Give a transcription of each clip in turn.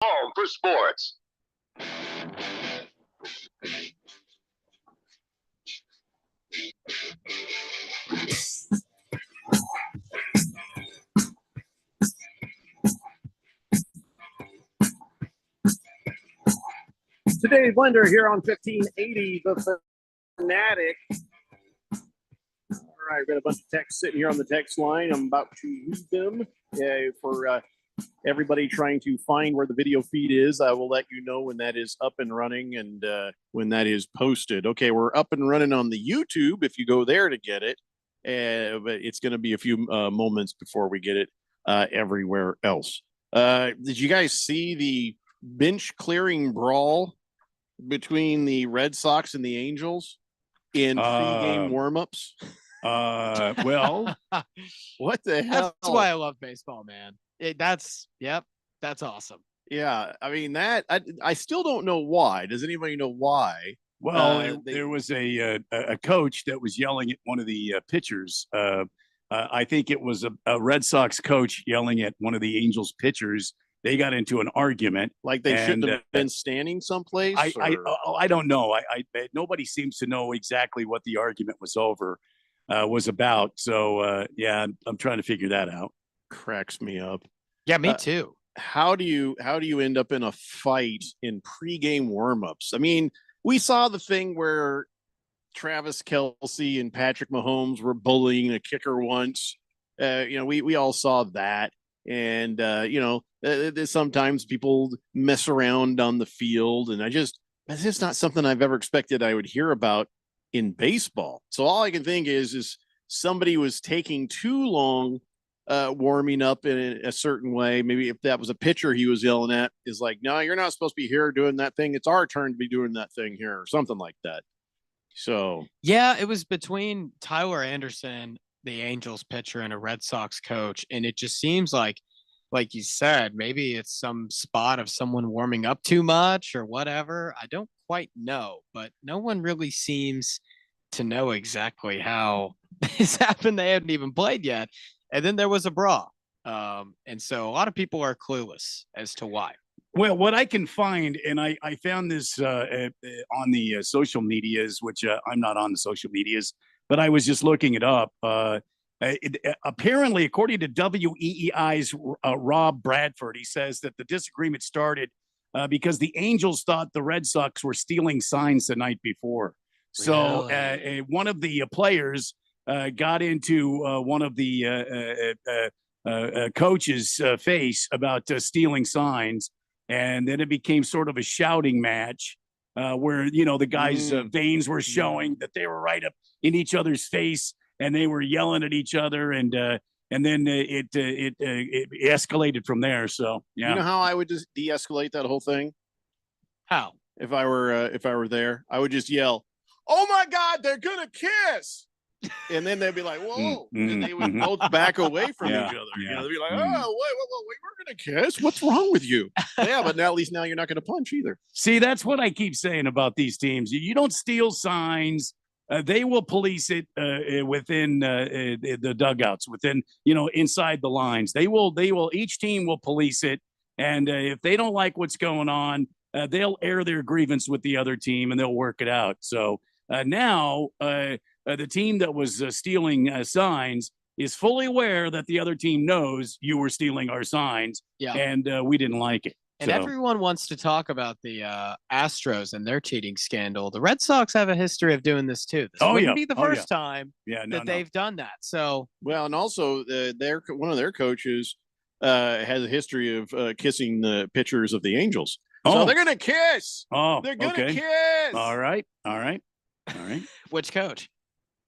Home for sports. Today, Blender here on 1580, the Fanatic. All right, we've got a bunch of texts sitting here on the text line. I'm about to read them for everybody trying to find where the video feed is. I will let you know when that is up and running and when that is posted. Okay, we're up and running on the YouTube if you go there to get it. But it's going to be a few moments before we get it everywhere else. Did you guys see the bench clearing brawl between the Red Sox and the Angels in pregame warmups? Well, what the hell? That's why I love baseball, man. That's awesome. Yeah, I mean that I still don't know why. Does anybody know why? Well, there was a coach that was yelling at one of the pitchers. I think it was a Red Sox coach yelling at one of the Angels pitchers. They got into an argument, like they shouldn't have been standing someplace. I don't know. Nobody seems to know exactly what the argument was about. So yeah, I'm trying to figure that out. Cracks me up. Yeah, me too. How do you end up in a fight in pregame warmups? I mean, we saw the thing where Travis Kelce and Patrick Mahomes were bullying a kicker once. We all saw that. And, sometimes people mess around on the field. And that's just not something I've ever expected I would hear about in baseball. So all I can think is somebody was taking too long warming up in a certain way. Maybe if that was a pitcher he was yelling at, is like, no, you're not supposed to be here doing that thing. It's our turn to be doing that thing here, or something like that. So yeah, it was between Tyler Anderson, the Angels pitcher, and a Red Sox coach, and it just seems like you said, maybe it's some spot of someone warming up too much or whatever. I don't quite know, but no one really seems to know exactly how this happened. They hadn't even played yet. And then there was a brawl. And so a lot of people are clueless as to why. Well, what I can find, and I found this on the social medias, which I'm not on the social medias, but I was just looking it up. Apparently, according to WEEI's Rob Bradford, he says that the disagreement started because the Angels thought the Red Sox were stealing signs the night before. So one of the players got into one of the coach's face about stealing signs. And then it became sort of a shouting match where, the guys' veins were showing that they were right up in each other's face and they were yelling at each other. And then it escalated from there. So, yeah. You know how I would just de-escalate that whole thing? How? If I were there, I would just yell, "Oh my God, they're going to kiss." And then they'd be like, "Whoa!" And they would both back away from each other. Yeah. They'd be like, "Oh, wait, we're gonna kiss. What's wrong with you?" Yeah, but now at least you're not gonna punch either. See, that's what I keep saying about these teams. You don't steal signs. They will police it within the dugouts, within inside the lines. They will. Each team will police it, and if they don't like what's going on, they'll air their grievance with the other team and they'll work it out. So now. The team that was stealing signs is fully aware that the other team knows you were stealing our signs, and we didn't like it. And everyone wants to talk about the Astros and their cheating scandal. The Red Sox have a history of doing this too. This wouldn't be the first time they've done that. So and also one of their coaches has a history of kissing the pitchers of the Angels. So they're gonna kiss. They're gonna kiss. All right. Which coach?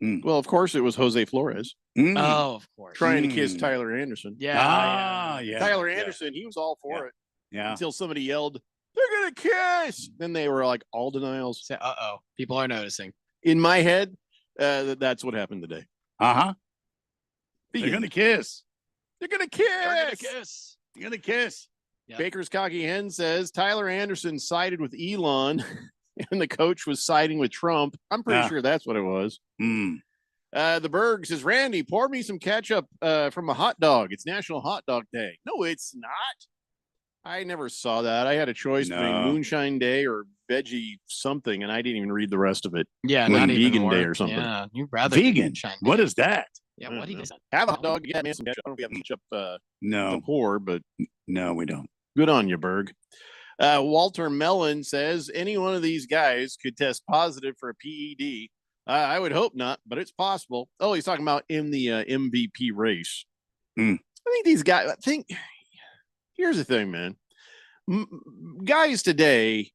Well, of course, it was Jose Flores. Oh, of course. Trying to kiss Tyler Anderson. Yeah. Tyler Anderson, he was all for it. Yeah. Until somebody yelled, "They're going to kiss." Then they were like, all denials. People are noticing. In my head, that's what happened today. Uh-huh. They're going to kiss. They're going to kiss. They're going to kiss. They're going to kiss. Yep. Baker's Cocky Hen says Tyler Anderson sided with Elon. And the coach was siding with Trump. I'm pretty sure that's what it was. The Berg says, Randy, pour me some ketchup from a hot dog. It's National Hot Dog Day. No, it's not. I never saw that. I had a choice between No. Moonshine Day or Veggie something, and I didn't even read the rest of it. Yeah, Like not even Vegan Day worth- or something. Yeah, you'd rather do Vegan. moonshine What day. is that? Yeah, I what don't do you know. think? Have a hot dog. Yeah, man, some ketchup. I don't know if we have much up the No, poor, but no, we don't. good on you, Berg. Walter Mellon says any one of these guys could test positive for a PED. I would hope not, but it's possible. Oh, he's talking about in the MVP race. Mm. I think these guys. Here's the thing, man. Guys today,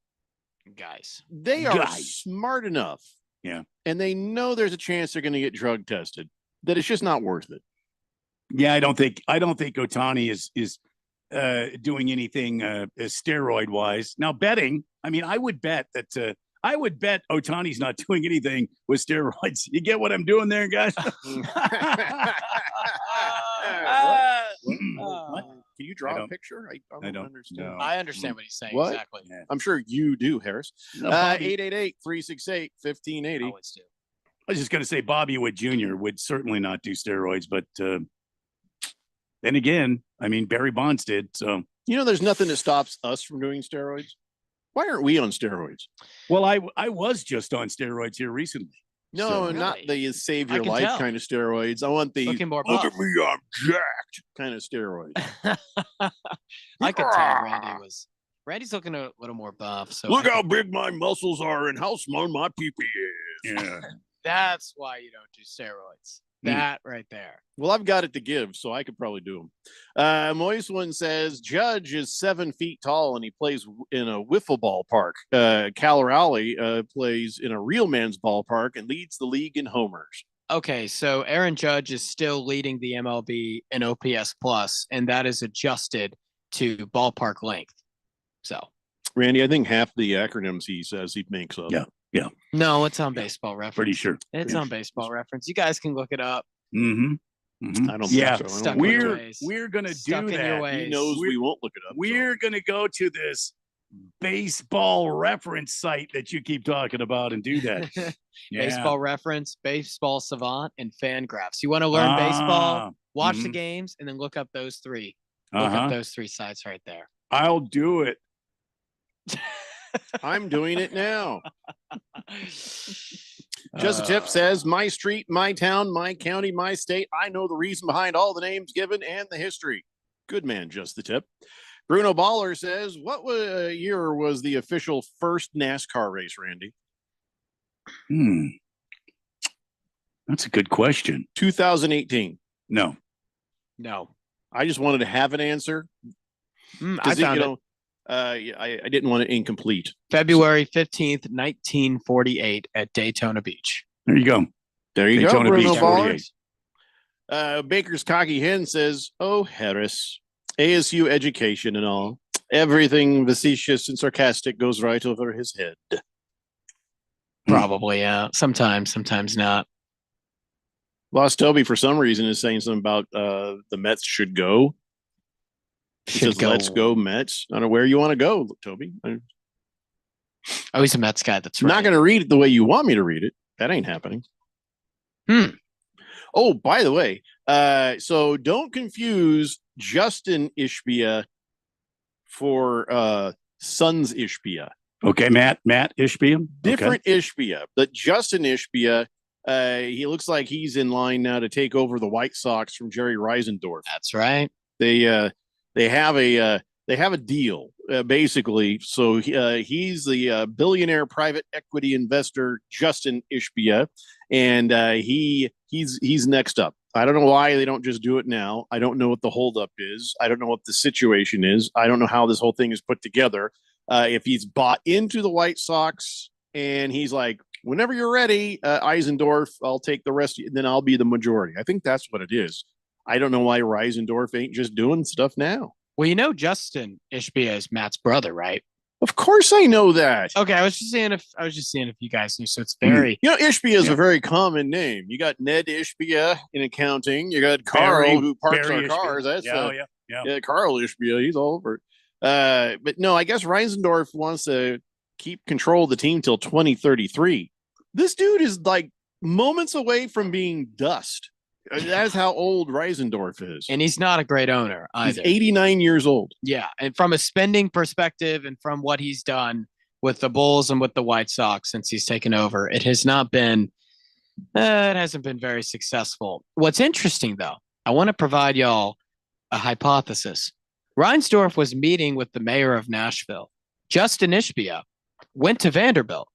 Guys. they are Guys. smart enough, Yeah. and they know there's a chance they're going to get drug tested. That it's just not worth it. Yeah, I don't think Otani is doing anything steroid wise. Now betting, I mean, I would bet Otani's not doing anything with steroids. You get what I'm doing there, guys? What? Can you draw a don't- picture? I I don't don't understand. know. I understand what he's saying What? exactly. Yeah. I'm sure you do, Harris. No, Bobby- 888-368-1580. Always do. I was just going to say Bobby Wood Jr. would certainly not do steroids, but then again, I mean, Barry Bonds did. So, You know, there's nothing that stops us from doing steroids. Why aren't we on steroids? well, I was just on steroids here recently. No, So- not Really? the save I your can life tell. kind of steroids. I want the Looking more look buff. at me, I'm jacked kind of steroids. I could tell Randy's looking a little more buff. So Look I how could- big my muscles are and how small my pee-pee is. Yeah. that's why you don't do steroids. Hmm. That right there. Well, I've got it to give, so I could probably do them. Moist one says Judge is 7 feet tall and he plays in a wiffle ball park. Cal Raleigh plays in a real man's ballpark and leads the league in homers. Okay, so Aaron Judge is still leading the MLB in OPS plus, and that is adjusted to ballpark length. So Randy, I think half the acronyms he says he makes up. Yeah. no, it's on baseball reference. Pretty sure. It's on baseball reference. You guys can look it up. Mm-hmm. I don't Yeah. think so. I Stuck don't in think your so. ways. We're gonna Stuck do in your that. ways. He knows we won't look it up. so. We're gonna go to this baseball reference site that you keep talking about and do that. Yeah. Baseball reference, baseball savant, and Fangraphs. You want to learn baseball? Ah, Watch the mhm. games and then look up those three. Look uh-huh. up those three sites right there. I'll do it. I'm doing it now. Just a tip Uh, says, my street, my town, my county, my state. I know the reason behind all the names given and the history. Good man, just the tip. Bruno Baller says, what year was the official first NASCAR race, Randy? That's a good question. 2018. No. No. I just wanted to have an answer. I 'cause found it. I didn't want it incomplete. February 15th, 1948 at Daytona Beach. There you go. There you Daytona go, Bruno Beach, Baller. 48. Baker's Cocky Hen says, oh, Harris, ASU education and all. Everything facetious and sarcastic goes right over his head. Probably, yeah. Sometimes not. Lost Toby for some reason is saying something about the Mets should go. He says, let's go Mets. I don't know where you want to go, Toby. I'm Oh, he's a Mets guy. That's right. not going to read it the way you want me to read it. That ain't happening. Oh, by the way, so don't confuse Justin Ishbia for Sons Ishbia. Okay, Matt Ishbia. Different Ishbia, but Justin Ishbia, he looks like he's in line now to take over the White Sox from Jerry Reisendorf. That's right. They have a deal basically. So he's the billionaire private equity investor Justin Ishbia, and he's next up. I don't know why they don't just do it now. I don't know what the holdup is. I don't know what the situation is. I don't know how this whole thing is put together. If he's bought into the White Sox and he's like, whenever you're ready, Eisendorf, I'll take the rest, and then I'll be the majority. I think that's what it is. I don't know why Reisendorf ain't just doing stuff now. Well, you know, Justin Ishbia is Matt's brother, right? Of course I know that. Okay, I was just seeing if you guys knew. So it's very You know, Ishbia is Yeah. a very common name. You got Ned Ishbia in accounting. You got Carl, who parks Barry our Ishbia. cars. That's yeah. Carl Ishbia. He's all over it. But no, I guess Reisendorf wants to keep control of the team till 2033. This dude is like moments away from being dust. That's how old Reisendorf is. And he's not a great owner He's either. 89 years old. Yeah, and from a spending perspective and from what he's done with the Bulls and with the White Sox since he's taken over, it hasn't been very successful. What's interesting, though, I want to provide y'all a hypothesis. Reinsdorf was meeting with the mayor of Nashville. Justin Ishbia went to Vanderbilt.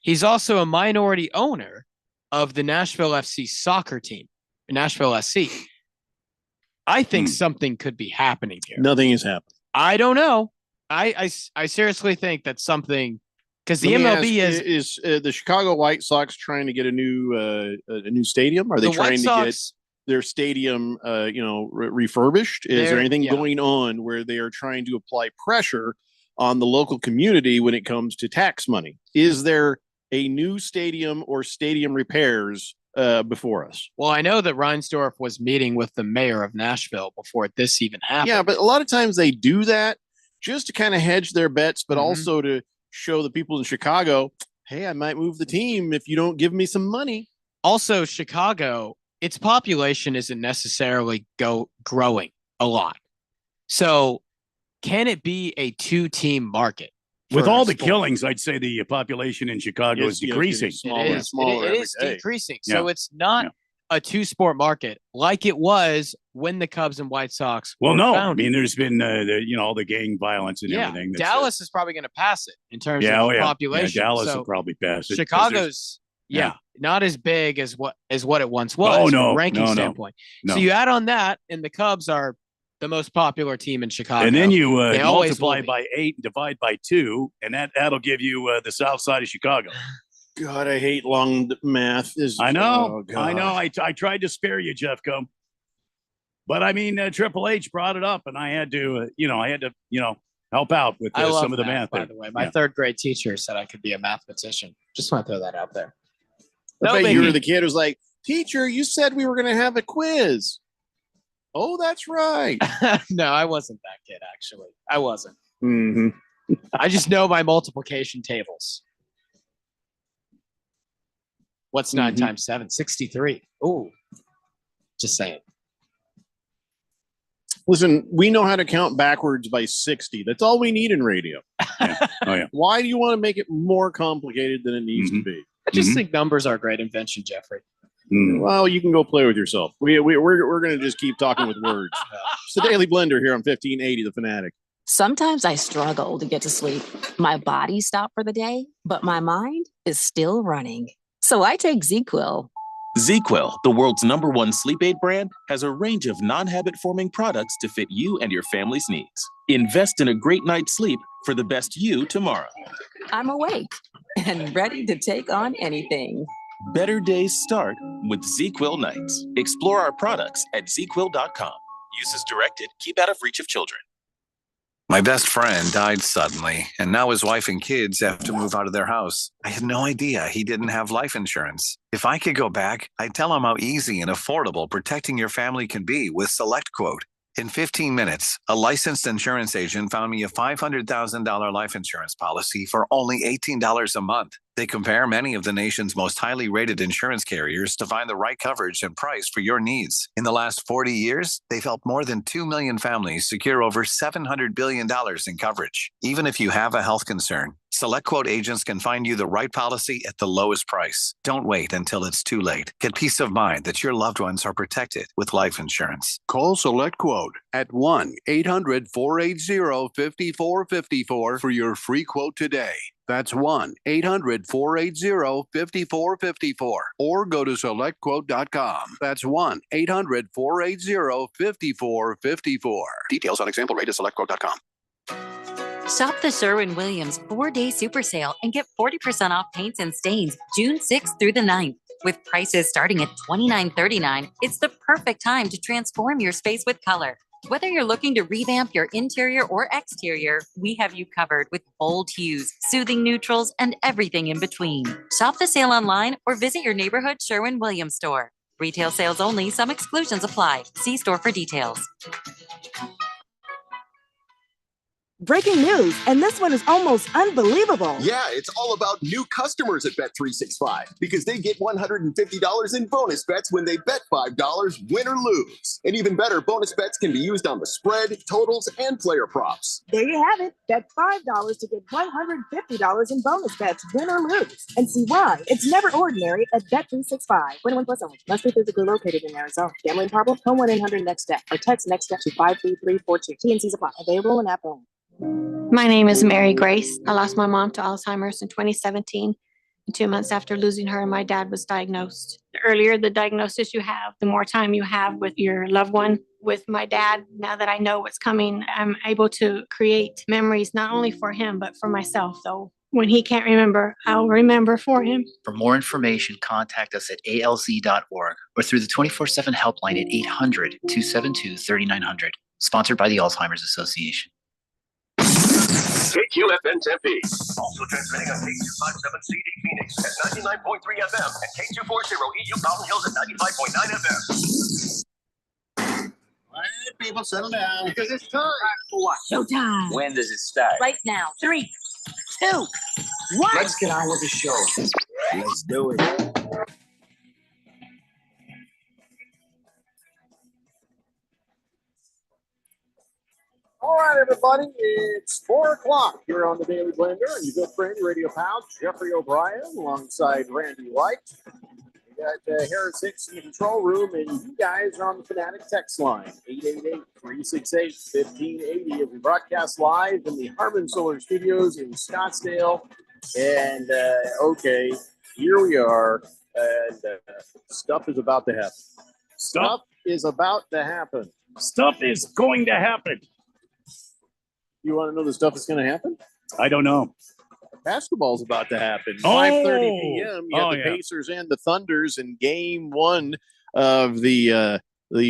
He's also a minority owner of the Nashville FC soccer team, Nashville SC. I think something could be happening here. Nothing is happening. I don't know. I seriously think that something, because the MLB is the Chicago White Sox trying to get a new stadium? Are they trying to get their stadium refurbished? Is there anything going on where they are trying to apply pressure on the local community when it comes to tax money? Is there a new stadium or stadium repairs before us? Well, I know that Reinsdorf was meeting with the mayor of Nashville before this even happened. Yeah, but a lot of times they do that just to kind of hedge their bets, but also to show the people in Chicago, hey, I might move the team if you don't give me some money. Also, Chicago, its population isn't necessarily growing a lot. So can it be a two-team market? With all the killings, I'd say the population in Chicago is decreasing. It is decreasing. So it's not a two-sport market like it was when the Cubs and White Sox were founded. I mean, there's been all the gang violence and everything. Dallas is probably going to pass it in terms of population. Yeah, Dallas will probably pass it. Chicago's not as big as what it once was from a ranking standpoint. No. So you add on that, and the Cubs are the most popular team in Chicago. And then you multiply by 8 and divide by 2, and that'll give you the south side of Chicago. God, I hate long math. I know. I tried to spare you, Jeffco. But I mean, Triple H brought it up, and I had to, help out with some of the math. By the way, my third grade teacher said I could be a mathematician. Just want to throw that out there. I bet you were the kid who's like, teacher, you said we were going to have a quiz. Oh, that's right. No, I wasn't that kid, actually. I wasn't. Mm-hmm. I just know my multiplication tables. What's 9 times 7? 63. Ooh. Just saying. Listen, we know how to count backwards by 60. That's all we need in radio. Yeah. Oh, yeah. Why do you want to make it more complicated than it needs to be? I just think numbers are a great invention, Jeffrey. Well, you can go play with yourself. We're going to just keep talking with words. It's the Daily Blender here on 1580 The Fanatic. Sometimes I struggle to get to sleep. My body stopped for the day, but my mind is still running. So I take ZzzQuil. ZzzQuil, the world's #1 sleep aid brand, has a range of non-habit-forming products to fit you and your family's needs. Invest in a great night's sleep for the best you tomorrow. I'm awake and ready to take on anything. Better days start with ZzzQuil nights. Explore our products at ZzzQuil.com. Use as directed. Keep out of reach of children. My best friend died suddenly, and now his wife and kids have to move out of their house. I had no idea he didn't have life insurance. If I could go back, I'd tell him how easy and affordable protecting your family can be with SelectQuote. In 15 minutes, a licensed insurance agent found me a $500,000 life insurance policy for only $18 a month. They compare many of the nation's most highly rated insurance carriers to find the right coverage and price for your needs. In the last 40 years, they've helped more than 2 million families secure over $700 billion in coverage. Even if you have a health concern, SelectQuote agents can find you the right policy at the lowest price. Don't wait until it's too late. Get peace of mind that your loved ones are protected with life insurance. Call SelectQuote at 1-800-480-5454 for your free quote today. That's 1-800-480-5454 or go to SelectQuote.com. That's 1-800-480-5454. Details on example rate at SelectQuote.com. Shop the Sherwin-Williams 4-day super sale and get 40% off paints and stains June 6th through the 9th. With prices starting at $29.39, it's the perfect time to transform your space with color. Whether you're looking to revamp your interior or exterior, we have you covered with bold hues, soothing neutrals, and everything in between. Shop the sale online or visit your neighborhood Sherwin-Williams store. Retail sales only. Some exclusions apply. See store for details. Breaking news, and this one is almost unbelievable. Yeah, it's all about new customers at Bet365 because they get $150 in bonus bets when they bet $5, win or lose. And even better, bonus bets can be used on the spread, totals, and player props. There you have it. Bet $5 to get $150 in bonus bets, win or lose. And see why. It's never ordinary at Bet365. 21 plus only. Must be physically located in Arizona. Gambling problem? Call 1-800-NEXT-STEP or text NEXT-STEP to 53342. T&Cs apply. Available in app only. My name is Mary Grace. I lost my mom to Alzheimer's in 2017. And 2 months after losing her, my dad was diagnosed. The earlier the diagnosis you have, the more time you have with your loved one. With my dad, now that I know what's coming, I'm able to create memories not only for him, but for myself. So when he can't remember, I'll remember for him. For more information, contact us at alz.org or through the 24/7 helpline at 800-272-3900. Sponsored by the Alzheimer's Association. KQFN Tempe. Also transmitting on K257CD Phoenix at 99.3 FM and K240 EU Mountain Hills at 95.9 FM. All right, people, settle down because it's time for what? Showtime. When does it start? Right now. 3, 2, 1. Let's get on with the show. Let's do it. All right, everybody, it's 4 o'clock here on the Daily Blender, and your good friend, radio pal, Jeffrey O'Brien, alongside Randy White. We got Harris Hicks in the control room, and you guys are on the Fanatic text line, 888-368-1580, as we broadcast live in the Harmon Solar Studios in Scottsdale. And, okay, here we are, and stuff is about to happen. Stuff is about to happen. Stuff is going to happen. You want to know the stuff that's going to happen? I don't know. Basketball's about to happen. Oh! 5:30 p.m. You got Oh, the yeah. Pacers and the Thunders in game 1 of the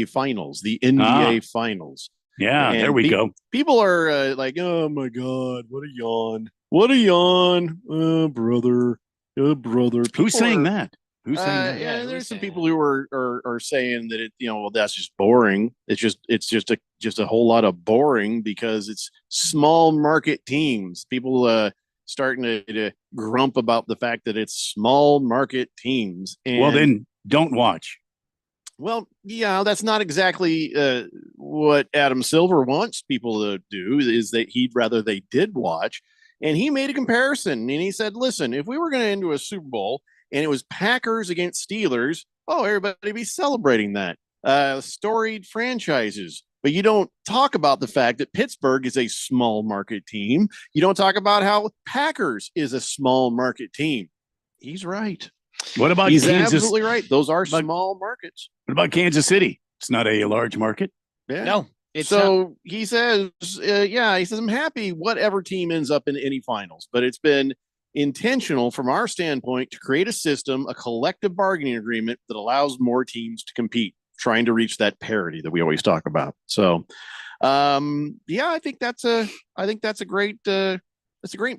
finals, the NBA finals. Yeah, And there we go. People are like, oh my God, what a yawn. What a yawn. Oh, brother. Oh, brother. Who's People saying are- that? Who's saying that? Yeah, there's some people who are saying that it, well, that's just boring. It's just a whole lot of boring because it's small market teams. People starting to grump about the fact that it's small market teams. And, Well, then don't watch. well, yeah, that's not exactly what Adam Silver wants people to do. Is that he'd rather they did watch, and he made a comparison, and he said, "Listen, if we were going to enter a Super Bowl." And it was Packers against Steelers. Oh, everybody be celebrating that. Storied franchises. But you don't talk about the fact that Pittsburgh is a small market team. You don't talk about how Packers is a small market team. He's right. What about He's Kansas? absolutely right. Those are small markets. What about Kansas City? It's not a large market. Yeah. No, it's So he says, he says, I'm happy whatever team ends up in any finals, but it's been intentional from our standpoint to create a system, a collective bargaining agreement that allows more teams to compete, trying to reach that parity that we always talk about. So, I think that's a great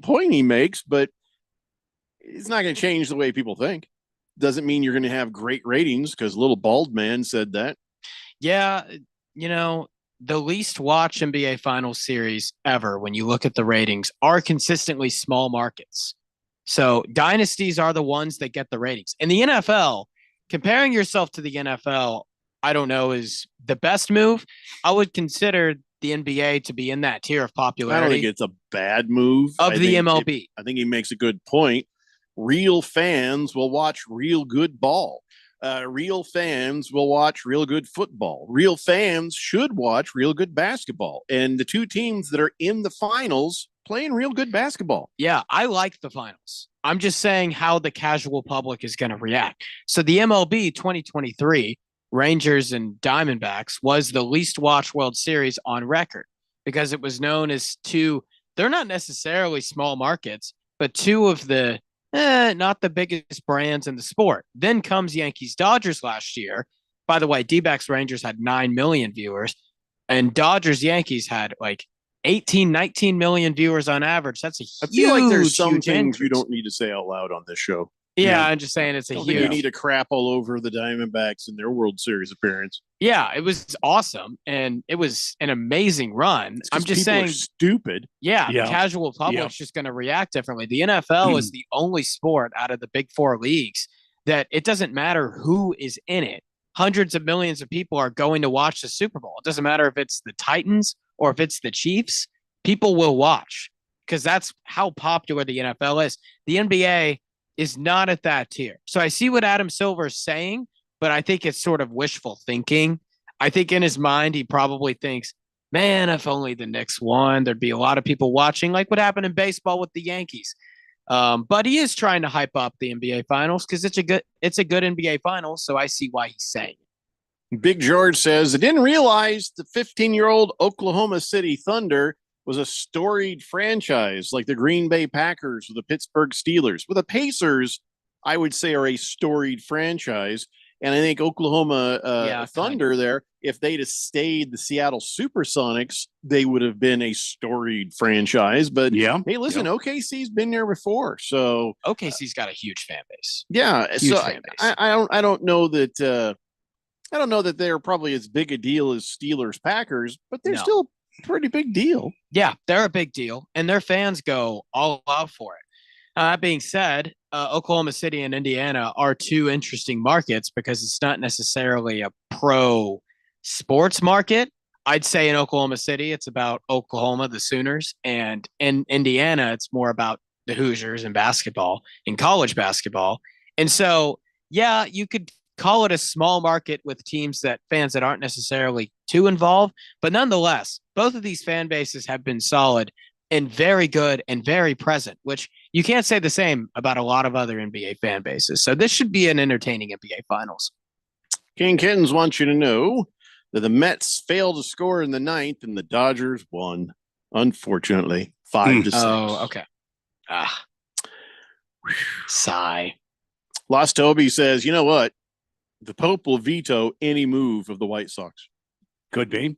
point he makes, but it's not going to change the way people think. Doesn't mean you're going to have great ratings because little bald man said that. Yeah, the least watched NBA Finals series ever, when you look at the ratings, are consistently small markets. So dynasties are the ones that get the ratings. In the NFL, comparing yourself to the NFL, I don't know, is the best move. I would consider the NBA to be in that tier of I don't popularity think it's a bad move of the MLB. I think he makes a good point. Real fans will watch real good ball. Real fans will watch real good football. Real fans should watch real good basketball. And the two teams that are in the finals playing real good basketball. Yeah, I like the finals. I'm just saying how the casual public is going to react. So the MLB 2023 Rangers and Diamondbacks was the least watched World Series on record because it was known as they're not necessarily small markets, but two of the not the biggest brands in the sport. Then comes Yankees Dodgers last year. By the way, D-backs Rangers had 9 million viewers, and Dodgers Yankees had like 18, 19 million viewers on average. That's a huge, I feel like there's some huge things you increase. don't need to say out loud on this show. Yeah, I'm just saying it's a Don't think you huge. need to crap all over the Diamondbacks in their World Series appearance. Yeah, it was awesome, and it was an amazing run. I'm just people are saying, stupid. yeah, the Yeah. casual public's just going to react differently. The NFL is the only sport out of the big four leagues that it doesn't matter who is in it. Hundreds of millions of people are going to watch the Super Bowl. It doesn't matter if it's the Titans or if it's the Chiefs. People will watch because that's how popular the NFL is. The NBA is not at that tier. So I see what Adam Silver is saying, but I think it's sort of wishful thinking. I think in his mind, he probably thinks, man, if only the Knicks won, there'd be a lot of people watching, like what happened in baseball with the Yankees. But he is trying to hype up the NBA Finals because it's a good NBA Finals. So I see why he's saying it. Big George says, I didn't realize the 15-year-old Oklahoma City Thunder was a storied franchise like the Green Bay Packers or the Pittsburgh Steelers. Well, the Pacers, I would say, are a storied franchise. And I think Oklahoma Thunder there, if they'd have stayed the Seattle Supersonics, they would have been a storied franchise. But hey, listen, OKC's been there before. So OKC's got a huge fan base. Yeah. Huge So fan base. I don't know that I don't know that they're probably as big a deal as Steelers Packers, but they're still a pretty big deal. Yeah, they're a big deal, and their fans go all out for it. That being said, Oklahoma City and Indiana are two interesting markets because it's not necessarily a pro sports market. I'd say in Oklahoma City, it's about Oklahoma, the Sooners, and in Indiana, it's more about the Hoosiers and basketball, in college basketball. And so, yeah, you could call it a small market with teams that fans that aren't necessarily too involved, but nonetheless, both of these fan bases have been solid and very good and very present, which you can't say the same about a lot of other NBA fan bases. So this should be an entertaining NBA Finals. King Kittens wants you to know that the Mets failed to score in the ninth and the Dodgers won, unfortunately, 5-6. Oh, okay. Sigh. Lost Toby says, you know what? The Pope will veto any move of the White Sox. Could be.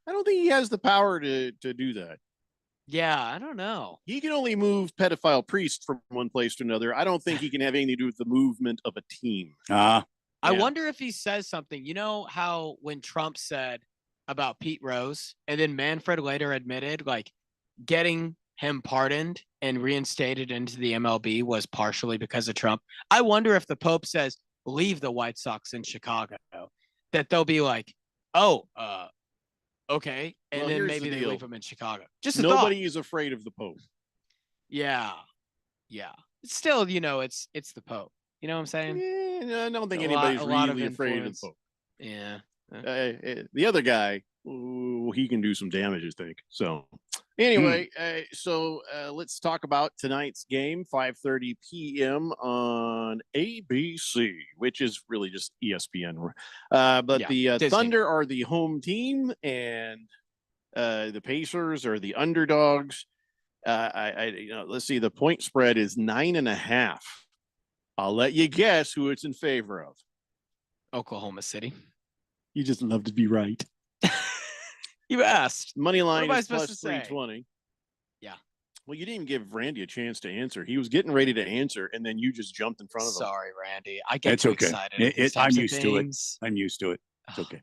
I don't think he has the power to do that. Yeah, I don't know. He can only move pedophile priests from one place to another. I don't think he can have anything to do with the movement of a team. I wonder if he says something. You know how when Trump said about Pete Rose and then Manfred later admitted like getting him pardoned and reinstated into the MLB was partially because of Trump. I wonder if the Pope says, leave the White Sox in Chicago, that they'll be like, okay. And Well, then here's maybe the they deal. leave him in Chicago. Just a Nobody thought. is afraid of the Pope. Yeah. It's still, it's the Pope. You know what I'm saying? Yeah, I don't think A anybody's lot of really afraid of the influence. Pope. Yeah. The other guy, he can do some damage, I think. So anyway, let's talk about tonight's game, 5:30 p.m. on ABC, which is really just ESPN. But the Disney. Thunder are the home team, and the Pacers are the underdogs. Let's see. The point spread is 9.5. I'll let you guess who it's in favor of. Oklahoma City. You just love to be right. You asked. Money line What am I is supposed plus to say? 320. Yeah. Well, you didn't give Randy a chance to answer. He was getting ready to answer, and then you just jumped in front of him. Sorry, Randy. I get It's too okay. excited. at these I'm types of used to it. things. I'm used to it. It's okay.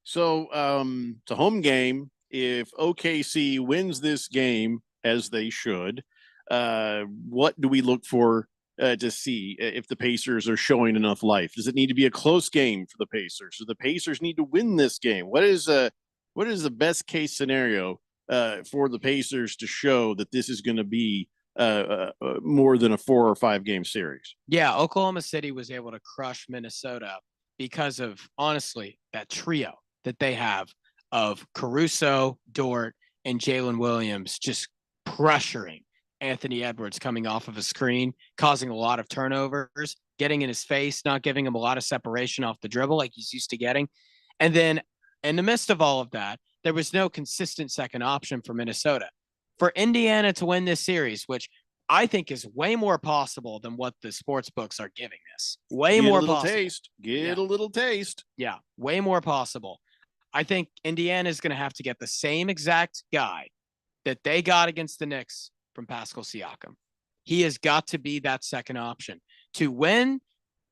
So it's a home game. If OKC wins this game, as they should, what do we look for to see if the Pacers are showing enough life? Does it need to be a close game for the Pacers? Do the Pacers need to win this game? What is the best case scenario for the Pacers to show that this is going to be more than a 4 or 5 game series? Yeah, Oklahoma City was able to crush Minnesota because of, honestly, that trio that they have of Caruso, Dort, and Jalen Williams just pressuring Anthony Edwards coming off of a screen, causing a lot of turnovers, getting in his face, not giving him a lot of separation off the dribble like he's used to getting. And then in the midst of all of that, there was no consistent second option for Minnesota. For Indiana to win this series, which I think is way more possible than what the sports books are giving this. Way Get more a little possible. taste. Get a little taste. Yeah, way more possible. I think Indiana is going to have to get the same exact guy that they got against the Knicks from Pascal Siakam. He has got to be that second option to win.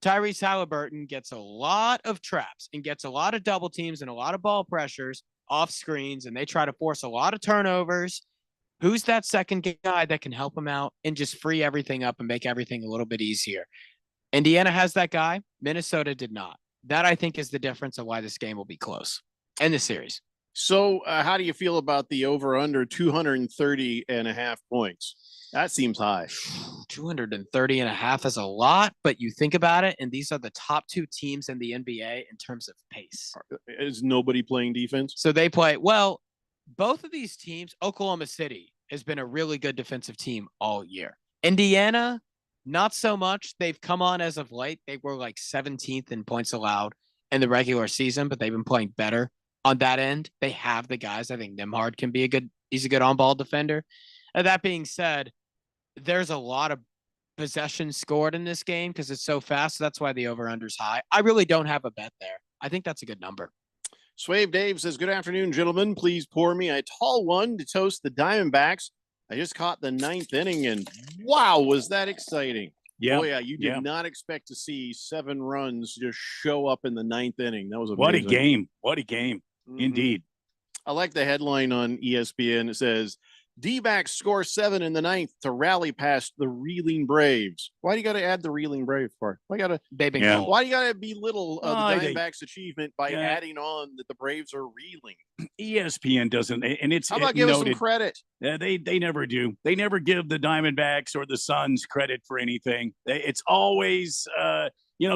Tyrese Halliburton gets a lot of traps and gets a lot of double teams and a lot of ball pressures off screens, and they try to force a lot of turnovers. Who's that second guy that can help him out and just free everything up and make everything a little bit easier? Indiana has that guy. Minnesota did not. That, I think, is the difference of why this game will be close in the series. So how do you feel about the over under 230.5 points? That seems high. 230.5 is a lot, but you think about it, and these are the top two teams in the NBA in terms of pace. Is nobody playing defense? So they play well. Both of these teams, Oklahoma City has been a really good defensive team all year. Indiana, not so much. They've come on as of late. They were like 17th in points allowed in the regular season, but they've been playing better on that end. They have the guys. I think Nembhard can be he's a good on-ball defender. And that being said, there's a lot of possessions scored in this game because it's so fast. So that's why the over-under's high. I really don't have a bet there. I think that's a good number. Swave Dave says, good afternoon, gentlemen. Please pour me a tall one to toast the Diamondbacks. I just caught the 9th inning, and wow, was that exciting. Yeah. Oh, yeah, you did not expect to see 7 runs just show up in the 9th inning. That was amazing. What a game. What a game. Mhm. Indeed. I like the headline on ESPN. It says, D-backs score 7 in the 9th to rally past the reeling Braves. Why do you got to add the reeling Braves part? Why do you got to belittle the Diamondbacks' achievement by adding on that the Braves are reeling? ESPN doesn't, and it's how about give us some credit? They never do. They never give the Diamondbacks or the Suns credit for anything. It's always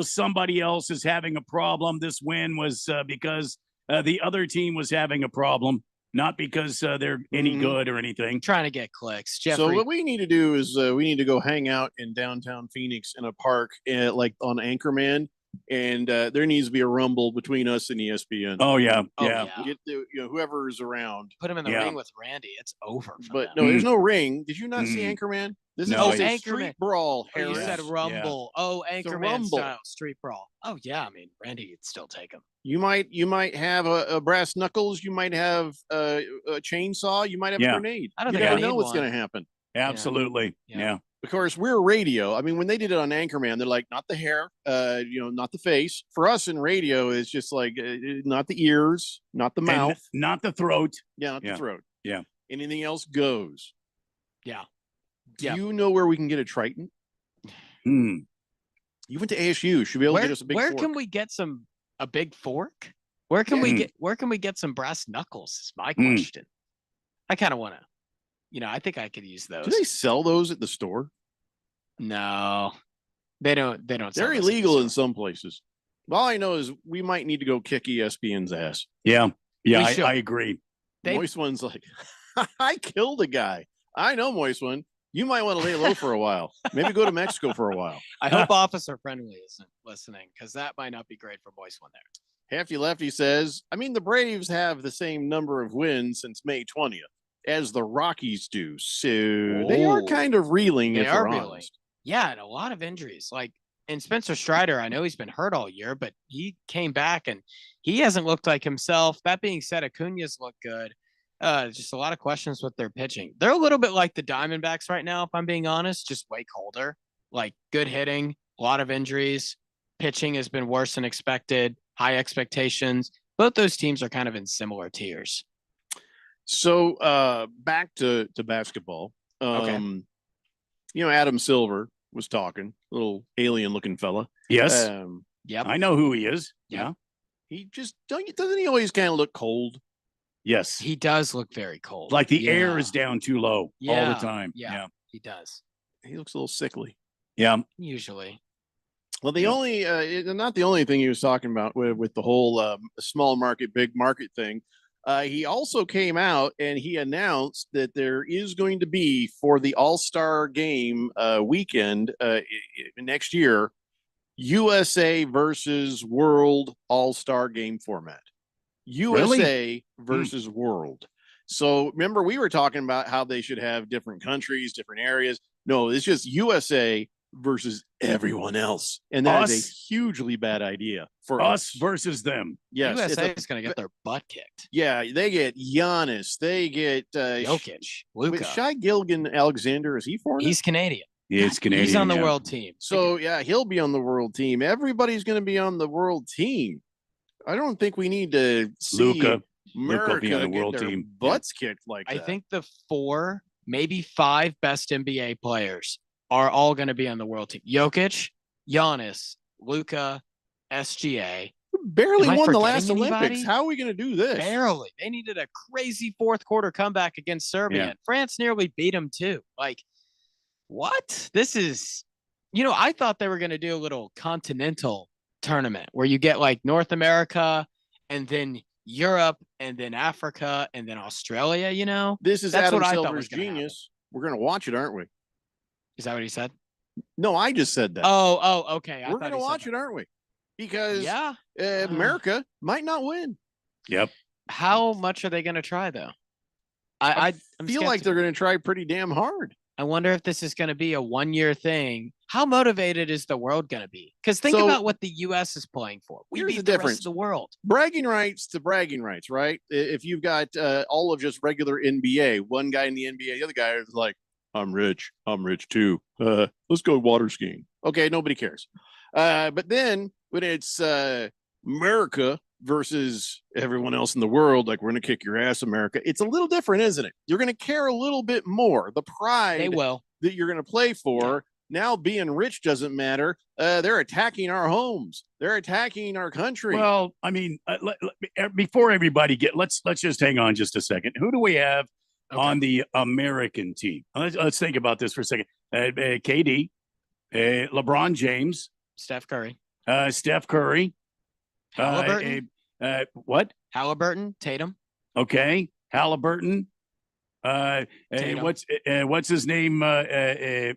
somebody else is having a problem. This win was because the other team was having a problem. Not because they're any good or anything. Trying to get clicks. Jeffrey. So what we need to do is we need to go hang out in downtown Phoenix in a park like on Anchorman. And there needs to be a rumble between us and ESPN. Oh, yeah. Get whoever's around. Put him in the ring with Randy. It's over. But no, there's no ring. Did you not see Anchorman? This is a Anchorman. street brawl. Oh, you said rumble. Yeah. Oh, Anchorman rumble. style street brawl. Oh, yeah. I mean, Randy would still take him. You might have a brass knuckles. You might have a chainsaw. You might have a grenade. I don't you think never I know need what's one. going to happen. Absolutely. Yeah. Of course, we're radio. I mean, when they did it on Anchorman, they're like, not the hair, not the face. For us in radio, it's just like not the ears, not the mouth, not the throat. Yeah, not the throat. Yeah. Anything else goes. Yeah. Do you know where we can get a Triton? You went to ASU. Should be able to get us a big Where fork. can we get a big fork? Where can we get some brass knuckles? Is my question. I kind of want to. I think I could use those. Do they sell those at the store? No, they don't. They don't. They're illegal in some places. All I know is we might need to go kick ESPN's ass. Yeah. I agree. Moist One's like, I killed a guy. I know, Moist One. You might want to lay low for a while. Maybe go to Mexico for a while. I hope Officer Friendly isn't listening because that might not be great for Moist One there. Hefty Lefty says, I mean, the Braves have the same number of wins since May 20th as the Rockies do. So they are kind of reeling. They if are we're reeling. honest. Yeah, and a lot of injuries. And Spencer Strider, I know he's been hurt all year, but he came back and he hasn't looked like himself. That being said, Acuna's looked good. Just a lot of questions with their pitching. They're a little bit like the Diamondbacks right now, if I'm being honest, just way colder. Like good hitting, a lot of injuries. Pitching has been worse than expected, high expectations. Both those teams are kind of in similar tiers. So back to basketball. Okay. Adam Silver was talking, little alien looking fella. Yes. Yep. I know who he is. Yeah. He just doesn't he always kind of look cold? Yes. He does look very cold. Like the air is down too low all the time. Yeah. He does. He looks a little sickly. Yeah. Usually. Well, the only not the only thing he was talking about with the whole small market, big market thing. He also came out and he announced that there is going to be for the All-Star game weekend next year, USA versus World All-Star game format. USA versus World. So remember, we were talking about how they should have different countries, different areas. No, it's just USA versus everyone else. And that is a hugely bad idea for us versus them. Yes. USA is going to get their butt kicked. Yeah, they get Giannis. They get Jokic, Luka. Shai Gilgeous-Alexander, is he foreign? He's Canadian. It's Canadian. He's on the yeah. world team. So yeah, he'll be on the world team. Everybody's going to be on the world team. I don't think we need to see Luka will America be on the get world their team. butts kicked like I that. think the 4, maybe 5 best NBA players are all going to be on the world team. Jokic, Giannis, Luka, SGA. Barely Am I won the last forgetting Olympics. anybody? How are we going to do this? Barely. They needed a crazy fourth quarter comeback against Serbia. Yeah. And France nearly beat them too. Like, what? This is, I thought they were going to do a little continental tournament where you get like North America and then Europe and then Africa and then Australia, This is That's Adam what I thought Silver's was gonna genius. We're going to watch it, aren't we? Is that what he said? No, I just said that. Oh, okay. We're going to watch it, aren't we? Because Yeah. America might not win. Yep. How much are they going to try though? I'm feel like they're going to try pretty damn hard. I wonder if this is going to be a 1-year thing. How motivated is the world going to be? Because think So- about what the U.S. is playing for. We Here's beat the the rest difference. of the world. Bragging rights to bragging rights, right? If you've got all of just regular NBA, one guy in the NBA, the other guy is like, I'm rich too. Let's go water skiing. Okay, nobody cares. But then when it's America versus everyone else in the world, like we're going to kick your ass, America, it's a little different, isn't it? You're going to care a little bit more. The pride They will. that you're going to play for. Now being rich doesn't matter. They're attacking our homes. They're attacking our country. Well, I mean, before everybody let's just hang on just a second. Who do we have on the American team? Let's think about this for a second. KD, LeBron James, Steph Curry, Steph Curry, Halliburton, what? Halliburton, Tatum. Okay, Halliburton. Tatum. What's his name? I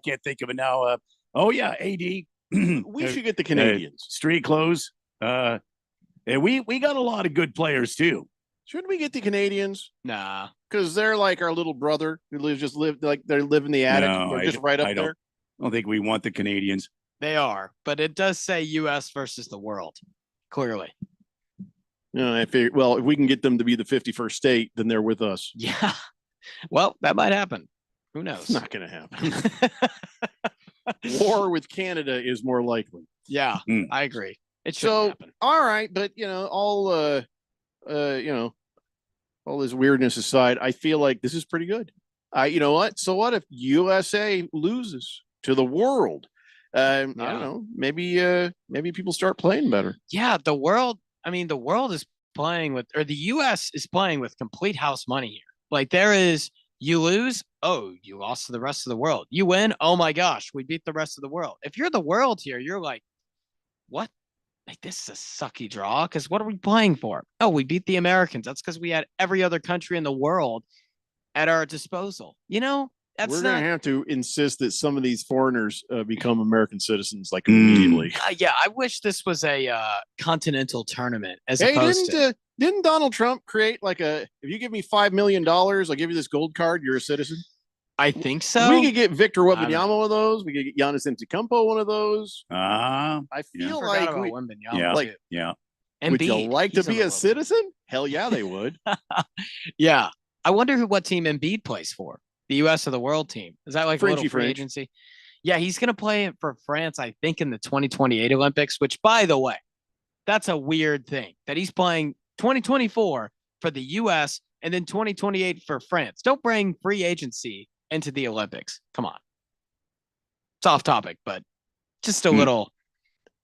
can't think of it now. AD. We should get the Canadians. Street clothes. We got a lot of good players too. Shouldn't we get the Canadians? Nah. Because they're like our little brother who they live in the attic. No, They're just right up I there. don't think we want the Canadians. They are, but it does say U.S. versus the world. Clearly. I figure, well, if we can get them to be the 51st state, then they're with us. Yeah. Well, that might happen. Who knows? It's not going to happen. War with Canada is more likely. Yeah, I agree. It should So, happen. all right, but all all this weirdness aside, I feel like this is pretty good. You know what? So what if USA loses to the world? I don't know. Maybe people start playing better. Yeah, the world. I mean, the world is playing with, or the U.S. is playing with complete house money here. Like there is, you lose, oh, you lost to the rest of the world. You win, oh my gosh, we beat the rest of the world. If you're the world here, you're like, what? Like this is a sucky draw because what are we playing for? Oh, we beat the Americans. That's because we had every other country in the world at our disposal. That's We're not. going to have to insist that some of these foreigners become American citizens like immediately. Yeah, I wish this was a continental tournament as Hey, opposed to. didn't Donald Trump create like if you give me $5 million, I'll give you this gold card, you're a citizen? I think so. We could get Victor I don't Wembanyama one of those. We could get Giannis Antetokounmpo one of those. I feel Forgot like about we, Wembanyama, Yeah, too. yeah. would you Embiid, like to he's on be the a world. citizen? Hell yeah, they would. Yeah. I wonder what team Embiid plays for. The U.S. or the world team? Is that like a Fringy little free Fringe. agency? Yeah, he's going to play it for France, I think, in the 2028 Olympics, which, by the way, that's a weird thing that he's playing 2024 for the U.S. and then 2028 for France. Don't bring free agency into the Olympics. Come on. It's off topic, but just a little.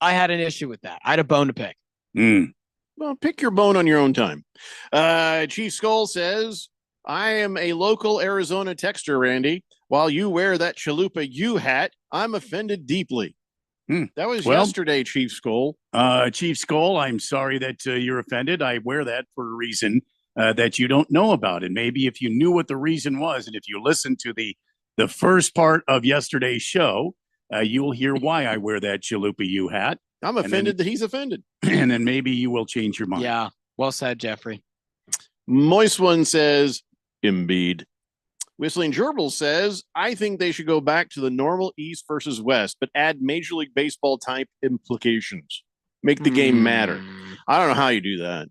I had an issue with that. I had a bone to pick. Well, pick your bone on your own time. Chief Skull says, I am a local Arizona texter, Randy. While you wear that Chalupa U hat, I'm offended deeply. That was yesterday, Chief Skull. Chief Skull, I'm sorry that you're offended. I wear that for a reason that you don't know about. And maybe if you knew what the reason was, and if you listened to the first part of yesterday's show, you'll hear why I wear that Chalupa U hat. I'm offended that he's offended. And then maybe you will change your mind. Yeah. Well said, Jeffrey. Moist One says, Embiid. Whistling Gerbil says, I think they should go back to the normal East versus West, but add Major League Baseball type implications. Make the game matter. I don't know how you do that.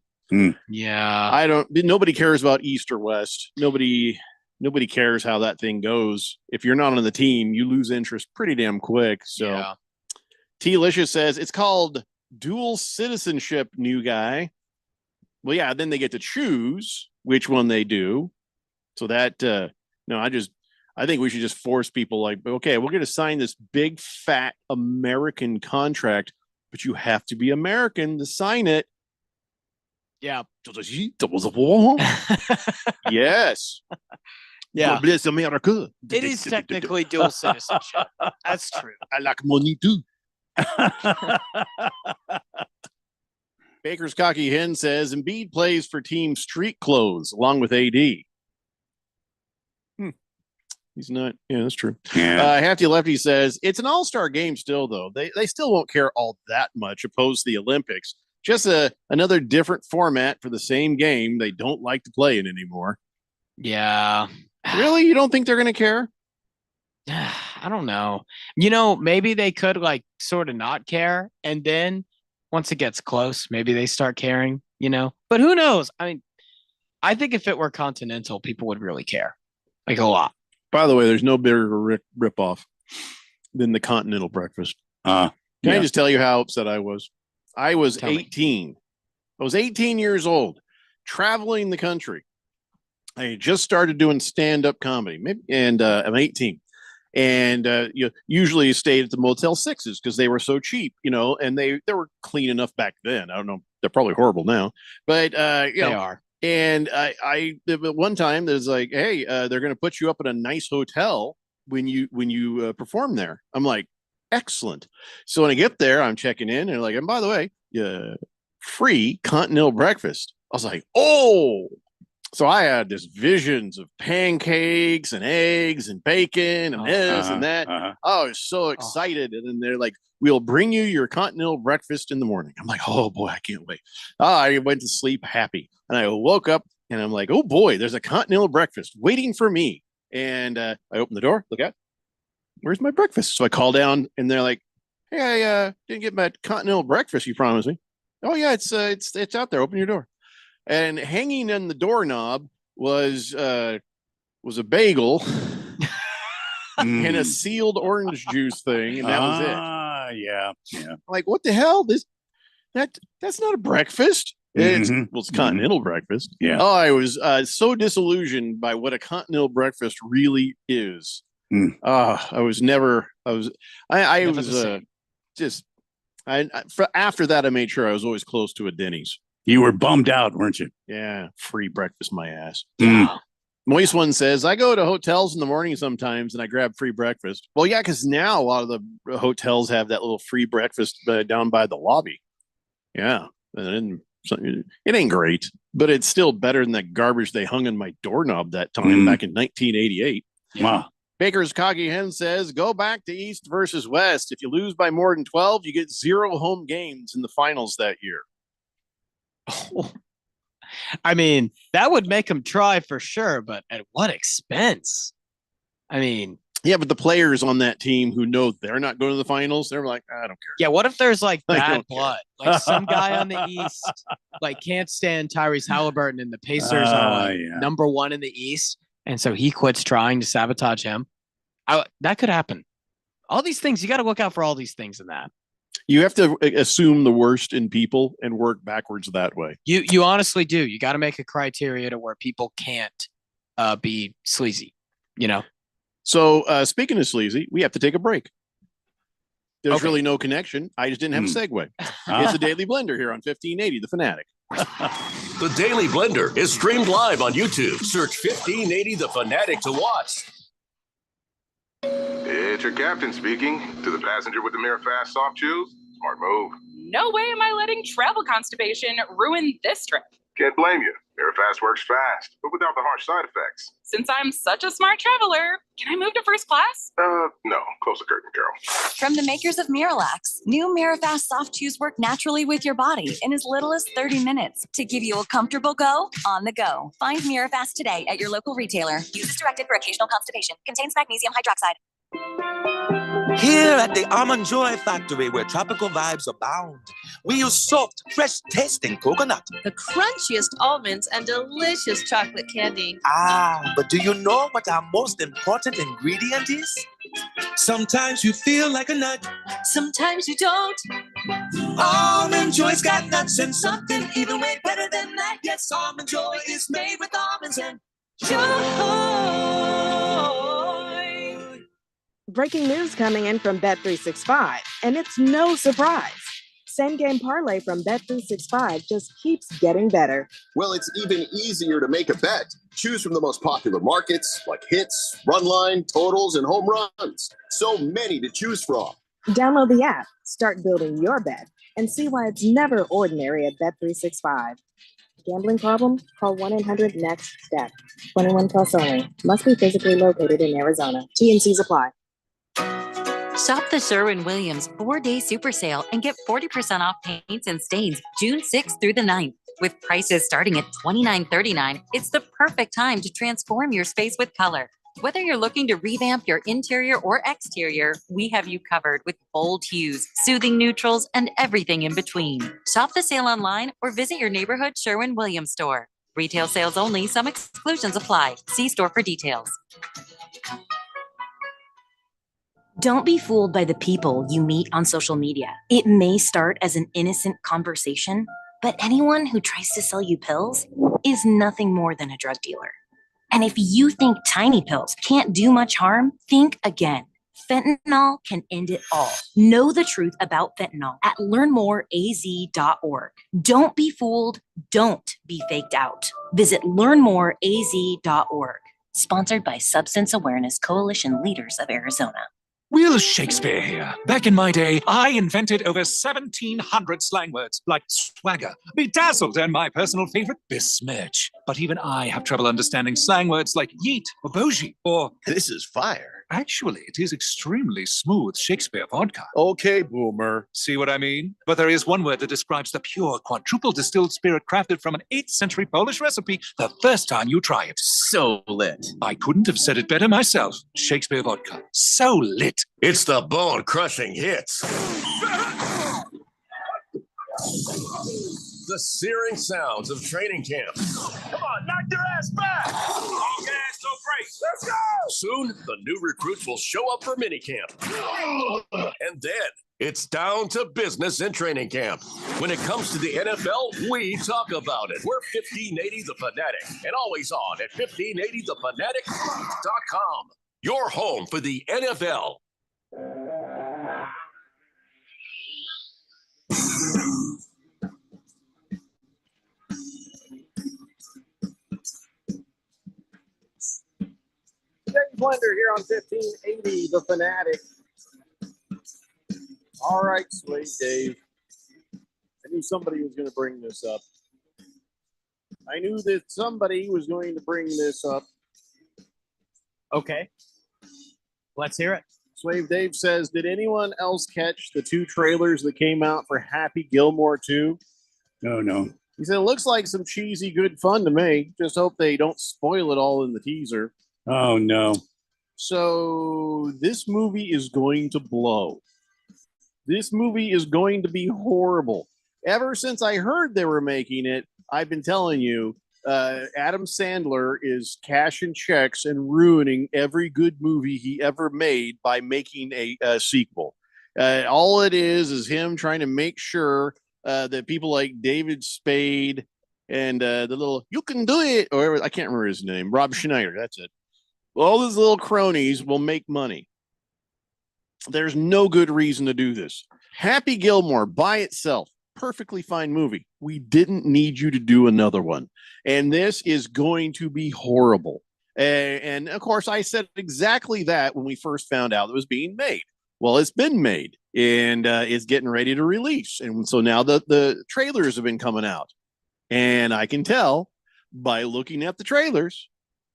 Yeah. Nobody cares about East or West. Nobody nobody cares how that thing goes. If you're not on the team, you lose interest pretty damn quick. So Yeah. T-Licious says it's called dual citizenship, new guy. Well, yeah, then they get to choose which one they do. So that no, I think we should just force people like, okay, we're going to sign this big fat American contract, but you have to be American to sign it. Yeah. Yes. Yeah. Bless America. It is technically dual citizenship. That's true. I like money too. Baker's Cocky Hen says Embiid plays for Team Street Clothes along with AD. He's not. Yeah, that's true. Yeah. Hefty Lefty says it's an all-star game still, though. They still won't care all that much opposed to the Olympics. Just another different format for the same game they don't like to play in anymore. Yeah. Really? You don't think they're going to care? I don't know. You know, maybe they could like sort of not care. And then once it gets close, maybe they start caring, you know, but who knows? I mean, I think if it were continental, people would really care, like a lot. By the way, there's no bigger ripoff than the continental breakfast. Can I just tell you how upset I was? I was 18. I was 18 years old, traveling the country. I had just started doing stand-up comedy, and I'm 18. And you usually stayed at the Motel 6s because they were so cheap, you know, and they were clean enough back then. I don't know. They're probably horrible now, but you know, They are. And one time there's like, hey, they're going to put you up in a nice hotel when you perform there. I'm like, excellent. So when I get there, I'm checking in and like, and by the way, free continental breakfast. I was like, oh. So I had this visions of pancakes and eggs and bacon and this and that. I was so excited. And then they're like, we'll bring you your continental breakfast in the morning. I'm like, oh boy, I can't wait. I went to sleep happy. And I woke up and I'm like, oh boy, there's a continental breakfast waiting for me. And I opened the door, look out, where's my breakfast? So I call down and they're like, hey, I didn't get my continental breakfast you promised me. Oh yeah, it's out there. Open your door. And hanging on the doorknob was a bagel and a sealed orange juice thing, and that was it. Yeah. I'm like, what the hell? That's not a breakfast. It's continental breakfast. Yeah. Oh, I was so disillusioned by what a continental breakfast really is. I was never. After that, I made sure I was always close to a Denny's. You were bummed out, weren't you? Yeah, free breakfast, my ass. Moist One says, I go to hotels in the morning sometimes and I grab free breakfast. Well, yeah, because now a lot of the hotels have that little free breakfast down by the lobby. Yeah, and it ain't great, but it's still better than that garbage they hung in my doorknob that time back in 1988. Wow. Baker's Cocky Hen says, go back to East versus West. If you lose by more than 12, you get 0 home games in the finals that year. Oh. I mean, that would make them try for sure, but at what expense? I mean, yeah, but the players on that team who know they're not going to the finals, they're like, I don't care. Yeah, what if there's like bad blood? Like some guy on the East like can't stand Tyrese Halliburton and the Pacers are like number 1 in the East, and so he quits trying to sabotage him. That could happen. All these things, you got to look out for all these things in that. You have to assume the worst in people and work backwards that way. You honestly do. You got to make a criteria to where people can't be sleazy, you know? So speaking of sleazy, we have to take a break. There's really no connection. I just didn't have a segue. It's the Daily Blender here on 1580, The Fanatic. The Daily Blender is streamed live on YouTube. Search 1580 The Fanatic to watch. It's your captain speaking. To the passenger with the Mirror Fast soft chews, smart move. No way am I letting travel constipation ruin this trip. Can't blame you. Mirror Fast works fast, but without the harsh side effects. Since I'm such a smart traveler, can I move to first class? No. Close the curtain, girl. From the makers of Miralax, new Mirafast soft chews work naturally with your body in as little as 30 minutes to give you a comfortable go on the go. Find Mirafast today at your local retailer. Use as directed for occasional constipation. Contains magnesium hydroxide. Here at the Almond Joy Factory, where tropical vibes abound, we use soft, fresh tasting coconut. The crunchiest almonds and delicious chocolate candy. But do you know what our most important ingredient is? Sometimes you feel like a nut. Sometimes you don't. Almond Joy's got nuts and something even way better than that. Yes, Almond Joy is made with almonds and joy. Breaking news coming in from Bet365, and it's no surprise. Same game parlay from Bet365 just keeps getting better. Well, it's even easier to make a bet. Choose from the most popular markets like hits, run line, totals, and home runs. So many to choose from. Download the app, start building your bet, and see why it's never ordinary at Bet365. Gambling problem? Call 1-800-NEXT-STEP. 21 plus only. Must be physically located in Arizona. T&Cs apply. Shop the Sherwin-Williams 4-day super sale and get 40% off paints and stains June 6th through the 9th. With prices starting at $29.39, it's the perfect time to transform your space with color. Whether you're looking to revamp your interior or exterior, we have you covered with bold hues, soothing neutrals, and everything in between. Shop the sale online or visit your neighborhood Sherwin-Williams store. Retail sales only. Some exclusions apply. See store for details. Don't be fooled by the people you meet on social media. It may start as an innocent conversation, but anyone who tries to sell you pills is nothing more than a drug dealer. And if you think tiny pills can't do much harm, think again. Fentanyl can end it all. Know the truth about fentanyl at learnmoreaz.org. Don't be fooled. Don't be faked out. Visit learnmoreaz.org. Sponsored by Substance Awareness Coalition Leaders of Arizona. Will Shakespeare here. Back in my day, I invented over 1,700 slang words like swagger, bedazzled, and my personal favorite, besmirch. But even I have trouble understanding slang words like yeet or bougie or this is fire. Actually, it is extremely smooth Shakespeare vodka. Okay, boomer. See what I mean? But there is one word that describes the pure quadruple distilled spirit crafted from an 8th century Polish recipe the first time you try it. So lit. I couldn't have said it better myself. Shakespeare vodka. So lit. It's the bone-crushing hits. The searing sounds of training camp. Come on, knock your ass back! All gas, no brakes. Let's go! Soon, the new recruits will show up for minicamp. And then, it's down to business in training camp. When it comes to the NFL, we talk about it. We're 1580 The Fanatic, and always on at 1580thefanatic.com. Your home for the NFL. Dave Blender here on 1580 The Fanatic. All right, sweet Dave. I knew somebody was going to bring this up. I knew that somebody was going to bring this up. Okay. Let's hear it. Slave Dave says, did anyone else catch the 2 trailers that came out for Happy Gilmore 2? No. He said, it looks like some cheesy good fun to me. Just hope they don't spoil it all in the teaser. Oh, no. So this movie is going to blow. This movie is going to be horrible. Ever since I heard they were making it, I've been telling you, Adam Sandler is cashing checks and ruining every good movie he ever made by making a sequel. All it is him trying to make sure that people like David Spade and the little, you can do it, or I can't remember his name, Rob Schneider, that's it. All these little cronies will make money. There's no good reason to do this. Happy Gilmore by itself, perfectly fine movie. We didn't need you to do another one. And this is going to be horrible. And of course, I said exactly that when we first found out it was being made. Well, it's been made and it's getting ready to release. And so now the trailers have been coming out. And I can tell by looking at the trailers,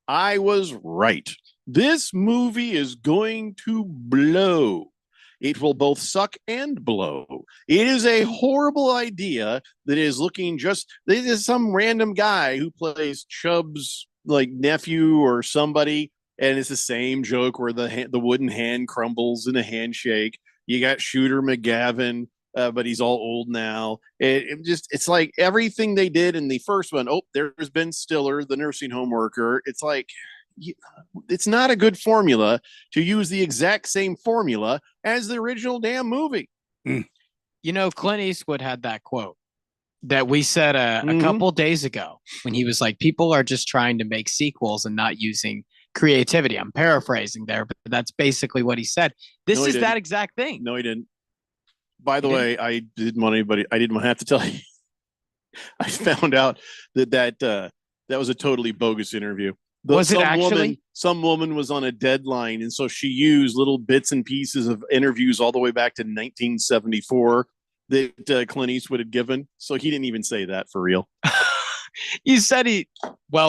I was right. This movie is going to blow. It will both suck and blow. It is a horrible idea that is looking just, this is some random guy who plays Chubb's like nephew or somebody, And it's the same joke where the wooden hand crumbles in a handshake. You got Shooter McGavin, but he's all old now. It's like everything they did in the first one. Oh, there's Ben Stiller, the nursing home worker. It's like, it's not a good formula to use the exact same formula as the original damn movie. You know, Clint Eastwood had that quote that we said a couple days ago when he was like, people are just trying to make sequels and not using creativity. I'm paraphrasing there, but that's basically what he said. This is that exact thing. No, he didn't. By the way, I didn't want anybody, I didn't have to tell you. I found out that was a totally bogus interview. Was it actually? Some woman was on a deadline, and so she used little bits and pieces of interviews all the way back to 1974 that Clint Eastwood had given. So he didn't even say that for real. You said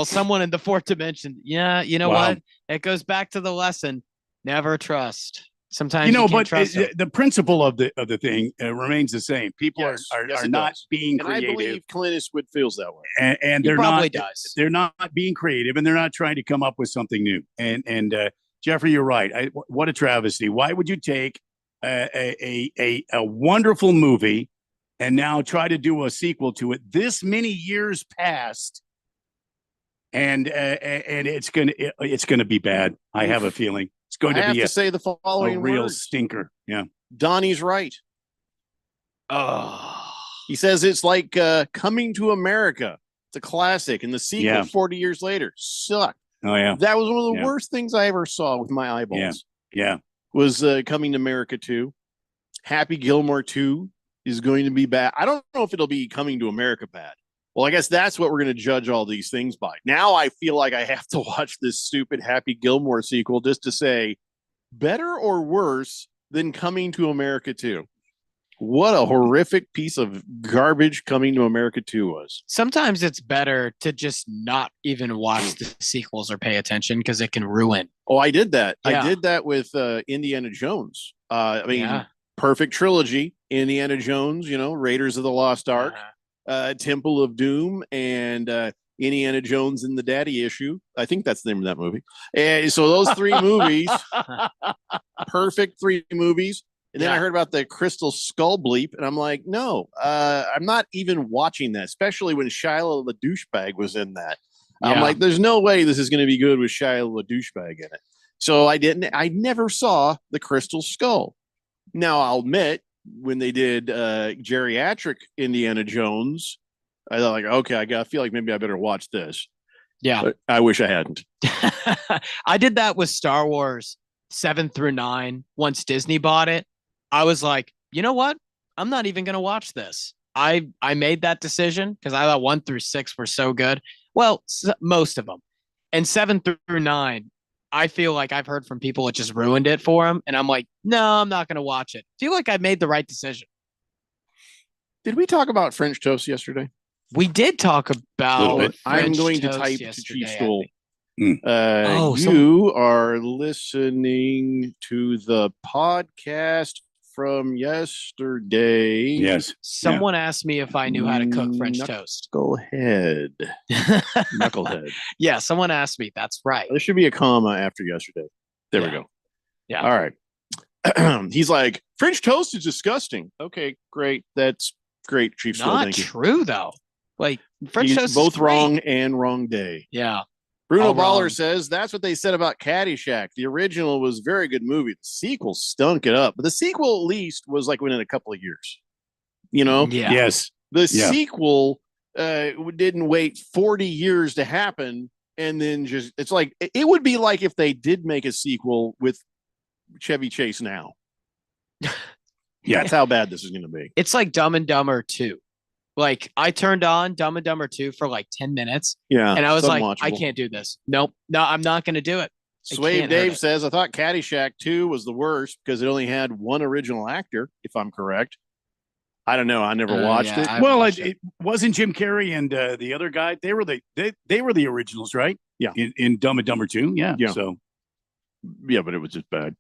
someone in the fourth dimension. Yeah, you know what? It goes back to the lesson: never trust. Sometimes you can't trust the principle of the thing remains the same. People are not being and creative. I believe Clint Eastwood feels that way. And they're not. They're not being creative, and they're not trying to come up with something new. And Jeffrey, you're right. What a travesty! Why would you take a wonderful movie and now try to do a sequel to it this many years past? And it's gonna be bad. I have a feeling. It's going to I be have to say the following a real words. stinker. Yeah. Donnie's right. He says it's like Coming to America. It's a classic, and the sequel 40 years later sucked. Oh yeah. That was one of the worst things I ever saw with my eyeballs. Yeah. Was Coming to America 2. Happy Gilmore 2 is going to be bad. I don't know if it'll be Coming to America bad. Well, I guess that's what we're going to judge all these things by. Now I feel like I have to watch this stupid Happy Gilmore sequel just to say better or worse than Coming to America 2. What a horrific piece of garbage Coming to America 2 was. Sometimes it's better to just not even watch the sequels or pay attention because it can ruin. Oh, I did that. Yeah. I did that with Indiana Jones. Perfect trilogy. Indiana Jones, Raiders of the Lost Ark. Temple of Doom, and Indiana Jones and the Daddy Issue. I think that's the name of that movie. And so those three movies, perfect three movies. And then I heard about the Crystal Skull bleep, and I'm like, no, I'm not even watching that, especially when Shia the douchebag was in that. I'm like, there's no way this is going to be good with Shia the douchebag in it. So I never saw the Crystal Skull. Now I'll admit, when they did geriatric Indiana Jones, I thought like, okay, I feel like maybe I better watch this. Yeah. But I wish I hadn't. I did that with Star Wars 7 through 9. Once Disney bought it, I was like, you know what? I'm not even going to watch this. I made that decision because I thought 1 through 6 were so good. Well, most of them. And 7 through 9, I feel like I've heard from people it just ruined it for them. And I'm like, no, I'm not going to watch it. Feel like I made the right decision. Did we talk about French toast yesterday? We did talk about I'm going to toast type to yesterday, Chief I School. think. You are listening to the podcast from yesterday. Yes. Someone asked me if I knew how to cook French toast. Knucklehead. Knucklehead. Yeah, someone asked me. That's right. There should be a comma after yesterday. There we go. Yeah. All right. He's like, French toast is disgusting. Okay, great. That's great, Chief School. Not Thank you. true, though. Like, French He's toast is both great. wrong and wrong day. Yeah. Bruno All Baller wrong. says that's what they said about Caddyshack. The original was a very good movie. The sequel stunk it up, but the sequel at least was like within a couple of years. Yeah. Yes. The sequel didn't wait 40 years to happen, and then it's like it would be like if they did make a sequel with Chevy Chase now. That's how bad this is going to be. It's like Dumb and Dumber 2. Like, I turned on Dumb and Dumber 2 for like 10 minutes. Yeah, And I was it's like, I unwatchable. can't do this. Nope. No, I'm not going to do it. I Swave can't Dave hurt it. says, I thought Caddyshack 2 was the worst because it only had one original actor, if I'm correct. I don't know. I never watched it. Well, it wasn't Jim Carrey and the other guy. They were the originals, right? Yeah. In Dumb and Dumber 2. Yeah. Yeah. So Yeah, but it was just bad.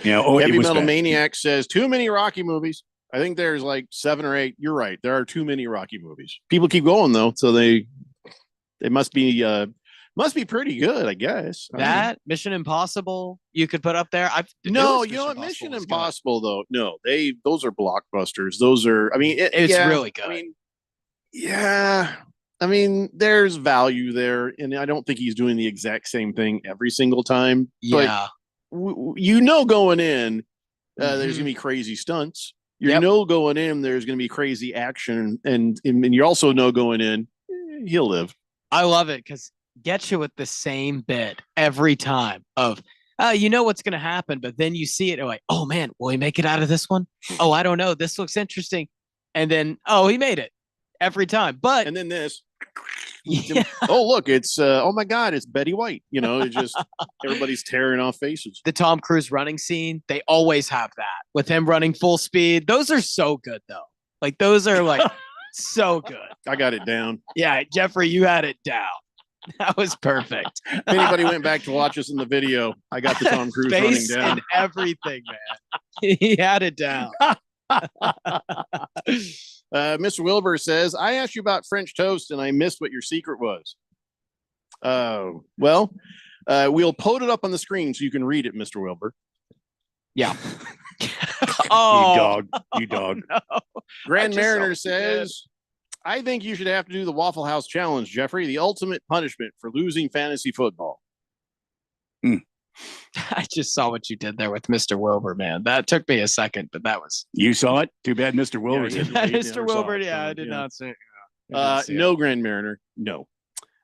yeah. Heavy it was Metal bad. Maniac says, too many Rocky movies. I think there's like 7 or 8. You're right. There are too many Rocky movies. People keep going though, so they must be Must be pretty good, I guess. I don't know. That Mission Impossible you could put up there. The No, newest you know what? Mission was good. Impossible, though. No, those are blockbusters. Those are. I mean, It's yeah, really good. I mean, yeah. I mean, there's value there, and I don't think he's doing the exact same thing every single time. Yeah. But going in, there's gonna be crazy stunts. Going in, there's gonna be crazy action, and you also know going in, he'll live. I love it because get you with the same bit every time of you know what's going to happen, but then you see it and like, oh man, will he make it out of this one? Oh, I don't know, this looks interesting, and then he made it every time. But and then this yeah. oh look, it's oh my god, it's Betty White. It's just everybody's tearing off faces. The Tom Cruise running scene, they always have that with him running full speed. Those are so good though. Like those are like so good. I got it down. Yeah, Jeffrey, you had it down. That was perfect. If anybody went back to watch us in the video, I got the Tom Cruise running Face down. and everything, man. He had it down. Mr. Wilbur says, I asked you about French toast and I missed what your secret was. Well, we'll put it up on the screen so you can read it, Mr. Wilbur. Yeah. You dog. No. Grand I just Mariner saw what you did. says, I think you should have to do the Waffle House Challenge, Jeffrey, the ultimate punishment for losing fantasy football. I just saw what you did there with Mr. Wilbur, man. That took me a second, but that was You saw it? Too bad Mr. Wilbur Yeah, didn't. Mr. Wilbur. Yeah, I did not see it. No, Grand Mariner, no.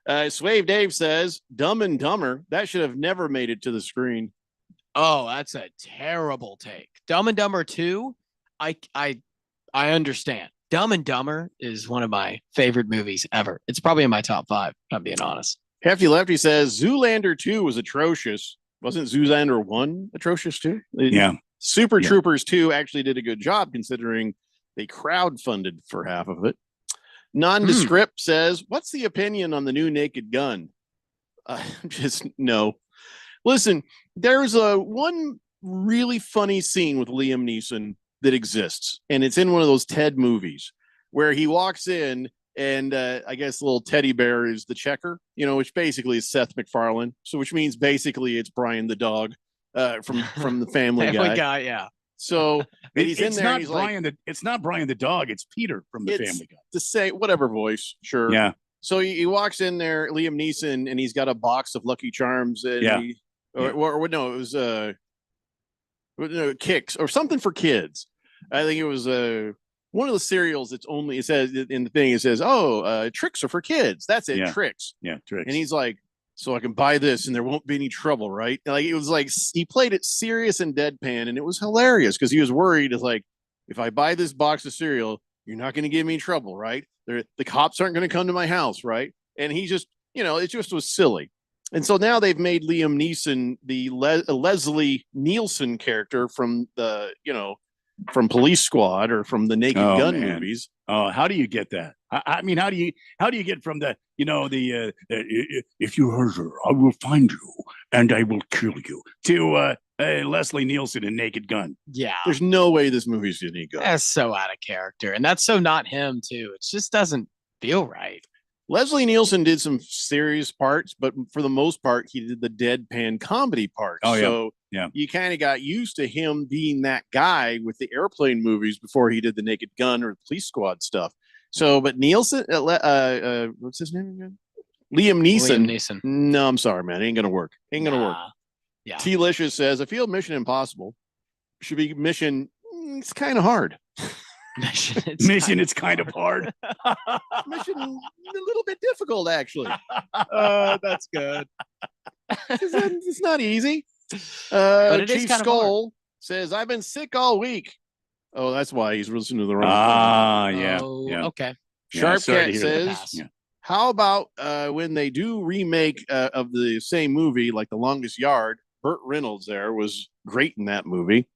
Swave Dave says, Dumb and Dumber, that should have never made it to the screen. Oh, that's a terrible take. Dumb and Dumber 2, I understand. Dumb and Dumber is one of my favorite movies ever. It's probably in my top 5, if I'm being honest. Hefty Lefty says, Zoolander 2 was atrocious. Wasn't Zoolander 1 atrocious too? Yeah. Super Troopers 2 actually did a good job considering they crowdfunded for half of it. Nondescript says, what's the opinion on the new Naked Gun? Just no. Listen, there's one really funny scene with Liam Neeson that exists, and it's in one of those Ted movies where he walks in and I guess the little teddy bear is the checker, which basically is Seth MacFarlane. So which means basically it's Brian the dog from the Family Guy. Yeah. So he's in It's there. not And he's like, it's not Brian the dog. It's Peter from the it's Family Guy. the same, whatever voice, sure. Yeah. So he walks in there, Liam Neeson, and he's got a box of Lucky Charms. And Yeah. or no, it was Kicks or something for kids. I think it was one of the cereals. It says in the thing, it says, tricks are for kids. That's it, Yeah. tricks. Yeah, tricks. And he's like, so I can buy this and there won't be any trouble, right? Like it was like he played it serious and deadpan, and it was hilarious because he was worried. It's like, if I buy this box of cereal, you're not going to give me trouble, right? The cops aren't going to come to my house, right? And he just, it just was silly. And so now they've made Liam Neeson the Leslie Nielsen character from the, from Police Squad or from the Naked Gun movies. Oh, how do you get that? I mean, how do you get from the, if you hurt her, I will find you and I will kill you to Leslie Nielsen in Naked Gun? Yeah. There's no way this movie's any good. That's so out of character. And that's so not him, too. It just doesn't feel right. Leslie Nielsen did some serious parts, but for the most part, he did the deadpan comedy parts. Oh, yeah. So Yeah. you kind of got used to him being that guy with the airplane movies before he did the Naked Gun or the Police Squad stuff. So, but Nielsen, what's his name again? Liam Neeson. No, I'm sorry, man. Ain't going to work. Ain't going to work. Yeah. T-Licious says, I feel Mission Impossible should be Mission. It's kind of hard. Mission, it's kind of hard. Mission, a little bit difficult, actually. That's good. It's not easy. But it is Chief kind of Skull says, I've been sick all week. Oh, that's why he's listening to the wrong. Yeah. Okay. Sharp sorry to Cat hear that. says, Yeah. how about when they do remake of the same movie, like The Longest Yard? Burt Reynolds there was great in that movie.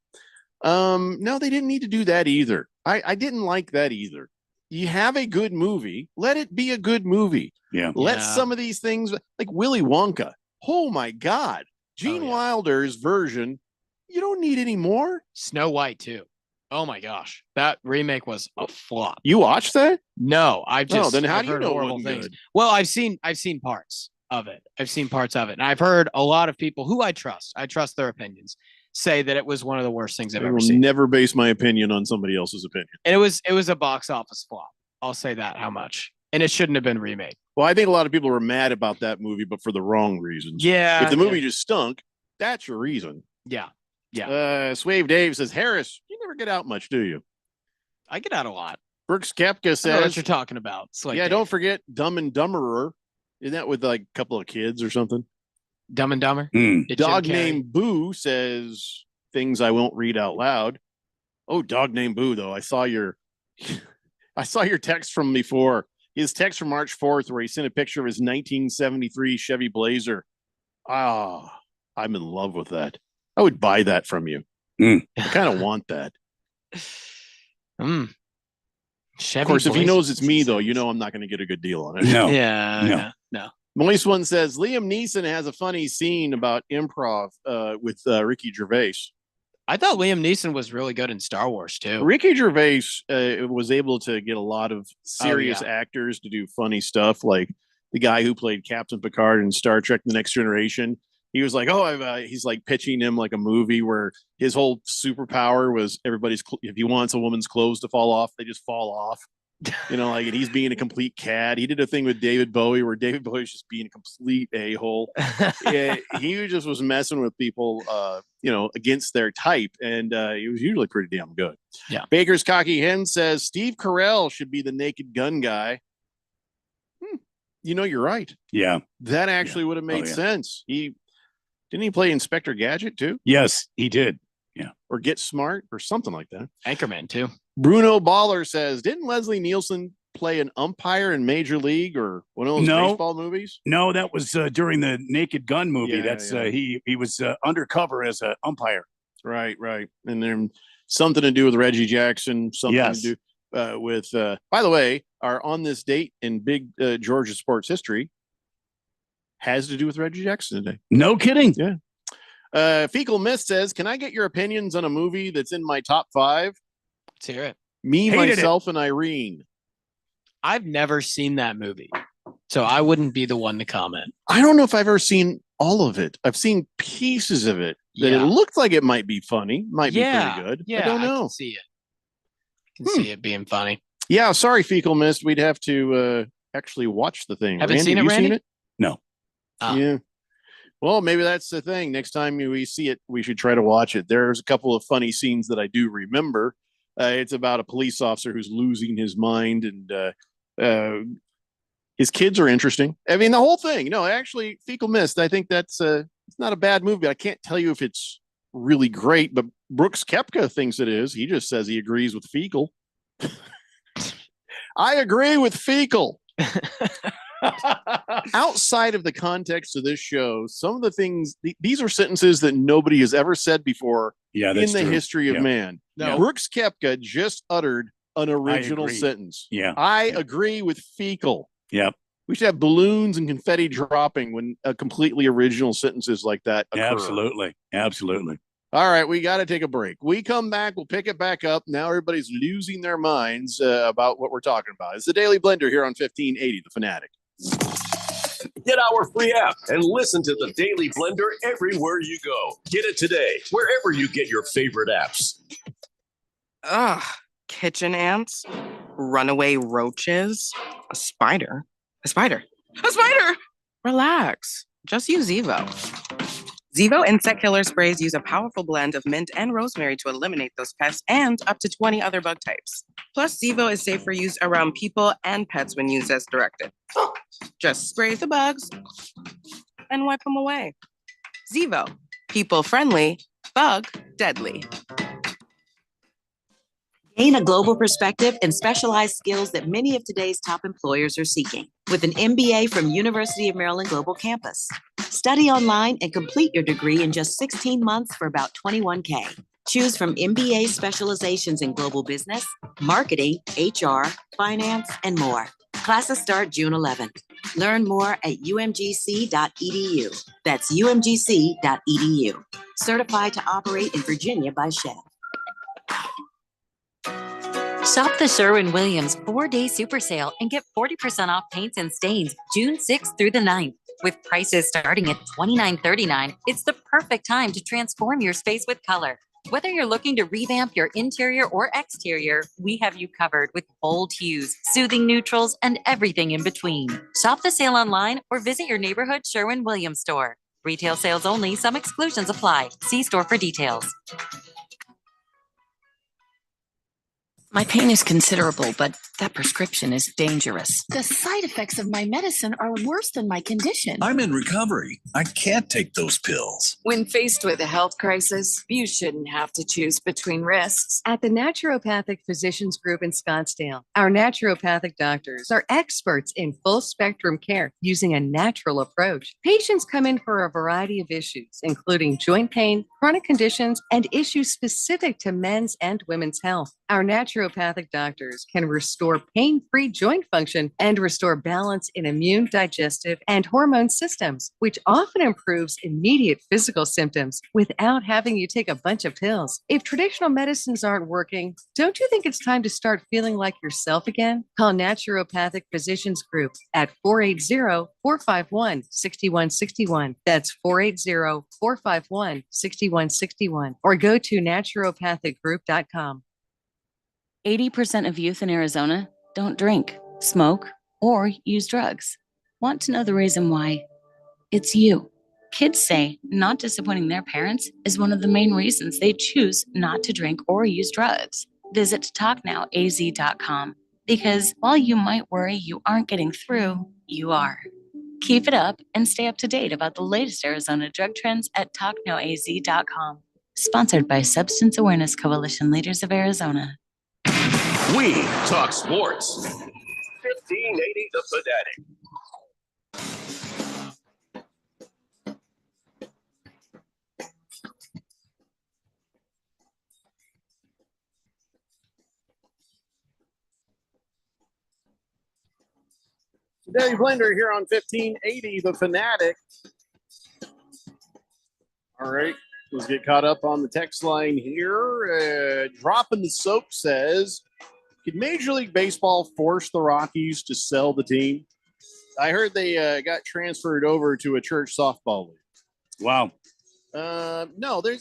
No, they didn't need to do that either. I didn't like that either. You have a good movie, let it be a good movie. Yeah. Let some of these things, like Willy Wonka. Oh my God. Gene Wilder's version, you don't need any more. Snow White, too. Oh my gosh. That remake was a flop. You watched that? No, I just then how I've do you heard know it horrible wasn't things. good? Well, I've seen parts. of it. I've seen parts of it. And I've heard a lot of people who I trust their opinions, say that it was one of the worst things I've I ever will seen. never base my opinion on somebody else's opinion. And it was a box office flop. I'll say that how much. And it shouldn't have been remade. Well, I think a lot of people were mad about that movie, but for the wrong reasons. Yeah. If the movie just stunk, that's your reason. Yeah. Yeah. Swave Dave says, Harris, you never get out much, do you? I get out a lot. Brooks Kepka I know says, what you're talking about. It's like, yeah, don't forget Dumb and Dumberer. Isn't that with like a couple of kids or something? Dumb and Dumber. Dog named Boo says things I won't read out loud. Oh, dog named Boo, though. I saw your text from before. His text from March 4th, where he sent a picture of his 1973 Chevy Blazer. Ah, I'm in love with that. I would buy that from you. I kind of want that. Chevy of course, if he Blazer. knows it's me, though, you know I'm not going to get a good deal on it. No. Moist One says Liam Neeson has a funny scene about improv with Ricky Gervais. I thought Liam Neeson was really good in Star Wars too. Ricky Gervais was able to get a lot of serious actors to do funny stuff, like the guy who played Captain Picard in Star Trek: The Next Generation. He was like, he's like pitching him like a movie where his whole superpower was if he wants a woman's clothes to fall off, they just fall off. Like, and he's being a complete cad. He did a thing with David Bowie where David Bowie was just being a complete a-hole. He just was messing with people, against their type. And he was usually pretty damn good. Yeah. Baker's Cocky Hen says Steve Carell should be the Naked Gun guy. You're right. Yeah. That actually would have made sense. Didn't he play Inspector Gadget too? Yes, he did. Yeah. Or Get Smart or something like that. Anchorman too. Bruno Baller says, didn't Leslie Nielsen play an umpire in Major League or one of those baseball movies? No, that was during the Naked Gun movie. Yeah, That's he was undercover as an umpire. Right. And then something to do with Reggie Jackson, something to do with, by the way, our On This Date in big Georgia sports history has to do with Reggie Jackson today. No kidding. Yeah. Fecal Mist says, can I get your opinions on a movie that's in my top 5? Let's hear it. Me, Myself, and Irene. I've never seen that movie, so I wouldn't be the one to comment. I don't know if I've ever seen all of it. I've seen pieces of it that it looked like it might be funny, might be pretty good. Yeah, I don't know. I can see it. I can see it being funny. Yeah, sorry, Fecal Mist. We'd have to actually watch the thing. Haven't Randy, seen it, have you Randy? seen it? No. Yeah. Well, maybe that's the thing. Next time we see it, we should try to watch it. There's a couple of funny scenes that I do remember. It's about a police officer who's losing his mind, and his kids are interesting. I mean, the whole thing. No, actually, Fecal Mist. I think that's it's not a bad movie. I can't tell you if it's really great, but Brooks Koepka thinks it is. He just says he agrees with Fecal. I agree with Fecal. Outside of the context of this show, some of the things, these are sentences that nobody has ever said before in the history of man. No. Brooks Koepka just uttered an original agree. sentence. Yeah. I agree with Fecal. Yep. We should have balloons and confetti dropping when completely original sentences like that occur. Absolutely. All right, we got to take a break. We come back, we'll pick it back up. Now everybody's losing their minds about what we're talking about. It's the Daily Blender here on 1580, The Fanatic. Get our free app and listen to the Daily Blender everywhere you go. Get it today, wherever you get your favorite apps. Ugh, kitchen ants, runaway roaches, a spider. Relax. Just use Zevo. Zevo insect killer sprays use a powerful blend of mint and rosemary to eliminate those pests and up to 20 other bug types. Plus, Zevo is safe for use around people and pets when used as directed. Just spray the bugs and wipe them away. Zevo, people friendly, bug deadly. Gain a global perspective and specialized skills that many of today's top employers are seeking with an MBA from University of Maryland Global Campus. Study online and complete your degree in just 16 months for about $21K. Choose from MBA specializations in global business, marketing, HR, finance, and more. Classes start June 11th. Learn more at umgc.edu. That's umgc.edu. Certified to operate in Virginia by Chev. Shop the Sherwin-Williams 4-day super sale and get 40% off paints and stains June 6th through the 9th. With prices starting at $29.39, it's the perfect time to transform your space with color. Whether you're looking to revamp your interior or exterior, we have you covered with bold hues, soothing neutrals, and everything in between. Shop the sale online or visit your neighborhood Sherwin-Williams store. Retail sales only, some exclusions apply. See store for details. My pain is considerable, but that prescription is dangerous. The side effects of my medicine are worse than my condition. I'm in recovery. I can't take those pills. When faced with a health crisis, you shouldn't have to choose between risks. At the Naturopathic Physicians Group in Scottsdale, our naturopathic doctors are experts in full spectrum care using a natural approach. Patients come in for a variety of issues, including joint pain, chronic conditions, and issues specific to men's and women's health. Our naturopathic doctors can restore pain-free joint function and restore balance in immune, digestive, and hormone systems, which often improves immediate physical symptoms without having you take a bunch of pills. If traditional medicines aren't working, don't you think it's time to start feeling like yourself again? Call Naturopathic Physicians Group at 480-451-6161. That's 480-451-6161. Or go to naturopathicgroup.com. 80% of youth in Arizona don't drink, smoke, or use drugs. Want to know the reason why? It's you. Kids say not disappointing their parents is one of the main reasons they choose not to drink or use drugs. Visit talknowaz.com because while you might worry you aren't getting through, you are. Keep it up and stay up to date about the latest Arizona drug trends at talknowaz.com. Sponsored by Substance Awareness Coalition Leaders of Arizona. We talk sports. 1580 The Fanatic. Daily Blender here on 1580 The Fanatic. All right, let's get caught up on the text line here. Dropping the Soap says, could Major League Baseball force the Rockies to sell the team? I heard they got transferred over to a church softball league. Wow. No, there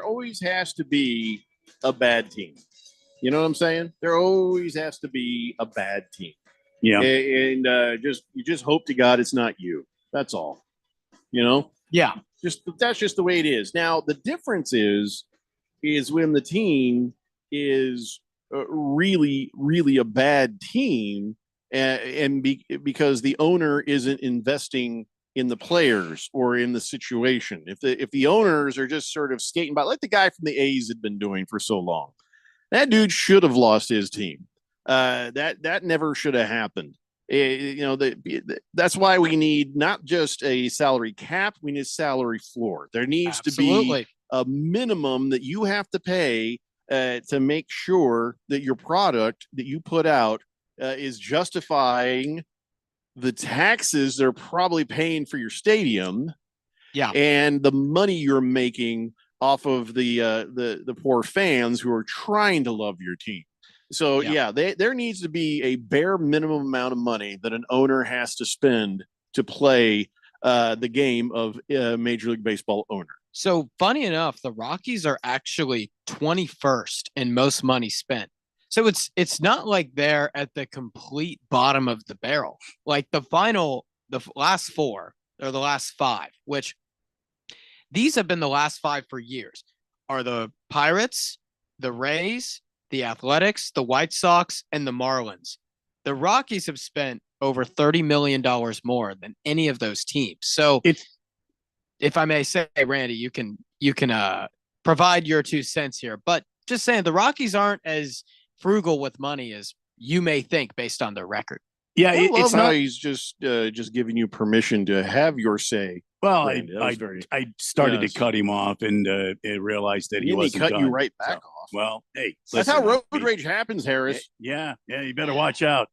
always has to be a bad team. You know what I'm saying? There always has to be a bad team. Yeah. And you just hope to God it's not you. That's all. You know? Yeah. That's just the way it is. Now, the difference is when the team is really, really a bad team, because the owner isn't investing in the players or in the situation. If the owners are just sort of skating by, like the guy from the A's had been doing for so long, that dude should have lost his team. That never should have happened. That's why we need not just a salary cap, we need a salary floor. There needs to be a minimum that you have to pay to make sure that your product that you put out is justifying the taxes they're probably paying for your stadium, and the money you're making off of the poor fans who are trying to love your team. So there needs to be a bare minimum amount of money that an owner has to spend to play the game of a Major League Baseball owner. So funny enough, the Rockies are actually 21st in most money spent. So it's not like they're at the complete bottom of the barrel. Like the last four or the last five, which these have been the last five for years, are the Pirates, the Rays, the Athletics, the White Sox, and the Marlins. The Rockies have spent over $30 million more than any of those teams. So if I may say, Randy, you can provide your 2 cents here, but just saying the Rockies aren't as frugal with money as you may think based on their record. Yeah, I love how he's just giving you permission to have your say. Well, I started to cut him off and realized that he wasn't cut done. you right back off. Well, hey, that's how road rage happens, Harris. Yeah, you better watch out,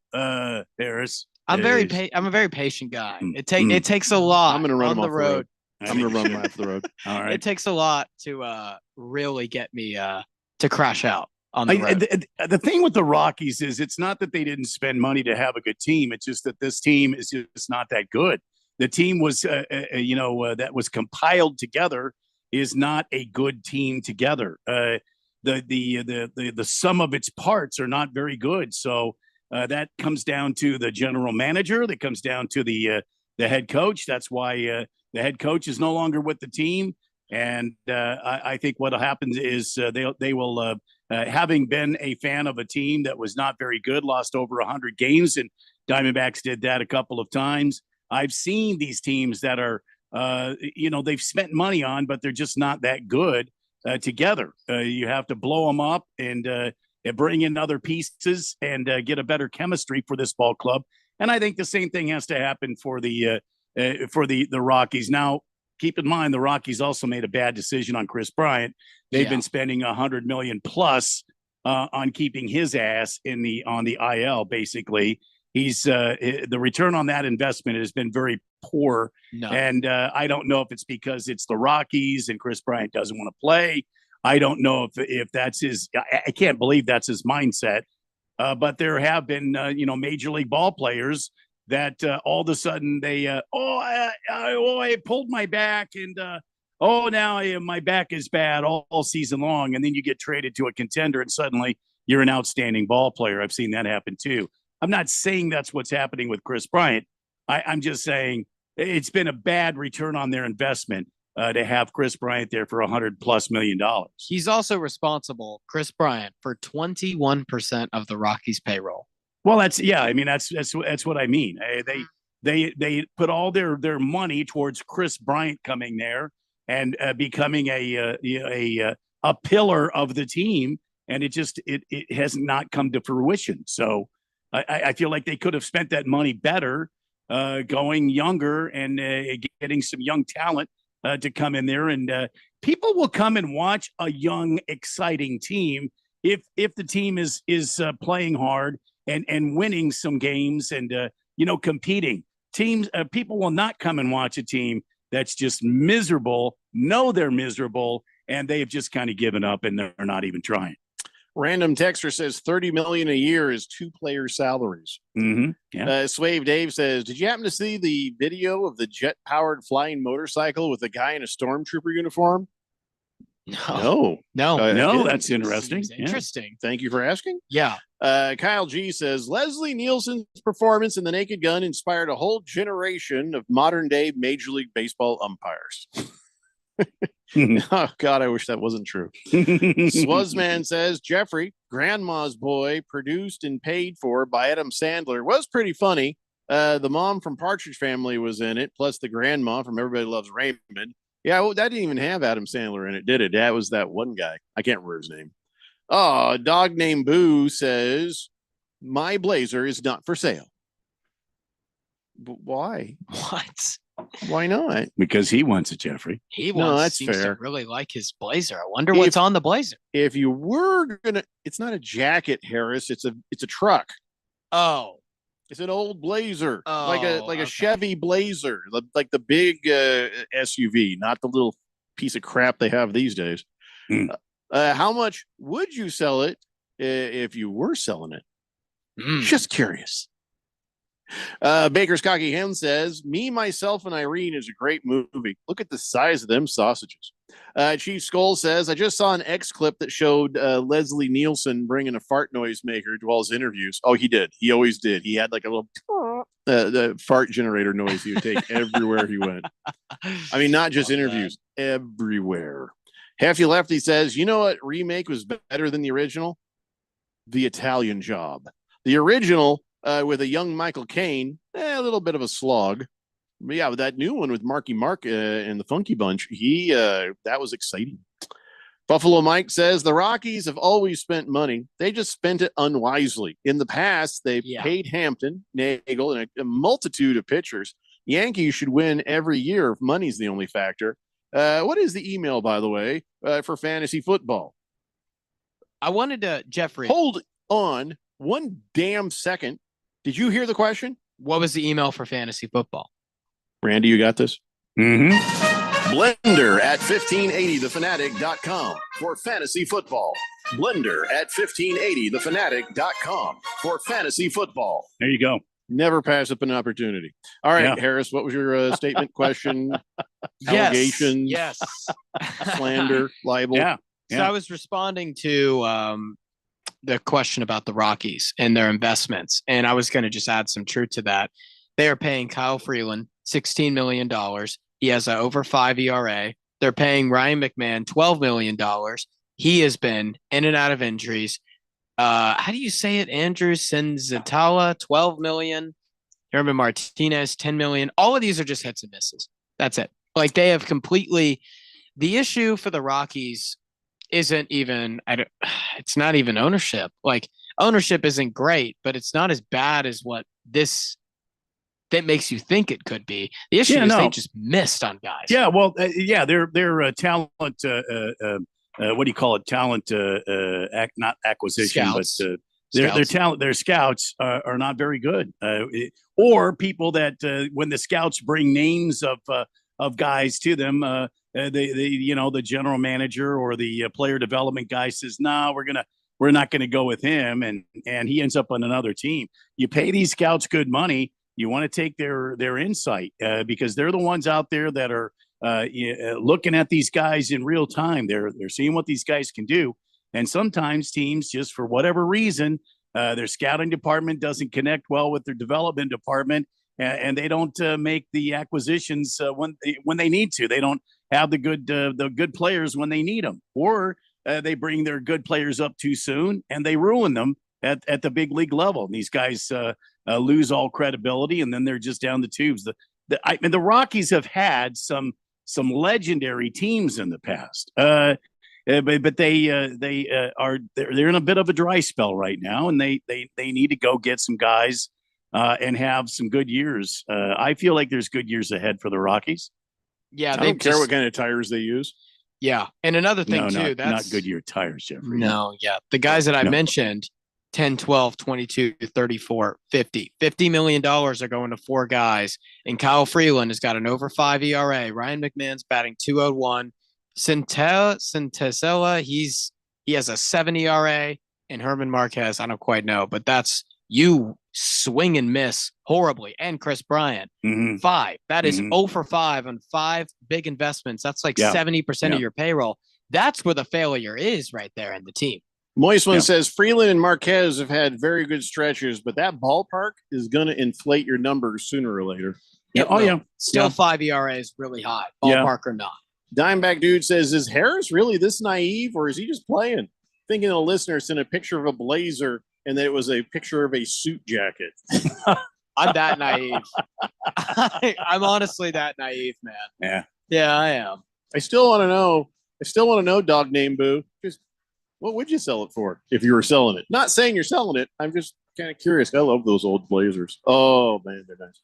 Harris. I'm a very patient guy. It takes a lot. I'm going to run on him the off road. I'm going to run him off the road. All right. It takes a lot to really get me to crash out on the road. The thing with the Rockies is it's not that they didn't spend money to have a good team. It's just that this team is just not that good. the team was, that was compiled together is not a good team together. The sum of its parts are not very good. So that comes down to the general manager. That comes down to the head coach. That's why the head coach is no longer with the team. And I think what happens is they will, having been a fan of a team that was not very good, lost over 100 games, and Diamondbacks did that a couple of times. I've seen these teams that are, they've spent money on, but they're just not that good together. You have to blow them up and bring in other pieces and get a better chemistry for this ball club. And I think the same thing has to happen for the Rockies. Now, keep in mind, the Rockies also made a bad decision on Chris Bryant. They've been spending $100 million plus on keeping his ass on the IL. Basically, he's the return on that investment has been very poor. No. And I don't know if it's because it's the Rockies and Chris Bryant doesn't want to play. I don't know if that's his. I can't believe that's his mindset. But there have been major league ball players that all of a sudden they I pulled my back and now my back is bad all season long, and then you get traded to a contender and suddenly you're an outstanding ball player. I've seen that happen too. I'm not saying that's what's happening with Chris Bryant. I'm just saying it's been a bad return on their investment to have Chris Bryant there for $100+ million. He's also responsible, Chris Bryant, for 21% of the Rockies' payroll. Well, that's what I mean. They put all their money towards Chris Bryant coming there and becoming a pillar of the team, and it has not come to fruition. So I feel like they could have spent that money better, going younger and getting some young talent to come in there, and people will come and watch a young, exciting team if the team is playing hard and winning some games and competing. People will not come and watch a team that's just miserable, know they're miserable, and they've just kind of given up and they're not even trying. Random texter says $30 million a year is 2 player salaries. Mm-hmm. Yeah. Swave Dave says, did you happen to see the video of the jet-powered flying motorcycle with a guy in a stormtrooper uniform? No. That's interesting. Interesting. Thank you for asking. Yeah. Kyle G says, Leslie Nielsen's performance in The Naked Gun inspired a whole generation of modern-day Major League Baseball umpires. Oh, God, I wish that wasn't true. Swuzman says, Jeffrey, Grandma's Boy, produced and paid for by Adam Sandler, was pretty funny. The mom from Partridge Family was in it, plus the grandma from Everybody Loves Raymond. Yeah, well, that didn't even have Adam Sandler in it, did it? That was that one guy. I can't remember his name. Oh, a dog named Boo says, my blazer is not for sale. But why? What? Why not? Because he wants it, Jeffrey. That's seems fair. to really like his blazer. I wonder what's on the blazer. If you were gonna, it's not a jacket, Harris. It's a truck. Oh, it's an old Blazer, like okay. a Chevy Blazer, like the big SUV, not the little piece of crap they have these days. How much would you sell it if you were selling it? Just curious. Baker's Cocky Hen says, Me, Myself, and Irene is a great movie. Look at the size of them sausages. Chief Skull says, I just saw an X clip that showed Leslie Nielsen bringing a fart noise maker to all his interviews. Oh, he did. He always did. He had like a little the fart generator noise he would take everywhere he went. I mean, not just interviews, everywhere. Hefty Lefty says, you know what remake was better than the original? The Italian Job. The original with a young Michael Caine, a little bit of a slog. But yeah, with that new one with Marky Mark and the Funky Bunch, that was exciting. Buffalo Mike says the Rockies have always spent money. They just spent it unwisely. In the past, they paid Hampton, Nagel, and a multitude of pitchers. Yankees should win every year if money's the only factor. What is the email, by the way, for fantasy football? I wanted to, Jeffrey. Hold on one damn second. Did you hear the question? What was the email for fantasy football? Randy, you got this? Mm-hmm. Blender at 1580thefanatic.com for fantasy football. Blender at 1580thefanatic.com for fantasy football. There you go. Never pass up an opportunity. All right, Yeah. Harris, what was your statement, question, Yes, allegations, yes. slander, libel? Yeah. So I was responding to the question about the Rockies and their investments, and I was going to just add some truth to that. They are paying Kyle Freeland $16 million. He has an over 5 ERA. They're paying Ryan McMahon $12 million. He has been in and out of injuries. How do you say it? Andrew Senzatala, $12 million. Herman Martinez, $10 million. All of these are just hits and misses. That's it. Like they have completely. The issue for the Rockies isn't even. It's not even ownership. Like ownership isn't great, but it's not as bad as what this. That makes you think it could be. The issue is they just missed on guys. Yeah, well, they're talent. What do you call it? Talent, not acquisition, Scouts. but their talent. Their scouts are not very good, or people that when the scouts bring names of guys to them, the general manager or the player development guy says, "No, we're not gonna go with him," and he ends up on another team. You pay these scouts good money. You want to take their insight because they're the ones out there that are looking at these guys in real time. They're seeing what these guys can do. And sometimes teams, just for whatever reason, their scouting department doesn't connect well with their development department, and they don't make the acquisitions when they need to. They don't have the good players when they need them, or they bring their good players up too soon and they ruin them at the big league level. And these guys lose all credibility, and then they're just down the tubes. The Rockies have had some legendary teams in the past, but they're in a bit of a dry spell right now, and they need to go get some guys and have some good years. I feel like there's good years ahead for the Rockies. Yeah, I don't care what kind of tires they use. Yeah, and another thing too, that's not Goodyear tires, Jeffrey. No, yeah, the guys that I mentioned. 10, 12, 22, 34, 50. $50 million are going to 4 guys. And Kyle Freeland has got an over 5 ERA. Ryan McMahon's batting .201. Santella, he has a 7 ERA. And Herman Marquez, I don't quite know, but that's you swing and miss horribly. And Chris Bryant, 5. That is 0 for 5 on 5 big investments. That's like 70% of your payroll. That's where the failure is right there in the team. Moist One says Freeland and Marquez have had very good stretches, but that ballpark is going to inflate your numbers sooner or later. Still 5 ERA is really high. Ballpark or not. Dimeback Dude says, is Harris really this naive, or is he just playing? Thinking a listener sent a picture of a blazer and that it was a picture of a suit jacket. I'm that naive. I'm honestly that naive, man. Yeah, I am. I still want to know, Dog Name Boo. Just what would you sell it for if you were selling it? Not saying you're selling it. I'm just kind of curious. I love those old blazers. Oh, man, they're nice.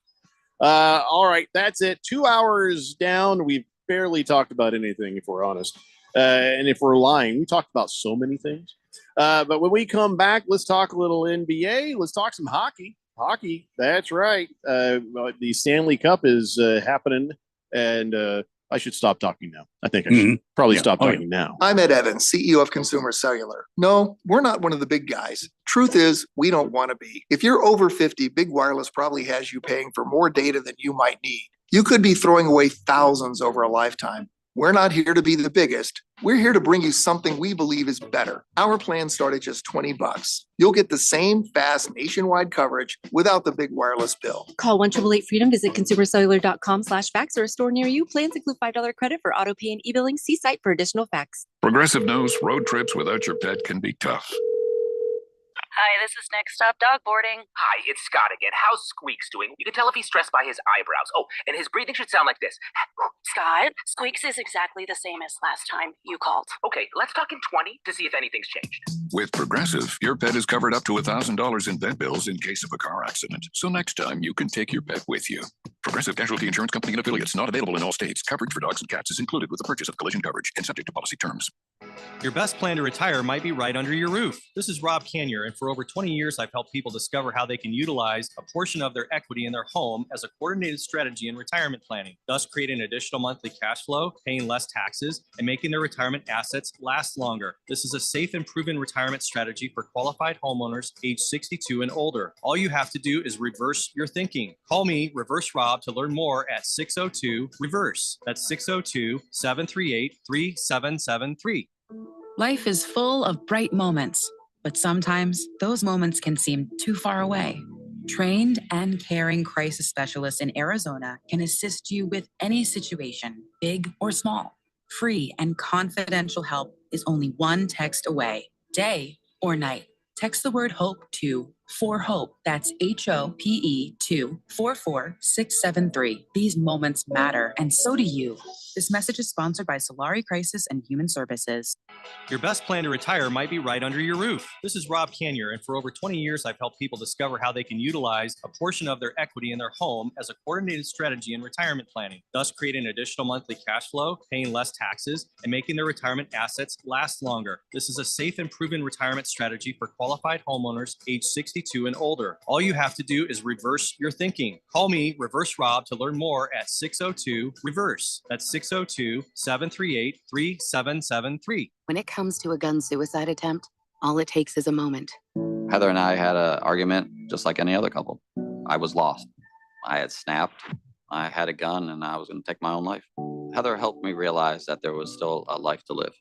All right, that's it. 2 hours down. We've barely talked about anything, if we're honest. And if we're lying, we talked about so many things. But when we come back, let's talk a little NBA. Let's talk some hockey. Hockey, that's right. The Stanley Cup is happening, and I should stop talking now. I think I should probably stop talking now. I'm Ed Evans, CEO of Consumer Cellular. No, we're not one of the big guys. Truth is, we don't want to be. If you're over 50, Big Wireless probably has you paying for more data than you might need. You could be throwing away thousands over a lifetime. We're not here to be the biggest. We're here to bring you something we believe is better. Our plans start at just $20. You'll get the same fast nationwide coverage without the big wireless bill. Call 1-888-FREEDOM, visit consumercellular.com/facts or a store near you. Plans include $5 credit for auto pay and e-billing. See site for additional facts. Progressive knows road trips without your pet can be tough. Hi, this is Next Stop Dog Boarding. Hi, it's Scott again. How's Squeaks doing? You can tell if he's stressed by his eyebrows. Oh, and his breathing should sound like this. Scott, Squeaks is exactly the same as last time you called. Okay, let's talk in 20 to see if anything's changed. With Progressive, your pet is covered up to $1,000 in vet bills in case of a car accident. So next time, you can take your pet with you. Progressive Casualty Insurance Company and affiliates, not available in all states. Coverage for dogs and cats is included with the purchase of collision coverage and subject to policy terms. Your best plan to retire might be right under your roof. This is Rob Canyer, and for for over 20 years, I've helped people discover how they can utilize a portion of their equity in their home as a coordinated strategy in retirement planning, thus creating additional monthly cash flow, paying less taxes, and making their retirement assets last longer. This is a safe and proven retirement strategy for qualified homeowners age 62 and older. All you have to do is reverse your thinking. Call me, Reverse Rob, to learn more at 602-REVERSE. That's 602-738-3773. Life is full of bright moments, but sometimes those moments can seem too far away. Trained and caring crisis specialists in Arizona can assist you with any situation, big or small. Free and confidential help is only one text away, day or night. Text the word HOPE to 4HOPE. That's HOPE to 44673. These moments matter, and so do you. This message is sponsored by Solari Crisis and Human Services. Your best plan to retire might be right under your roof. This is Rob Canyer, and for over 20 years, I've helped people discover how they can utilize a portion of their equity in their home as a coordinated strategy in retirement planning, thus creating additional monthly cash flow, paying less taxes, and making their retirement assets last longer. This is a safe and proven retirement strategy for qualified homeowners age 62 and older. All you have to do is reverse your thinking. Call me, Reverse Rob, to learn more at 602-REVERSE. That's 602-738-3773. When it comes to a gun suicide attempt, all it takes is a moment. Heather and I had an argument just like any other couple. I was lost. I had snapped. I had a gun and I was going to take my own life. Heather helped me realize that there was still a life to live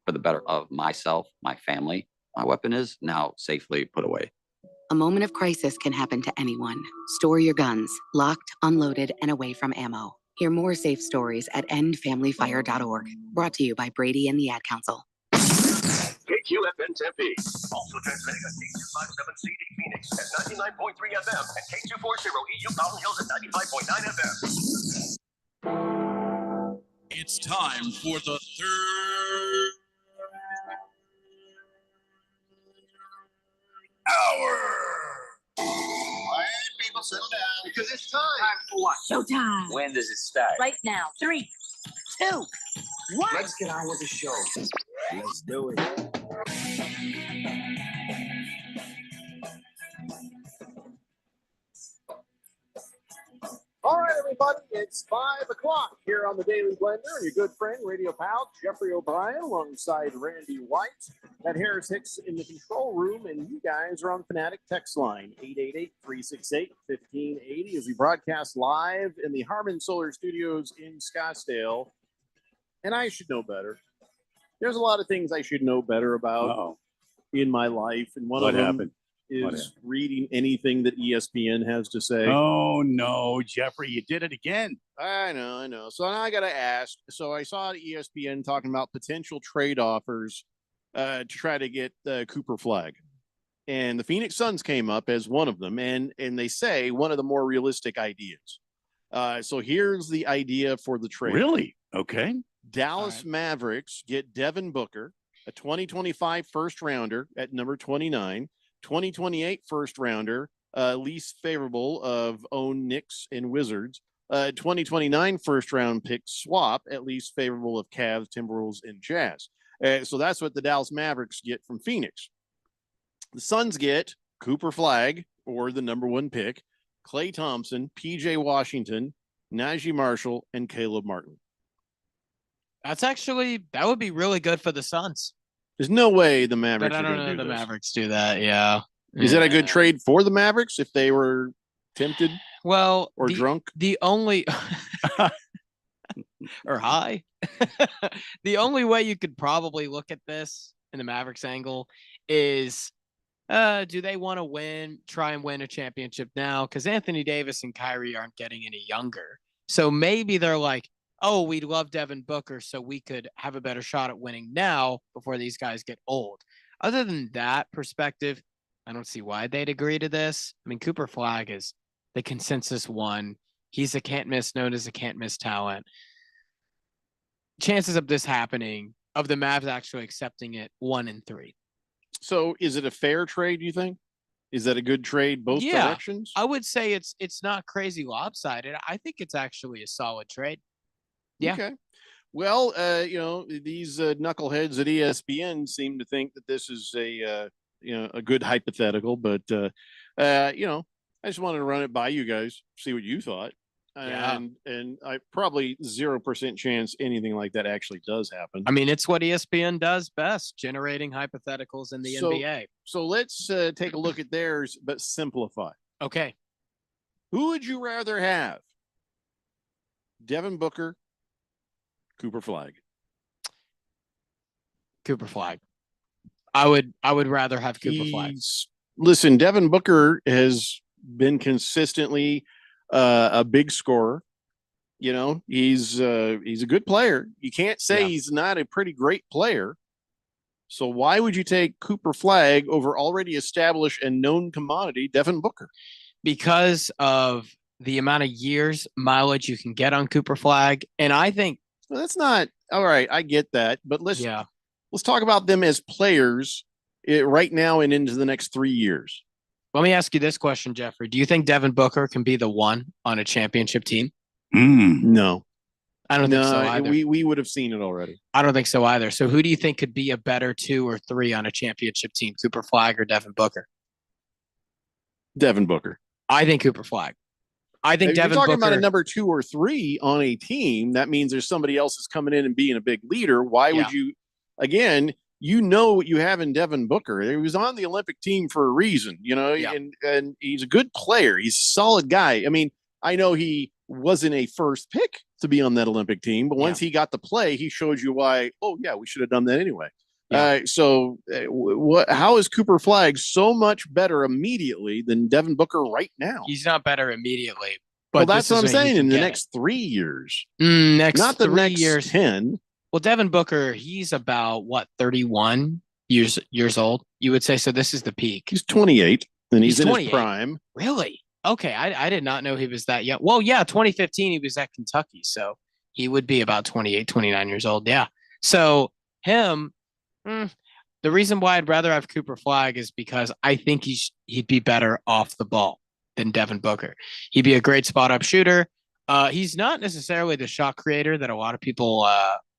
for the better of myself, my family. My weapon is now safely put away. A moment of crisis can happen to anyone. Store your guns, locked, unloaded, and away from ammo. Hear more safe stories at endfamilyfire.org. Brought to you by Brady and the Ad Council. KQFN Tempe. Also transmitting on K257CD Phoenix at 99.3 FM and K240 EU Mountain Hills at 95.9 FM. It's time for the third hour. All right, people, settle down because it's time. For what? Showtime. When does it start? Right now. 3, 2, 1. Let's get on with the show. Let's do it. All right, everybody, it's 5 o'clock here on the Daily Blender. Your good friend, radio pal, Jeffrey O'Brien, alongside Randy White and Harris Hicks in the control room. And you guys are on Fanatic text line, 888-368-1580, as we broadcast live in the Harman Solar Studios in Scottsdale. And I should know better. There's a lot of things I should know better about in my life. And one of them is reading anything that ESPN has to say. Oh, no, Jeffrey, you did it again. I know. So now I got to ask. So I saw ESPN talking about potential trade offers to try to get Cooper Flagg. And the Phoenix Suns came up as one of them. And they say one of the more realistic ideas. So here's the idea for the trade. Really? Okay. Dallas Mavericks get Devin Booker, a 2025 first rounder at number 29, 2028 first rounder, least favorable of own Knicks and Wizards, 2029 first round pick swap, at least favorable of Cavs, Timberwolves, and Jazz. So that's what the Dallas Mavericks get from Phoenix. The Suns get Cooper Flagg, or the number one pick, Klay Thompson, PJ Washington, Najee Marshall, and Caleb Martin. That would be really good for the Suns. There's no way the Mavericks. But I don't know the Mavericks do that. Yeah. Is that a good trade for the Mavericks if they were tempted? Well, or drunk? The only or high. The only way you could probably look at this in the Mavericks angle is, do they want to try and win a championship now? Because Anthony Davis and Kyrie aren't getting any younger. So maybe they're like, oh, we'd love Devin Booker so we could have a better shot at winning now before these guys get old. Other than that perspective, I don't see why they'd agree to this. I mean, Cooper Flagg is the consensus one. He's a can't-miss, known as a can't-miss talent. Chances of this happening, of the Mavs actually accepting it, 1 in 3. So is it a fair trade, you think? Is that a good trade both directions? I would say it's not crazy lopsided. I think it's actually a solid trade. Yeah. Okay. Well, these knuckleheads at ESPN seem to think that this is a a good hypothetical, but I just wanted to run it by you guys, see what you thought. Yeah. And I probably 0% chance anything like that actually does happen. I mean, it's what ESPN does best, generating hypotheticals in the NBA. So let's take a look at theirs, but simplify. Okay. Who would you rather have? Devin Booker, Cooper Flag. Cooper Flag. I would rather have Cooper Flag. Listen, Devin Booker has been consistently a big scorer. He's a good player. You can't say he's not a pretty great player. So why would you take Cooper Flag over already established and known commodity Devin Booker? Because of the amount of years mileage you can get on Cooper Flag. And I think that's not all right. I get that, but let's talk about them as players right now and into the next 3 years. Let me ask you this question, Jeffrey. Do you think Devin Booker can be the one on a championship team? No. I don't think so either. We would have seen it already. I don't think so either. So who do you think could be a better 2 or 3 on a championship team, Cooper Flag or Devin Booker? Devin Booker. I think Cooper Flag. I think if Devin you're talking Booker, about a number 2 or 3 on a team, that means there's somebody else is coming in and being a big leader. Why would you, again, what you have in Devin Booker. He was on the Olympic team for a reason, and he's a good player. He's a solid guy. I mean, I know he wasn't a first pick to be on that Olympic team, but once he got to play, he showed you why, we should have done that anyway. How is Cooper Flag so much better immediately than Devin Booker right now? He's not better immediately. But that's what I'm saying. In the next 3 years, not the next 10. Well, Devin Booker, he's about 31 years old. You would say so. This is the peak. He's 28, and he's in his prime. Really? Okay, I did not know he was that young. Well, 2015 he was at Kentucky, so he would be about 28, 29 years old. Yeah. So him. The reason why I'd rather have Cooper Flag is because I think he'd be better off the ball than Devin Booker. He'd be a great spot up shooter. He's not necessarily the shot creator that a lot of people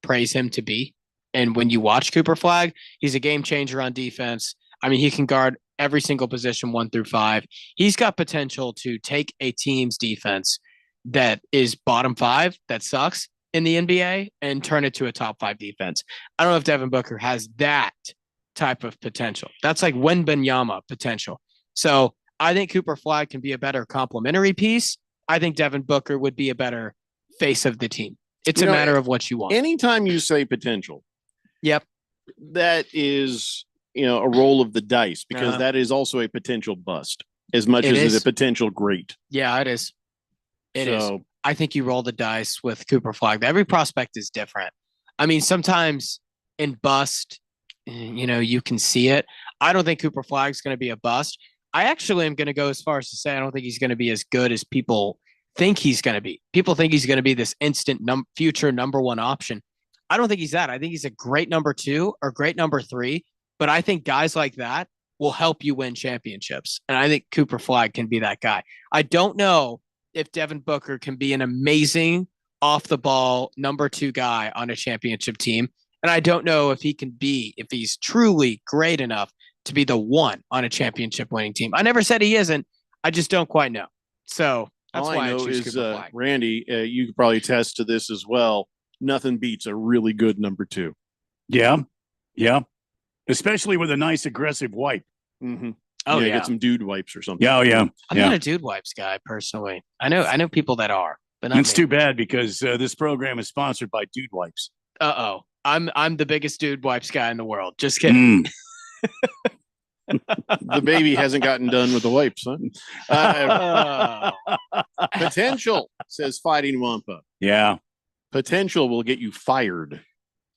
praise him to be. And when you watch Cooper Flag, he's a game changer on defense. I mean, he can guard every single position 1 through 5. He's got potential to take a team's defense that is bottom 5 that sucks in the NBA and turn it to a top 5 defense. I don't know if Devin Booker has that type of potential. That's like Wembanyama potential. So I think Cooper Flag can be a better complementary piece. I think Devin Booker would be a better face of the team. It's a matter of what you want. Anytime you say potential, that is a roll of the dice, because that is also a potential bust as much as it's a potential great. Yeah, it is. It is. I think you roll the dice with Cooper Flag. Every prospect is different. I mean, sometimes in bust, you can see it. I don't think Cooper Flag's going to be a bust. I actually am going to go as far as to say I don't think he's going to be as good as people think he's going to be. People think he's going to be this instant future number 1 option. I don't think he's that. I think he's a great number 2 or great number 3. But I think guys like that will help you win championships. And I think Cooper Flag can be that guy. I don't know if Devin Booker can be an amazing off the ball number 2 guy on a championship team. And I don't know if if he's truly great enough to be the one on a championship winning team. I never said he isn't. I just don't quite know. So that's why I choose Cooper Flag. Randy, you could probably attest to this as well. Nothing beats a really good number 2. Yeah. Yeah. Especially with a nice aggressive wipe. Mm-hmm. Oh, yeah. Get some dude wipes or something. Yeah. Oh, yeah. I'm not a dude wipes guy personally. I know people that are, but it's too bad because this program is sponsored by Dude Wipes. I'm the biggest dude wipes guy in the world. Just kidding. The baby hasn't gotten done with the wipes, huh? Potential, says Fighting Wampa. Yeah. Potential will get you fired.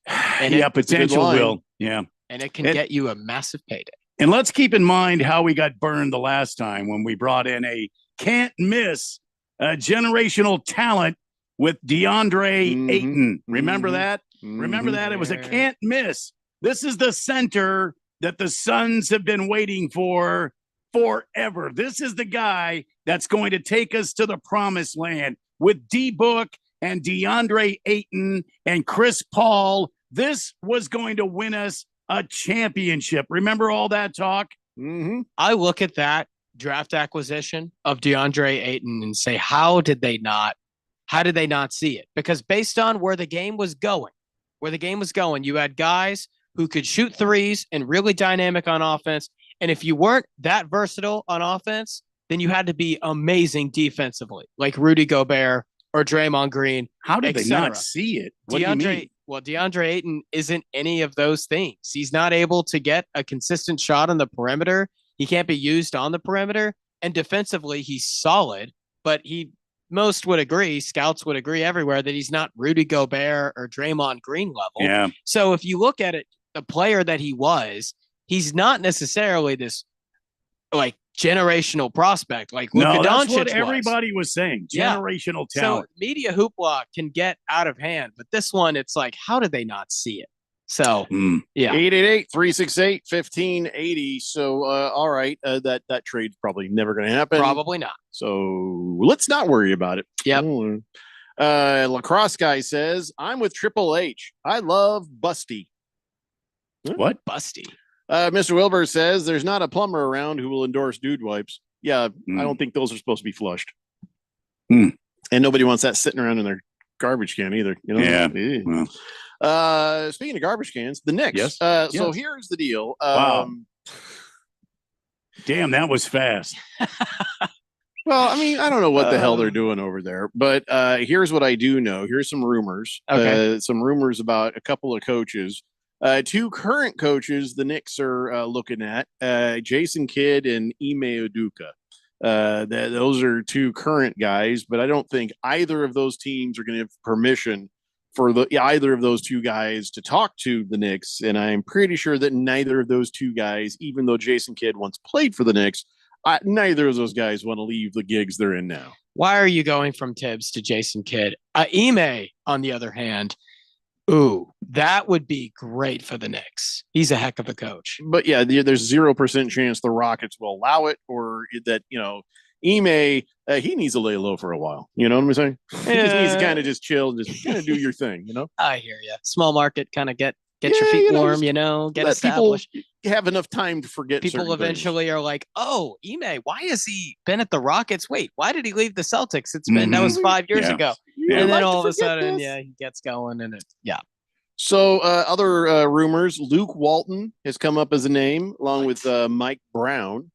And potential will. Yeah. And it can get you a massive payday. And let's keep in mind how we got burned the last time when we brought in a can't miss generational talent with DeAndre Ayton. Remember that? Remember that? It was a can't miss. This is the center that the Suns have been waiting for forever. This is the guy that's going to take us to the promised land with D-Book and DeAndre Ayton and Chris Paul. This was going to win us a championship. Remember all that talk? Mm-hmm. I look at that draft acquisition of DeAndre Ayton and say, how did they not see it? Because based on where the game was going, you had guys who could shoot threes and really dynamic on offense. And if you weren't that versatile on offense, then you had to be amazing defensively, like Rudy Gobert or Draymond Green. How did they not see it? What do you mean? Well, DeAndre Ayton isn't any of those things. He's not able to get a consistent shot on the perimeter. He can't be used on the perimeter. And defensively, he's solid, but most would agree, scouts would agree everywhere, that he's not Rudy Gobert or Draymond Green level. Yeah. So if you look at it, the player that he was, he's not necessarily this like generational prospect like Luka No, that's Doncic what was. everybody was saying. Generational talent. So media hoopla can get out of hand, but this one, it's like, how did they not see it? So yeah, 888-368-1580. So all right, that trade's probably never going to happen. Probably not. So let's not worry about it. Yep. Lacrosse guy says, I'm with Triple H. I love Busty. What? Busty. Mr. Wilbur says there's not a plumber around who will endorse dude wipes. Yeah, I don't think those are supposed to be flushed. And nobody wants that sitting around in their garbage can either. You know? Yeah. Well. Speaking of garbage cans, the Knicks. Yes. So here's the deal. Wow. Damn, that was fast. Well, I mean, I don't know what the hell they're doing over there, but here's what I do know. Here's some rumors. Okay. Some rumors about a couple of coaches. Two current coaches the Knicks are looking at, Jason Kidd and Ime Udoka. Those are two current guys, but I don't think either of those teams are going to have permission for either of those two guys to talk to the Knicks. And I'm pretty sure that neither of those two guys, even though Jason Kidd once played for the Knicks, neither of those guys want to leave the gigs they're in now. Why are you going from Tibbs to Jason Kidd? Ime, on the other hand, that would be great for the Knicks. He's a heck of a coach. But yeah, there's 0% chance the Rockets will allow it, or that, Ime, he needs to lay low for a while. You know what I'm saying? He just needs to kind of just chill, just kind of do your thing, I hear you. Small market, kind of get your feet warm, get let established. People have enough time to forget. People eventually are like, oh, Ime, why has he been at the Rockets? Wait, why did he leave the Celtics? That was 5 years ago. Yeah. And then Like all of to a forget sudden, this. he gets going and So other rumors, Luke Walton has come up as a name, along with Mike Brown.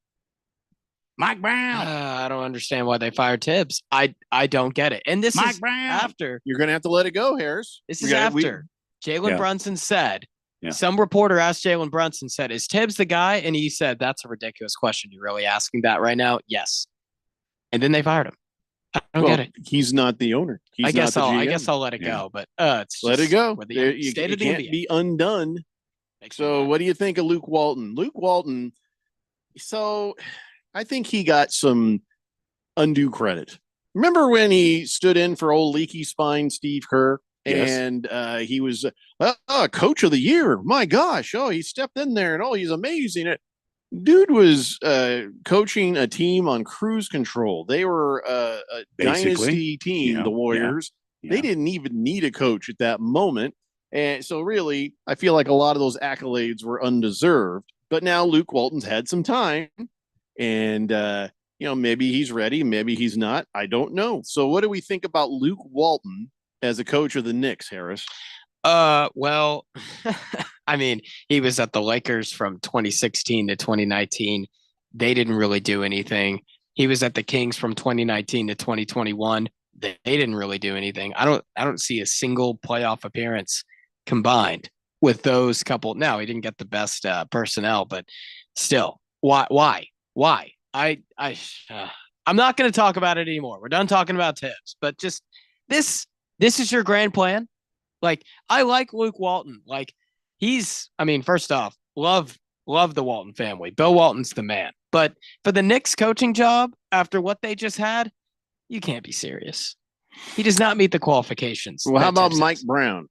Mike Brown. I don't understand why they fired Tibbs. I don't get it. And this Mike is Brown. after. You're going to have to let it go, Harris. This is after Jalen Yeah. Brunson said. Yeah. Some reporter asked Jalen Brunson, said, "Is Tibbs the guy?" And he said, "That's a ridiculous question. You're really asking that right now?" Yes. And then they fired him. I don't get it. He's not the owner. He's I guess not the I GM. guess I'll let it Yeah. go. But it's Let just it go. with the You state of the can't NBA. be undone. So what do you think of Luke Walton? Luke Walton. So I think he got some undue credit. Remember when he stood in for old leaky spine Steve Kerr? Yes. And he was coach of the year. My gosh. Oh, he stepped in there and he's amazing. Dude was coaching a team on cruise control. They were a Basically. dynasty team, Yeah, the Warriors. yeah. They didn't even need a coach at that moment. And so really, I feel like a lot of those accolades were undeserved. But now Luke Walton's had some time and maybe he's ready, maybe he's not. I don't know. So what do we think about Luke Walton as a coach of the Knicks, Harris? Well, I mean, he was at the Lakers from 2016 to 2019. They didn't really do anything. He was at the Kings from 2019 to 2021. They didn't really do anything. I don't see a single playoff appearance combined with those couple. Now, he didn't get the best personnel, but still, why? I'm not going to talk about it anymore. We're done talking about Tibbs, but just this is your grand plan. Like, I like Luke Walton. Like, first off, love the Walton family. Bill Walton's the man. But for the Knicks coaching job, after what they just had, you can't be serious. He does not meet the qualifications. Well, how that about Tibbs Mike has. Brown?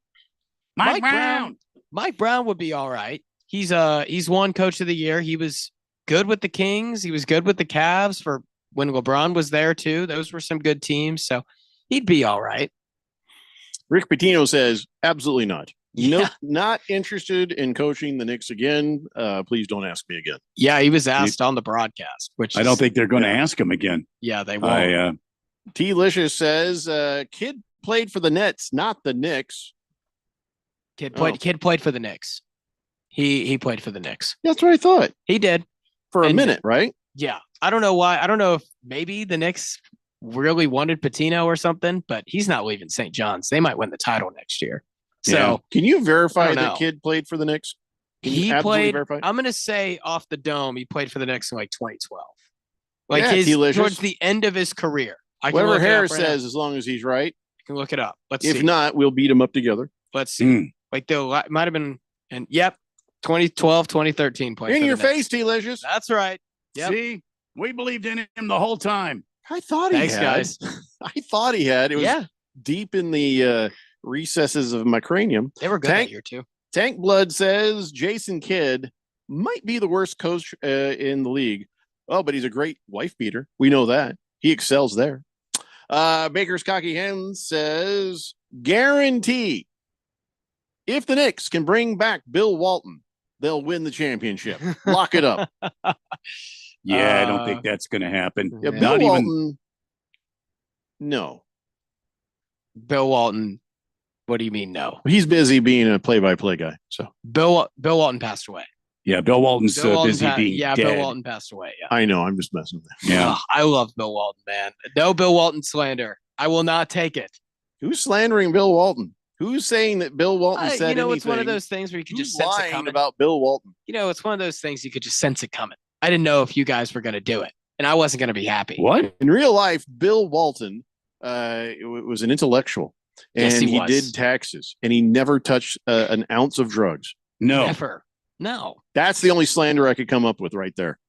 Mike Brown. Mike Brown would be all right. He's won coach of the year. He was good with the Kings. He was good with the Cavs for when LeBron was there too. Those were some good teams. So he'd be all right. Rick Pitino says absolutely not. Nope, not interested in coaching the Knicks again. Please don't ask me again. Yeah, he was asked on the broadcast, which I don't think they're going to ask him again. Yeah, they won't. T-Licious says, kid played for the Nets, not the Knicks. Kid played for the Knicks. He played for the Knicks. That's what I thought. He did. For a minute, right? Yeah. I don't know why. I don't know if maybe the Knicks really wanted Patino or something, but he's not leaving St. John's. They might win the title next year. So can you verify I don't that know. kid played for the Knicks? Can you He absolutely played. verify? I'm gonna say off the dome, he played for the Knicks in like 2012, like Yeah, his T-Licious. towards the end of his career. I can Whatever look it up Harris right now. says, as long as he's right. You can look it up. Let's If see. not, we'll beat him up together. Let's see. Like it might have been, and yep, 2012, 2013. Played In for your the Knicks. face, T-Licious. That's right. Yep. See, we believed in him the whole time. I thought he Thanks, had. guys. I thought he had. It was Yeah. deep in the recesses of my cranium. They were good that year too. Tank Blood says Jason Kidd might be the worst coach in the league. Oh, but he's a great wife beater. We know that. He excels there. Baker's Cocky Hen says, guarantee if the Knicks can bring back Bill Walton, they'll win the championship. Lock it up. Yeah, I don't think that's going to happen. Yeah, Bill Not even. Walton. No. Bill Walton. What do you mean no? He's busy being a play-by-play guy. So Bill Walton passed away. Yeah, Bill Walton's Bill Walton busy being yeah, dead. Bill Walton passed away. Yeah. I know. I'm just messing with him. Yeah. Ugh, I love Bill Walton, man. No Bill Walton slander. I will not take it. Who's slandering Bill Walton? Who's saying that Bill Walton said you know, anything? it's one of those things where you can Who's just sense it lying coming. about Bill Walton? You know, it's one of those things you could just sense it coming. I didn't know if you guys were going to do it, and I wasn't going to be happy. What? In real life, Bill Walton was an intellectual, and Yes, he he was. did taxes, and he never touched an ounce of drugs. No. Never. No. That's the only slander I could come up with right there.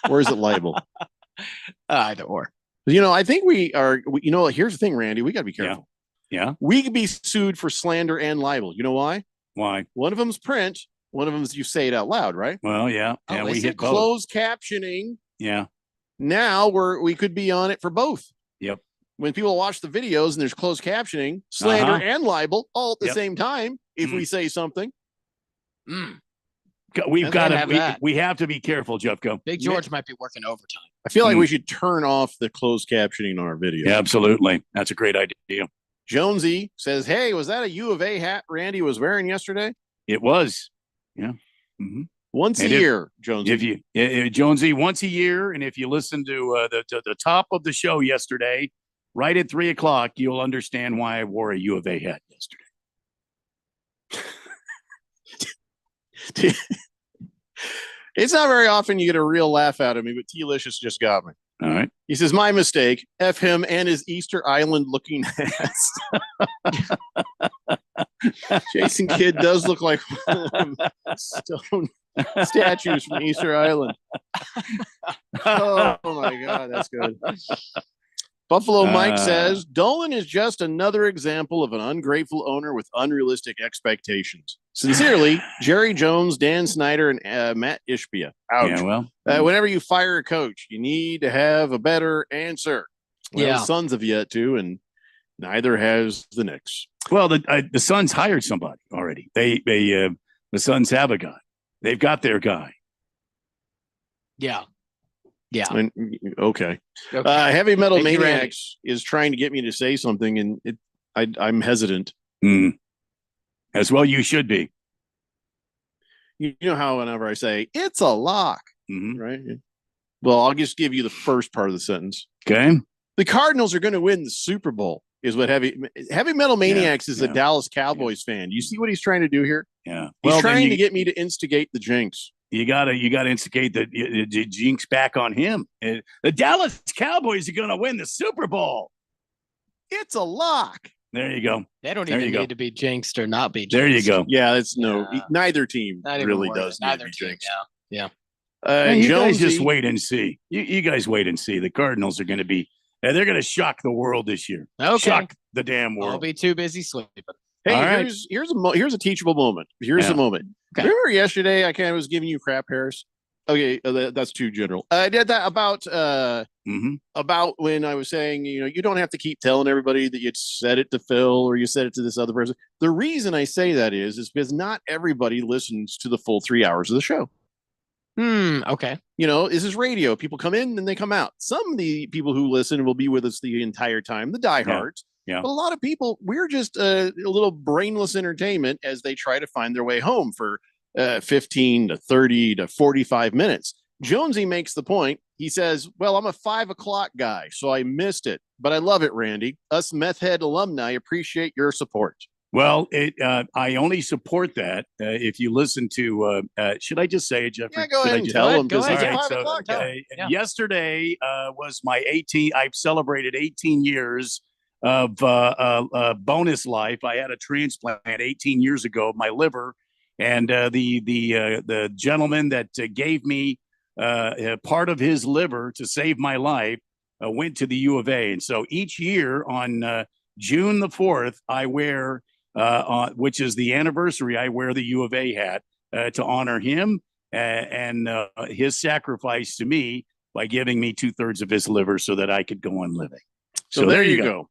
Or is it libel? Either or. You know, I think we are. You know, here's the thing, Randy. We got to be careful. Yeah. We could be sued for slander and libel. You know why? Why? One of them's print. One of them's you say it out loud, right? Well, yeah. Yeah, Oh, we is hit it both. closed captioning? Yeah. Now we could be on it for both. Yep. When people watch the videos and there's closed captioning, slander Uh-huh. and libel all at the Yep. same time. If we say something, We've And got they have to. that. We have to be careful, Jeffco. Big George might be working overtime. I feel like we should turn off the closed captioning on our video. Yeah, absolutely. That's a great idea. Jonesy says, "Hey, was that a U of A hat Randy was wearing yesterday?" It was. Yeah. Mm-hmm. Once And a if- year, Jonesy. If you Jonesy, once a year, and if you listen to the top of the show yesterday, right at 3:00, you'll understand why I wore a U of A hat yesterday. It's not very often you get a real laugh out of me, but T-Licious just got me. All right. He says, "My mistake. F him and his Easter Island looking ass." Jason Kidd does look like one of them stone statues from Easter Island. Oh my God, that's good. Buffalo Mike says, Dolan is just another example of an ungrateful owner with unrealistic expectations. Sincerely, Jerry Jones, Dan Snyder, and Matt Ishbia. Ouch. Yeah, well, Whenever you fire a coach, you need to have a better answer. Well, Yeah. the Suns have yet to, and neither has the Knicks. Well, the Suns hired somebody already. The Suns have a guy. They've got their guy. Yeah. Yeah. And, okay. Okay. Heavy Metal Thank you, Randy. Maniacs is trying to get me to say something, and I'm hesitant. Mm. As well, you should be. You know how whenever I say it's a lock, Mhm. right? Well, I'll just give you the first part of the sentence. Okay. The Cardinals are going to win the Super Bowl. Is what Heavy Metal Maniacs is a yeah. Dallas Cowboys fan. You see what he's trying to do here? Yeah. He's then trying you- to get me to instigate the jinx. You gotta instigate the jinx back on him. The Dallas Cowboys are gonna win the Super Bowl. It's a lock. There you go. They don't There even you go. need to be jinxed or not be jinxed. There you go. Yeah, it's neither team Not even really worth does it. need to Neither be team. jinxed. Yeah. Hey, you guys just Jonesy- wait and see. You guys wait and see. The Cardinals are gonna be. They're gonna shock the world this year. Okay. Shock the damn I'll world. be too busy sleeping. Hey, All right. here's a teachable moment. Here's Yeah. the moment. Okay. Remember yesterday I kind of was giving you crap, Harris? Okay, that's too general. I did that about when I was saying, you don't have to keep telling everybody that you said it to Phil or you said it to this other person. The reason I say that is because not everybody listens to the full 3 hours of the show. Okay. This is radio. People come in and they come out. Some of the people who listen will be with us the entire time, the diehards. Yeah. But a lot of people, we're just a little brainless entertainment as they try to find their way home for 15 to 30 to 45 minutes. Jonesy makes the point. He says, well, I'm a 5 o'clock guy, so I missed it. But I love it, Randy. Us Meth Head alumni appreciate your support. Well, I only support that if you listen to, should I just say it, Jeffrey? Yeah, go ahead and tell them. Yesterday was my 18th. I've celebrated 18 years of bonus life. I had a transplant 18 years ago of my liver. And the gentleman that gave me part of his liver to save my life went to the U of A. And so each year on June the 4th, I wear, which is the anniversary, I wear the U of A hat to honor him and his sacrifice to me by giving me 2/3 of his liver so that I could go on living. So there you go.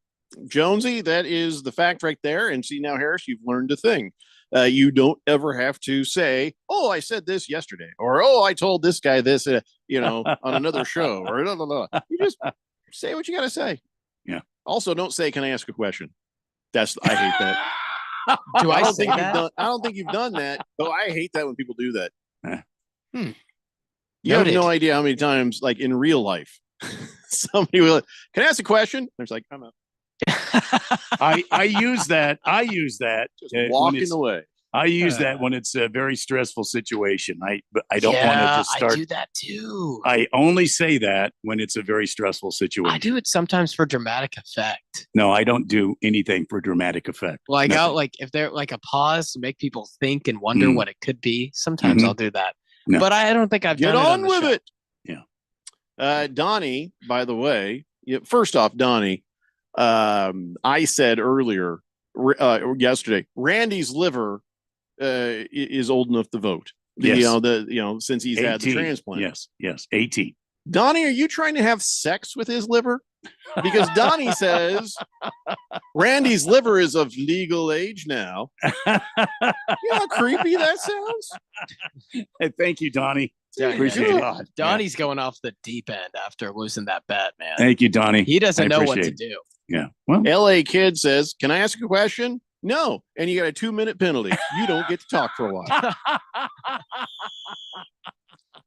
Jonesy, that is the fact right there. And see now, Harris, you've learned a thing. You don't ever have to say, oh, I said this yesterday, or, oh, I told this guy this, on another show, or blah, blah, blah. You just say what you got to say. Yeah. Also, don't say, can I ask a question? I hate that. I don't say think that? I don't think you've done that. Oh, I hate that when people do that. You Noted. have no idea how many times, like in real life, somebody will, can I ask a question? There's like, I'm out. I use that. Just walking away. I use that when it's a very stressful situation. I don't want to just start. I do that too. I only say that when it's a very stressful situation. I do it sometimes for dramatic effect. No, I don't do anything for dramatic effect. Like Nothing. if they're like a pause to make people think and wonder what it could be. Sometimes I'll do that. No. But I don't think I've Get done on it with the show. it. Yeah. Donnie, by the way, first off, Donnie, I said earlier, yesterday, Randy's liver is old enough to vote. Yes. Since he's had the 18. transplant. Yes, 18. Donnie, are you trying to have sex with his liver? Because Donnie says Randy's liver is of legal age now. You know how creepy that sounds? Hey, thank you, Donnie. Yeah, Appreciate it. Donnie's going off the deep end after losing that bet, man. Thank you, Donnie. He doesn't I know what to appreciate it. do. Yeah. Well, LA Kid says, can I ask a question? No. And you got a 2-minute penalty. You don't get to talk for a while. All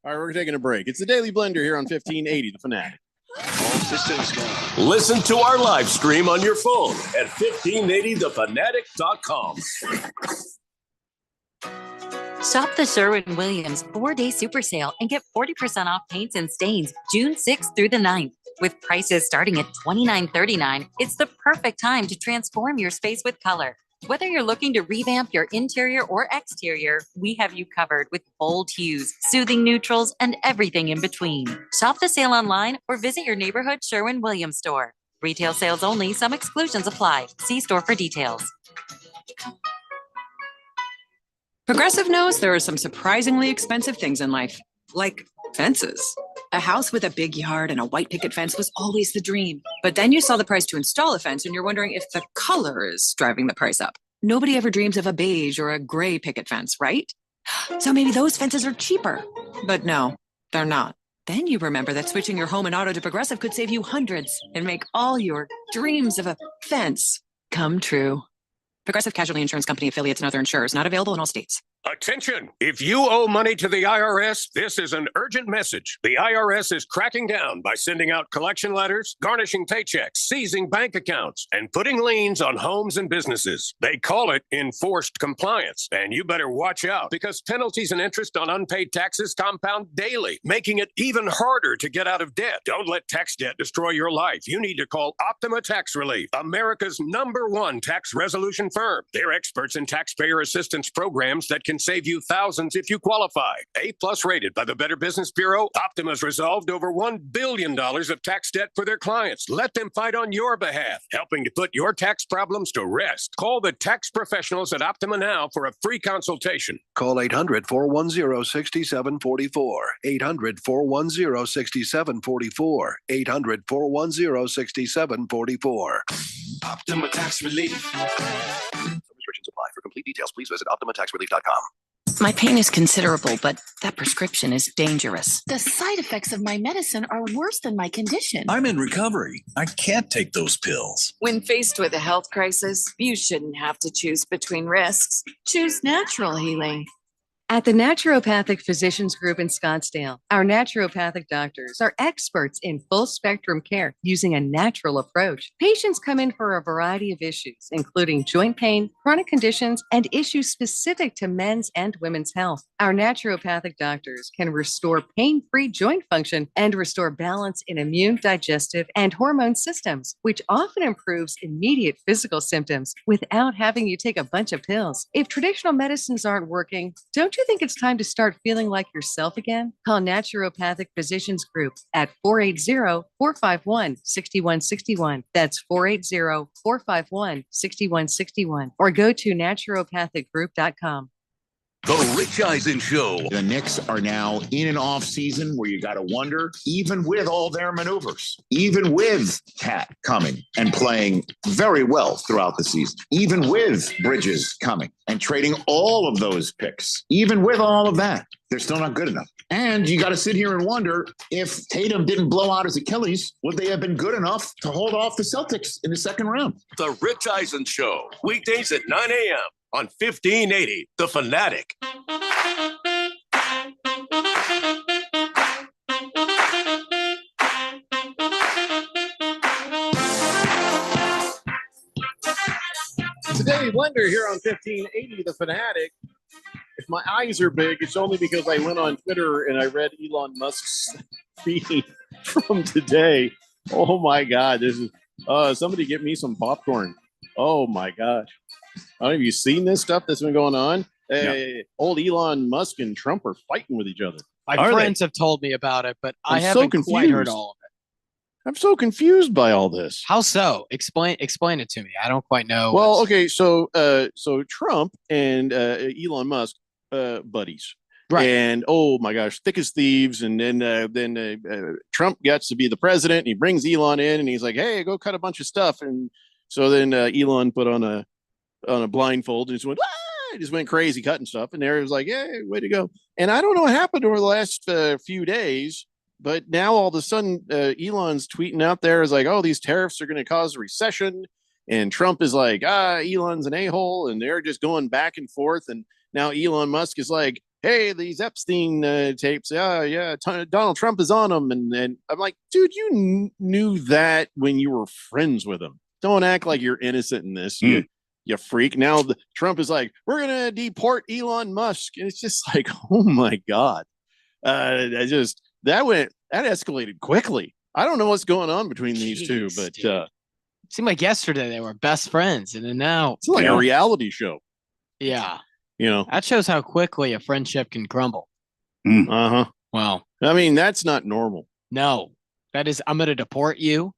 right, we're taking a break. It's the Daily Blender here on 1580, The Fanatic. All systems go. Listen to our live stream on your phone at 1580thefanatic.com. Shop the Sherwin-Williams 4-day super sale and get 40% off paints and stains June 6th through the 9th. With prices starting at $29.39, it's the perfect time to transform your space with color. Whether you're looking to revamp your interior or exterior, we have you covered with bold hues, soothing neutrals, and everything in between. Shop the sale online or visit your neighborhood Sherwin-Williams store. Retail sales only. Some exclusions apply. See store for details. Progressive knows there are some surprisingly expensive things in life, like fences. A house with a big yard and a white picket fence was always the dream. But then you saw the price to install a fence and you're wondering if the color is driving the price up. Nobody ever dreams of a beige or a gray picket fence, right? So maybe those fences are cheaper. But no, they're not. Then you remember that switching your home and auto to Progressive could save you hundreds and make all your dreams of a fence come true. Progressive Casualty Insurance Company affiliates and other insurers not available in all states. Attention! If you owe money to the IRS, this is an urgent message. The IRS is cracking down by sending out collection letters, garnishing paychecks, seizing bank accounts, and putting liens on homes and businesses. They call it enforced compliance. And you better watch out because penalties and interest on unpaid taxes compound daily, making it even harder to get out of debt. Don't let tax debt destroy your life. You need to call Optima Tax Relief, America's #1 tax resolution firm. They're experts in taxpayer assistance programs that can save you thousands if you qualify. A-plus rated by the Better Business Bureau, Optima's resolved over $1 billion of tax debt for their clients. Let them fight on your behalf, helping to put your tax problems to rest. Call the tax professionals at Optima now for a free consultation. Call 800-410-6744. 800-410-6744. 800-410-6744. Optima Tax Relief. Some restrictions apply. For complete details, please visit OptimaTaxRelief.com. My pain is considerable, but that prescription is dangerous. The side effects of my medicine are worse than my condition. I'm in recovery. I can't take those pills. When faced with a health crisis, you shouldn't have to choose between risks. Choose natural healing. At the Naturopathic Physicians Group in Scottsdale, our naturopathic doctors are experts in full spectrum care using a natural approach. Patients come in for a variety of issues, including joint pain, chronic conditions, and issues specific to men's and women's health. Our naturopathic doctors can restore pain-free joint function and restore balance in immune, digestive, and hormone systems, which often improves immediate physical symptoms without having you take a bunch of pills. If traditional medicines aren't working, don't you think it's time to start feeling like yourself again? Call Naturopathic Physicians Group at 480-451-6161. That's 480-451-6161. Or go to naturopathicgroup.com. The Rich Eisen Show. The Knicks are now in an off season where you got to wonder, even with all their maneuvers, even with Cat coming and playing very well throughout the season, even with Bridges coming and trading all of those picks, even with all of that, they're still not good enough. And you got to sit here and wonder if Tatum didn't blow out his Achilles, would they have been good enough to hold off the Celtics in the second round? The Rich Eisen Show, weekdays at 9 a.m. on 1580, The Fanatic. Today, Blender here on 1580, The Fanatic. If my eyes are big, it's only because I went on Twitter and I read Elon Musk's feed from today. Oh my God, this is somebody get me some popcorn. Oh my gosh. Have you seen this stuff that's been going on? Old Elon Musk and Trump are fighting with each other. My friends have told me about it, but I I'm so haven't quite heard confused. all of it. I'm so confused by all this. How so? Explain it to me. I don't quite know. Well, okay, so Trump and Elon Musk, buddies, right? And oh my gosh, thick as thieves. And then Trump gets to be the president, and he brings Elon in, and he's like, "Hey, go cut a bunch of stuff." And so then Elon put on a blindfold and just went crazy cutting stuff. And there was like, "Hey, way to go!" And I don't know what happened over the last few days. But now all of a sudden, Elon's tweeting out there is like, "Oh, these tariffs are going to cause a recession," and Trump is like, Elon's an a-hole," and they're just going back and forth. And now Elon Musk is like, "Hey, these Epstein tapes, Donald Trump is on them," and I'm like, "Dude, you knew that when you were friends with him. Don't act like you're innocent in this, you freak." Now Trump is like, "We're gonna deport Elon Musk," and it's just like, oh my God, that escalated quickly. I don't know what's going on between these two, but it seemed like yesterday they were best friends, and then now it's like a reality show. Yeah, that shows how quickly a friendship can crumble. Well, I mean, that's not normal. No, that is. I'm going to deport you.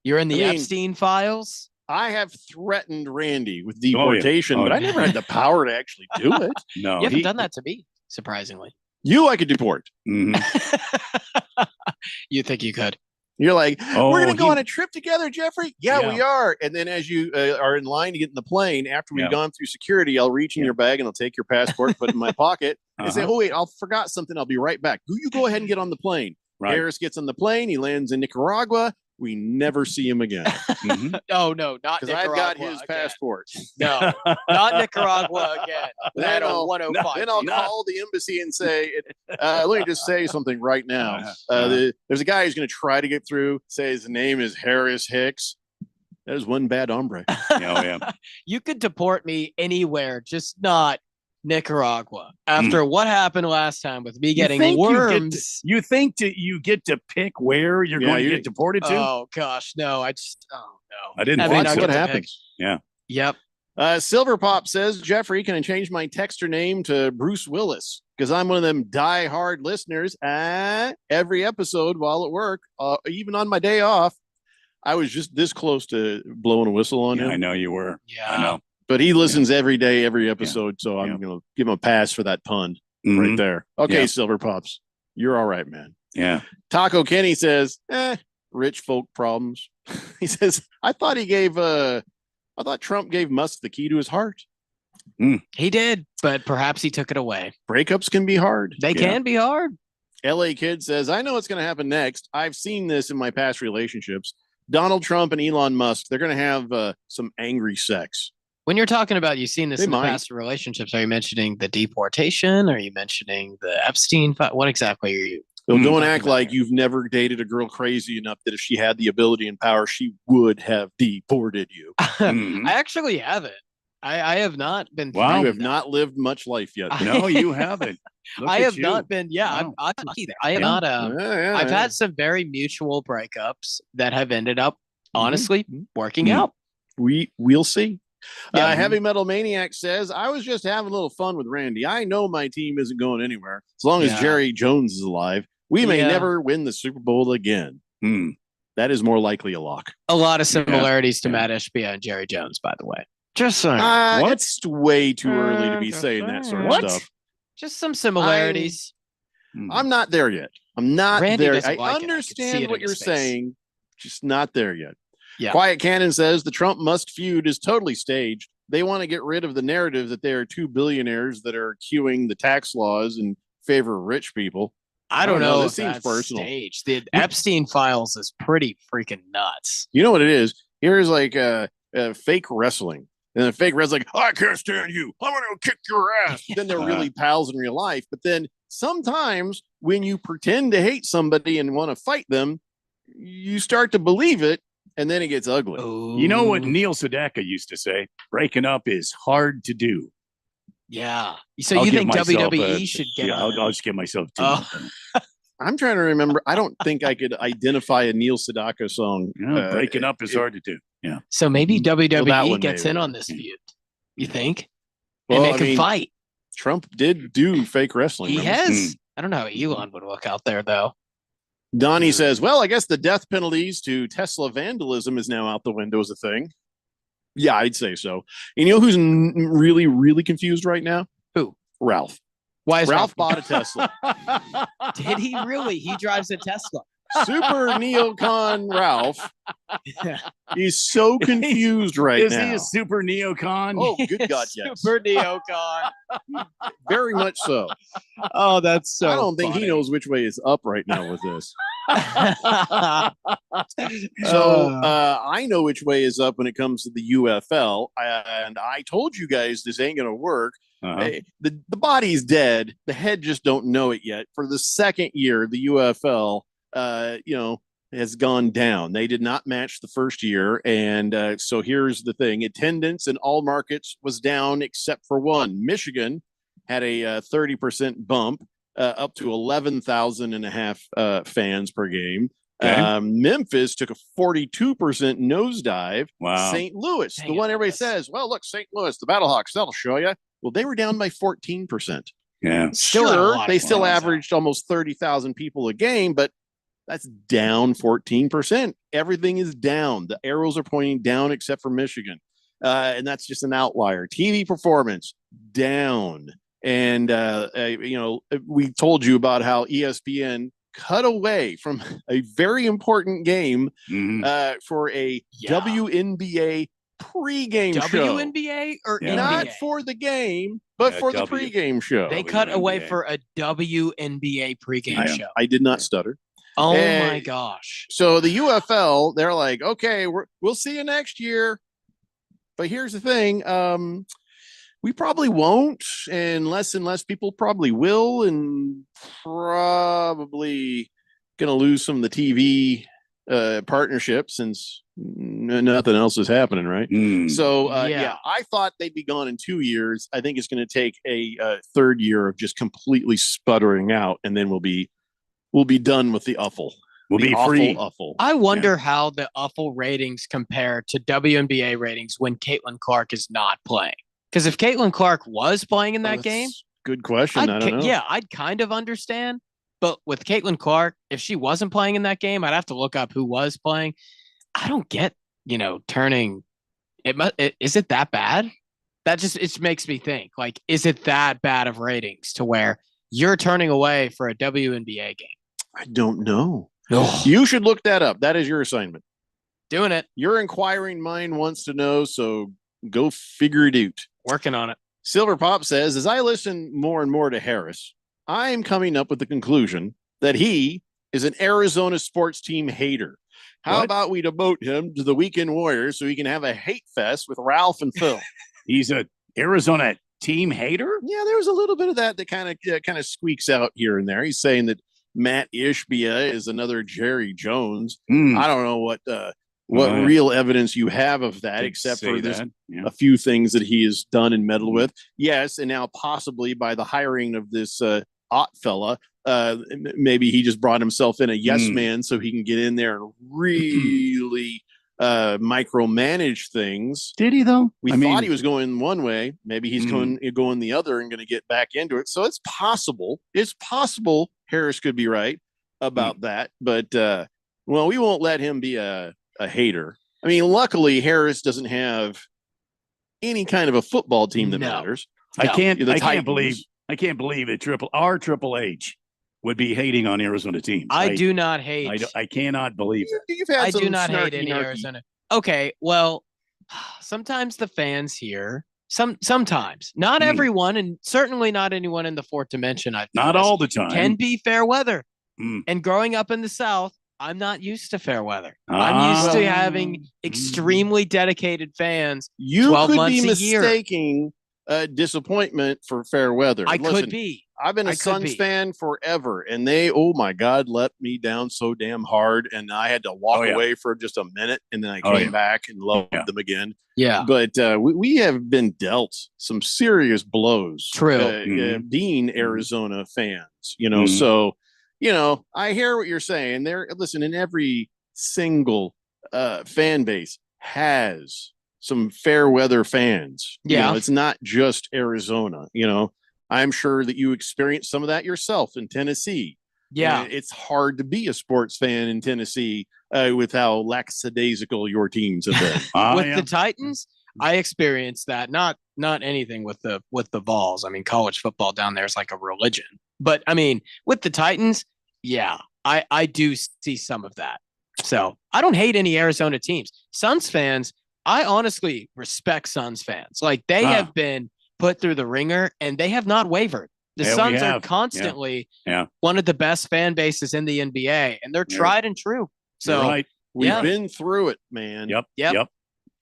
You're in the Epstein files. I have threatened Randy with deportation, but I never had the power to actually do it. No, you haven't done that to me, surprisingly. You, I could deport. You think you could? You're like, "We're going to go on a trip together, Jeffrey." Yeah, we are. And then as you are in line to get in the plane, after we've gone through security, I'll reach in your bag and I'll take your passport, put it in my pocket, and say, "Oh, wait, I forgot something. I'll be right back. You go ahead and get on the plane." Right. Harris gets on the plane. He lands in Nicaragua. We never see him again. Oh, no, not Because Nicaragua. I've got his passport. No, not Nicaragua again. Then I'll 105. Then I'll call the embassy and say, let me just say something right now. There's a guy who's going to try to get through, say his name is Harris Hicks. That is one bad hombre. You could deport me anywhere, just not Nicaragua. After what happened last time with me getting worms. You think you get to pick where you're going to get deported to? Oh gosh, no! I didn't. I didn't. What happened? Yeah. Yep. Silver Pop says, Jeffrey, can I change my texter name to Bruce Willis? Because I'm one of them die-hard listeners. Every episode while at work, even on my day off, I was just this close to blowing a whistle on him. I know you were. Yeah. I know. But he listens every day, every episode, so I'm going to give him a pass for that pun right there. Okay, Silver Pops, you're all right, man. Yeah. Taco Kenny says, rich folk problems. He says, I thought Trump gave Musk the key to his heart. He did, but perhaps he took it away. Breakups can be hard. They can be hard. LA Kid says, I know what's going to happen next. I've seen this in my past relationships. Donald Trump and Elon Musk, they're going to have some angry sex. When you're talking about you've seen this in the might. past relationships, are you mentioning the deportation? Are you mentioning the Epstein? What exactly are you? So don't act like you've never dated a girl crazy enough that if she had the ability and power, she would have deported you. I actually haven't. I have not been. Wow. You have not lived much life yet. No, you haven't. Look I at have you. not been. Yeah, Wow. I'm lucky there. I have not. I've had some very mutual breakups that have ended up honestly working out. We'll see. Yeah. Heavy Metal Maniac says, I was just having a little fun with Randy. I know my team isn't going anywhere. As long as Jerry Jones is alive, we may never win the Super Bowl again. That is more likely a lock. A lot of similarities to Matt Ishbia and Jerry Jones, by the way. Just saying. It's way too early to be saying that sort of stuff. Just some similarities. I'm not there yet. I'm not Randy there. doesn't I like it. I can see understand it what in you're his face. saying, just not there yet. Yeah. Quiet Cannon says the Trump Musk feud is totally staged. They want to get rid of the narrative that there are two billionaires that are queuing the tax laws in favor of rich people. I don't know. This If seems that's personal. staged. The Epstein files is pretty freaking nuts. You know what it is? Here's like fake wrestling. And the fake wrestling's like, I can't stand you. I'm going to kick your ass. Then they're really pals in real life. But then sometimes when you pretend to hate somebody and want to fight them, you start to believe it. And then it gets ugly. You know what Neil Sedaka used to say? Breaking up is hard to do. Yeah. So I'll you give think myself WWE should get on I'll just give myself two. I'm trying to remember. I don't think I could identify a Neil Sedaka song. Breaking up is hard to do. Yeah. So maybe WWE that one gets maybe. in on this feud. You think? Well, And they I can mean, fight. Trump did do fake wrestling. He remember? has. I don't know how Elon would look out there, though. Donnie says, well, I guess the death penalties to Tesla vandalism is now out the window as a thing. Yeah, I'd say so. And you know who's really, really confused right now? Who? Ralph. Why is Ralph bought a Tesla? Did he really? He drives a Tesla. Super neocon Ralph. He's so confused right Is now. he a super neocon? Oh, good God, yes. Super neocon. Very much so. Oh, that's so I don't think he funny. knows which way is up right now with this. Uh, I know which way is up when it comes to the UFL, and I told you guys this ain't gonna work. The body's dead. The head just don't know it yet. For the second year, the UFL, has gone down. They did not match the first year, and so here's the thing: attendance in all markets was down except for one. Michigan had a 30% bump. Up to 11,000 and a half fans per game. Okay. Memphis took a 42% nosedive. Wow. St. Louis, the one everybody says, well, look, St. Louis, the Battlehawks, that'll show you. Well, they were down by 14%. Yeah. Still had a Sure, lot they of still fans, averaged almost 30,000 people a game, but that's down 14%. Everything is down. The arrows are pointing down except for Michigan. And that's just an outlier. TV performance down. And, we told you about how ESPN cut away from a very important game for a WNBA pregame show. WNBA or Not NBA? for the game, but for the pregame show. They cut away for a WNBA pregame show. I did not stutter. Oh And my gosh. So the UFL, they're like, okay, we'll see you next year. But here's the thing. We probably won't, and less people probably will, and probably going to lose some of the TV partnerships since nothing else is happening, right? So, I thought they'd be gone in 2 years. I think it's going to take a third year of just completely sputtering out, and then we'll be done with the UFL. will The be awful free. Uffle. I wonder how the Uffle ratings compare to WNBA ratings when Caitlin Clark is not playing. Because if Caitlin Clark was playing in that game, good question. I don't know. Yeah, I'd kind of understand. But with Caitlin Clark, if she wasn't playing in that game, I'd have to look up who was playing. I don't get, turning. Is it that bad? That it makes me think, like, is it that bad of ratings to where you're turning away for a WNBA game? I don't know. You should look that up. That is your assignment. Doing it. Your inquiring mind wants to know, so go figure it out. Working on it. Silver Pop says, as I listen more and more to Harris, I am coming up with the conclusion that he is an Arizona sports team hater. How about we demote him to the Weekend Warriors so he can have a hate fest with Ralph and Phil? He's a Arizona team hater? Yeah, there's a little bit of that kind of squeaks out here and there. He's saying that Matt Ishbia is another Jerry Jones. I don't know what real evidence you have of that, except for a few things that he has done and meddled with. Yes, and now possibly by the hiring of this Ott fella, maybe he just brought himself in a yes man so he can get in there and really micromanage things. Did he though? We thought he was going one way. Maybe he's going the other and going to get back into it. So it's possible. It's possible Harris could be right about that. But we won't let him be a hater. I mean, luckily Harris doesn't have any kind of a football team that matters. I can't believe that Triple H would be hating on Arizona teams. I do not hate. I cannot believe it. I do not hate any Arizona. Okay, well, sometimes the fans here, sometimes, not everyone, and certainly not anyone in the fourth dimension. Not all the time. Can be fair weather. And growing up in the South, I'm not used to fair weather. I'm used to having extremely dedicated fans. You 12 could months be a year. mistaking disappointment for fair weather. I Listen, could be. I've been a Suns fan forever, and they, oh my God, let me down so damn hard, and I had to walk away for just a minute, and then I came back and loved them again. Yeah. But we have been dealt some serious blows. True. Being Arizona fans, so, I hear what you're saying there. Listen, in every single fan base has some fair weather fans. It's not just Arizona. I'm sure that you experienced some of that yourself in Tennessee. Yeah. It's hard to be a sports fan in Tennessee with how lackadaisical your teams have been. With the Titans, I experienced that. Not anything with the Vols. I mean, college football down there is like a religion. But I mean, with the Titans, yeah, I do see some of that. So I don't hate any Arizona teams. Suns fans, I honestly respect Suns fans. Like, they have been put through the ringer and they have not wavered. The Suns are constantly one of the best fan bases in the NBA, and they're tried and true. So we've been through it, man. Yep.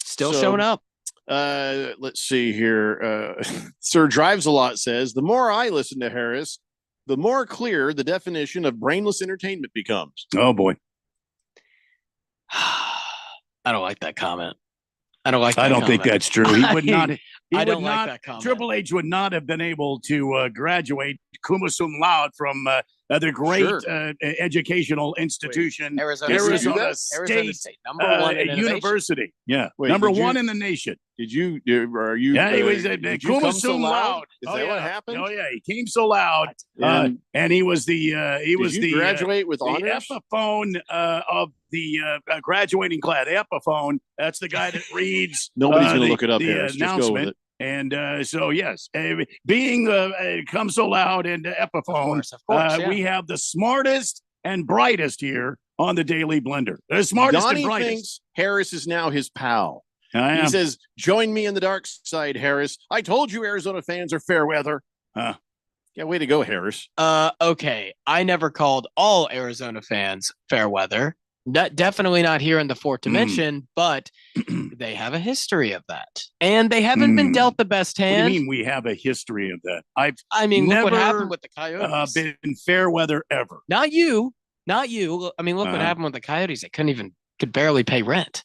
Still showing up. Let's see here. Sir Drives a Lot says, the more I listen to Harris, the more clear the definition of brainless entertainment becomes. Oh boy. I don't like that comment. I don't like that I don't comment. think that's true. He would not. I don't like that comment. Triple H would not have been able to graduate cum laude from the great educational institution, Arizona State number one in University. Yeah, Wait, number one in the nation. Did you? Are you? Yeah, he was cum laude. Is that what happened? Oh yeah, he came so loud, and he was the graduate with honors? The Epiphone of the graduating class. The Epiphone. That's the guy that reads. Nobody's going to look it up here. Just go with it. And so, yes, being come so loud and Epiphone, of course, we have the smartest and brightest here on the Daily Blender. The smartest Donnie and brightest. Thinks Harris is now his pal. I am. He says, join me in the dark side, Harris. I told you Arizona fans are fair weather. Yeah, way to go, Harris. Okay. I never called all Arizona fans fair weather. Definitely not here in the fourth dimension, but they have a history of that. And they haven't been dealt the best hand. What do you mean we have a history of that? I mean, never look what happened with the Coyotes. Been fair weather ever. Not you. I mean, look what happened with the Coyotes. They could barely pay rent.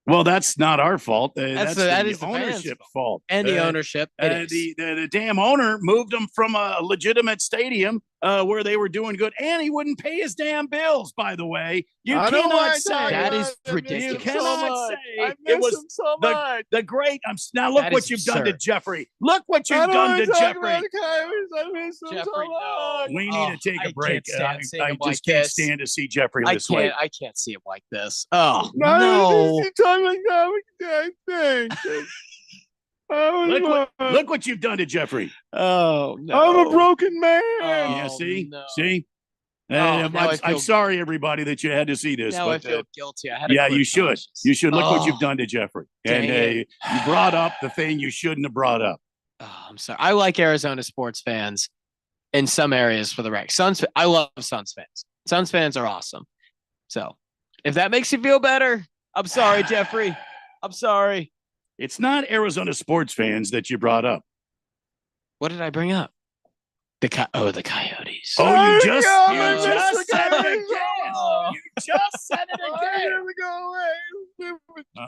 Well, that's not our fault. That is the ownership fault. And the ownership. The damn owner moved them from a legitimate stadium where they were doing good, and he wouldn't pay his damn bills. By the way, you I know what cannot I'm say talking That is about. ridiculous. You cannot So say much. I it miss was him so the, much. the great. Now look That what is you've done to absurd. Jeffrey. Look what I you've don't done wanna to talk Jeffrey. about the Coyotes. I miss them Jeffrey, so much. We need to take a I break. can't stand seeing I him just like can't this. stand to see Jeffrey I this way. can't see him like this. Oh No, no. you talk like that. I think. Look what you've done to Jeffrey. Oh no. I'm a broken man. Yeah, Oh, see, no. see. now I I'm feel- sorry, everybody, that you had to see this. Now I but, feel guilty. I had a yeah, clear you should. conscience. You should look what Oh, you've done to Jeffrey. And dang it. you brought up the thing you shouldn't have brought up. Oh, I'm sorry. I like Arizona sports fans in some areas for the rec. I love Suns fans. Suns fans are awesome. So if that makes you feel better, I'm sorry, Jeffrey. I'm sorry. It's not Arizona sports fans that you brought up. What did I bring up? The Coyotes. Oh, I you just missed the said it Coyotes. again. You just said it I again. gotta go away.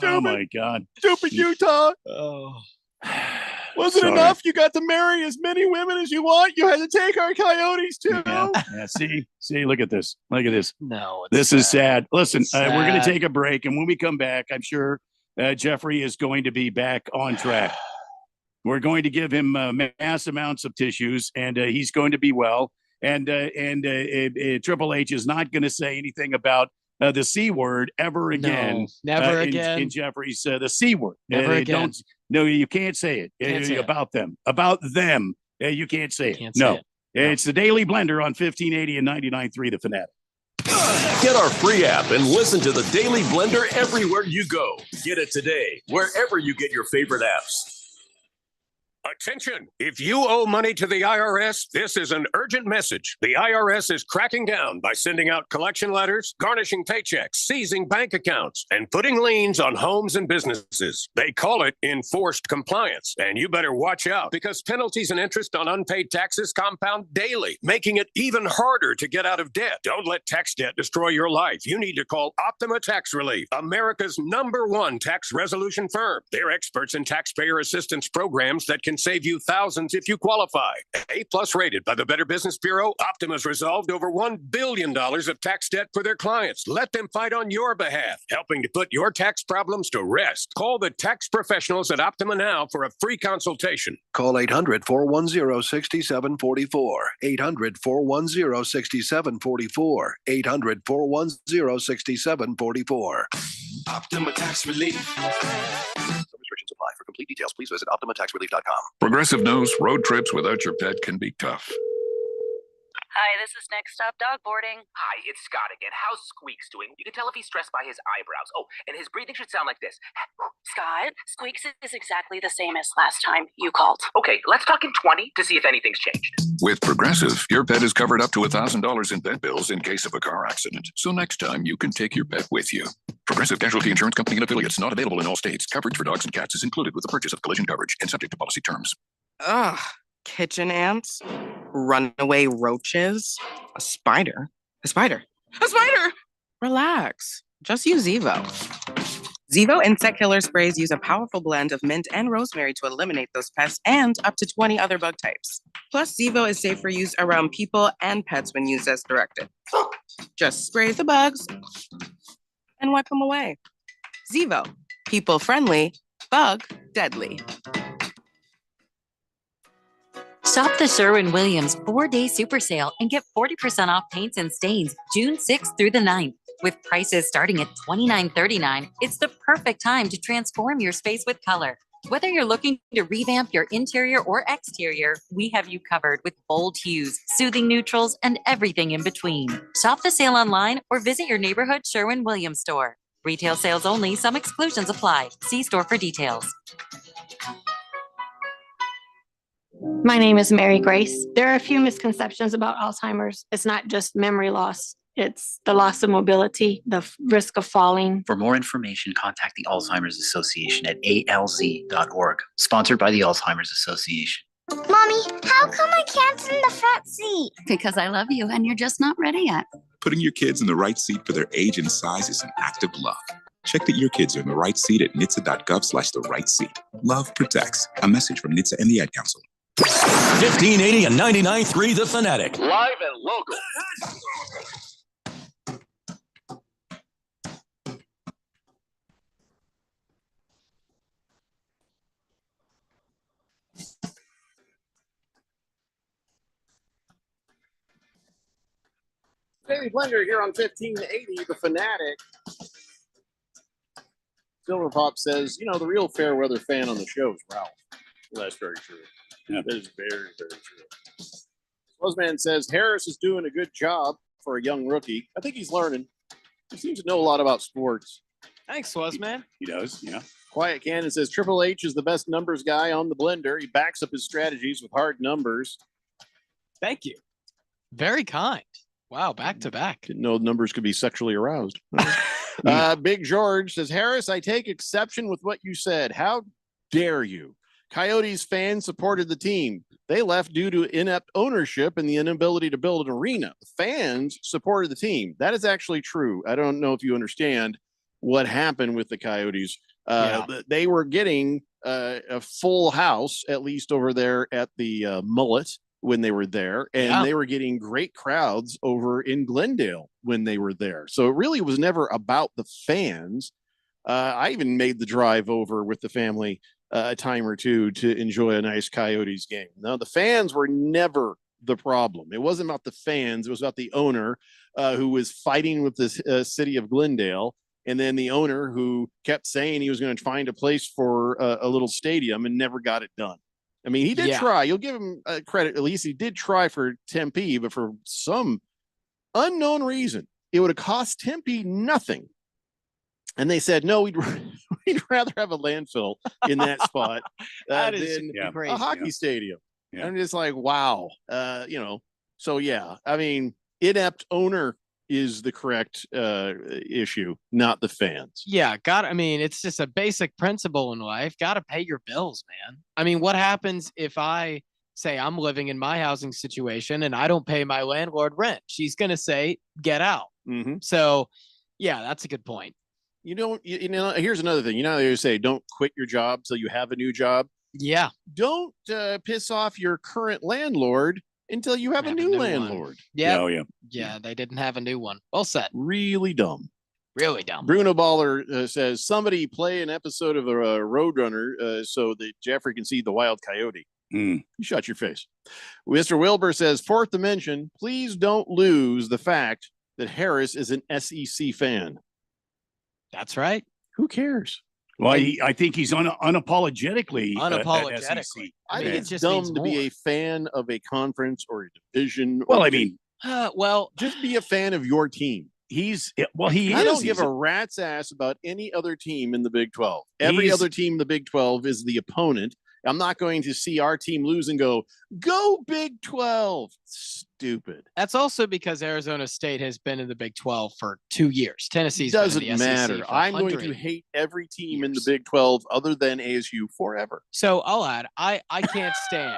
Oh my God. Stupid Utah. Oh. Wasn't Sorry. enough? You got to marry as many women as you want. You had to take our Coyotes too. Yeah. See, look at this. Look at this. No, This is sad. Listen, It's we're going to sad. take a break. And when we come back, I'm sure Jeffrey is going to be back on track. We're going to give him mass amounts of tissues, and he's going to be well. And Triple H is not going to say anything about the C word ever again. No, never in, again. In Jeffrey's the C word. Never again. No, you can't say it. Can't say it. About them. About them. You can't say it. Can't say no. it. It's the Daily Blender on 1580 and 99.3 The Fanatic. Get our free app and listen to the Daily Blender everywhere you go. Get it today, wherever you get your favorite apps. Attention! If you owe money to the IRS, this is an urgent message. The IRS is cracking down by sending out collection letters, garnishing paychecks, seizing bank accounts, and putting liens on homes and businesses. They call it enforced compliance. And you better watch out because penalties and interest on unpaid taxes compound daily, making it even harder to get out of debt. Don't let tax debt destroy your life. You need to call Optima Tax Relief, America's #1 tax resolution firm. They're experts in taxpayer assistance programs that can save you thousands if you qualify. A+ rated by the Better Business Bureau, Optima's resolved over $1 billion of tax debt for their clients. Let them fight on your behalf, helping to put your tax problems to rest. Call the tax professionals at Optima now for a free consultation. Call 800-410-6744. 800-410-6744. 800-410-6744. Optima Tax Relief. Some restrictions apply. For complete details, please visit OptimaTaxRelief.com. Progressive knows road trips without your pet can be tough. Hi, this is Next Stop Dog Boarding. Hi, it's Scott again. How's Squeaks doing? You can tell if he's stressed by his eyebrows. Oh, and his breathing should sound like this. Scott, Squeaks is exactly the same as last time you called. Okay, let's talk in 20 to see if anything's changed. With Progressive, your pet is covered up to $1,000 in vet bills in case of a car accident. So next time, you can take your pet with you. Progressive Casualty Insurance Company and affiliates, not available in all states. Coverage for dogs and cats is included with the purchase of collision coverage and subject to policy terms. Ugh, kitchen ants, runaway roaches, a spider. A spider. A spider! Relax. Just use Zevo. Zevo insect killer sprays use a powerful blend of mint and rosemary to eliminate those pests and up to 20 other bug types. Plus, Zevo is safe for use around people and pets when used as directed. Just spray the bugs and wipe them away. Zevo, people friendly, bug deadly. Shop the Sherwin-Williams 4-day super sale and get 40% off paints and stains June 6th through the 9th. With prices starting at $29.39, it's the perfect time to transform your space with color. Whether you're looking to revamp your interior or exterior, we have you covered with bold hues, soothing neutrals, and everything in between. Shop the sale online or visit your neighborhood Sherwin-Williams store. Retail sales only, some exclusions apply. See store for details. My name is Mary Grace. There are a few misconceptions about Alzheimer's. It's not just memory loss. It's the loss of mobility, the risk of falling. For more information, contact the Alzheimer's Association at alz.org, sponsored by the Alzheimer's Association. Mommy, how come I can't sit in the front seat? Because I love you and you're just not ready yet. Putting your kids in the right seat for their age and size is an act of love. Check that your kids are in the right seat at nhtsa.gov/the right seat. Love protects. A message from NHTSA and the Ad Council. 1580 and 99.3 The Fanatic. Live and local. Daily Blender here on 1580, The Fanatic. Silver Pop says, the real fair weather fan on the show is Ralph. Well, that's very true. Yeah. That is very, very true. Swozman says, Harris is doing a good job for a young rookie. I think he's learning. He seems to know a lot about sports. Thanks, Swozman. He does, yeah. Quiet Cannon says, Triple H is the best numbers guy on the blender. He backs up his strategies with hard numbers. Thank you. Very kind. Wow, back to back. Didn't know numbers could be sexually aroused. Big George says, Harris, I take exception with what you said. How dare you? Coyotes fans supported the team. They left due to inept ownership and the inability to build an arena. The fans supported the team. That is actually true. I don't know if you understand what happened with the Coyotes. They were getting a full house, at least over there at the Mullet when they were there, and they were getting great crowds over in Glendale when they were there. So it really was never about the fans. I even made the drive over with the family a time or two to enjoy a nice Coyotes game. Now, the fans were never the problem. It wasn't about the fans. It was about the owner who was fighting with the city of Glendale, and then the owner who kept saying he was going to find a place for a little stadium and never got it done. I mean, he did try. You'll give him credit. At least he did try for Tempe, but for some unknown reason, it would have cost Tempe nothing. And they said, no, we'd rather have a landfill in that spot than a hockey stadium. Yeah. I'm just like, wow. So yeah, I mean, inept owner is the correct issue, not the fans. Yeah, it's just a basic principle in life. Got to pay your bills, man. I mean, what happens if I say I'm living in my housing situation and I don't pay my landlord rent? She's going to say, get out. Mm-hmm. So, yeah, that's a good point. Here's another thing. They say don't quit your job till you have a new job. Yeah. Don't piss off your current landlord until you have a new landlord. Yeah. Yeah, they didn't have a new one. Well said. Really dumb. Really dumb. Bruno Baller says, somebody play an episode of Roadrunner so that Jeffrey can see the wild coyote. You shut your face. Mr. Wilbur says, fourth dimension, please don't lose the fact that Harris is an SEC fan. That's right. Who cares? Well, I think he's unapologetically. Unapologetically. I think it's just dumb to be a fan of a conference or a division. Well, just be a fan of your team. I don't give a rat's ass about any other team in the Big 12. Every other team in the Big 12 is the opponent. I'm not going to see our team lose and go Big 12. Stupid. That's also because Arizona State has been in the Big 12 for 2 years. Tennessee's doesn't been in the matter. SEC for I'm going to hate every team in the Big 12 other than ASU forever. So I'll add, I can't stand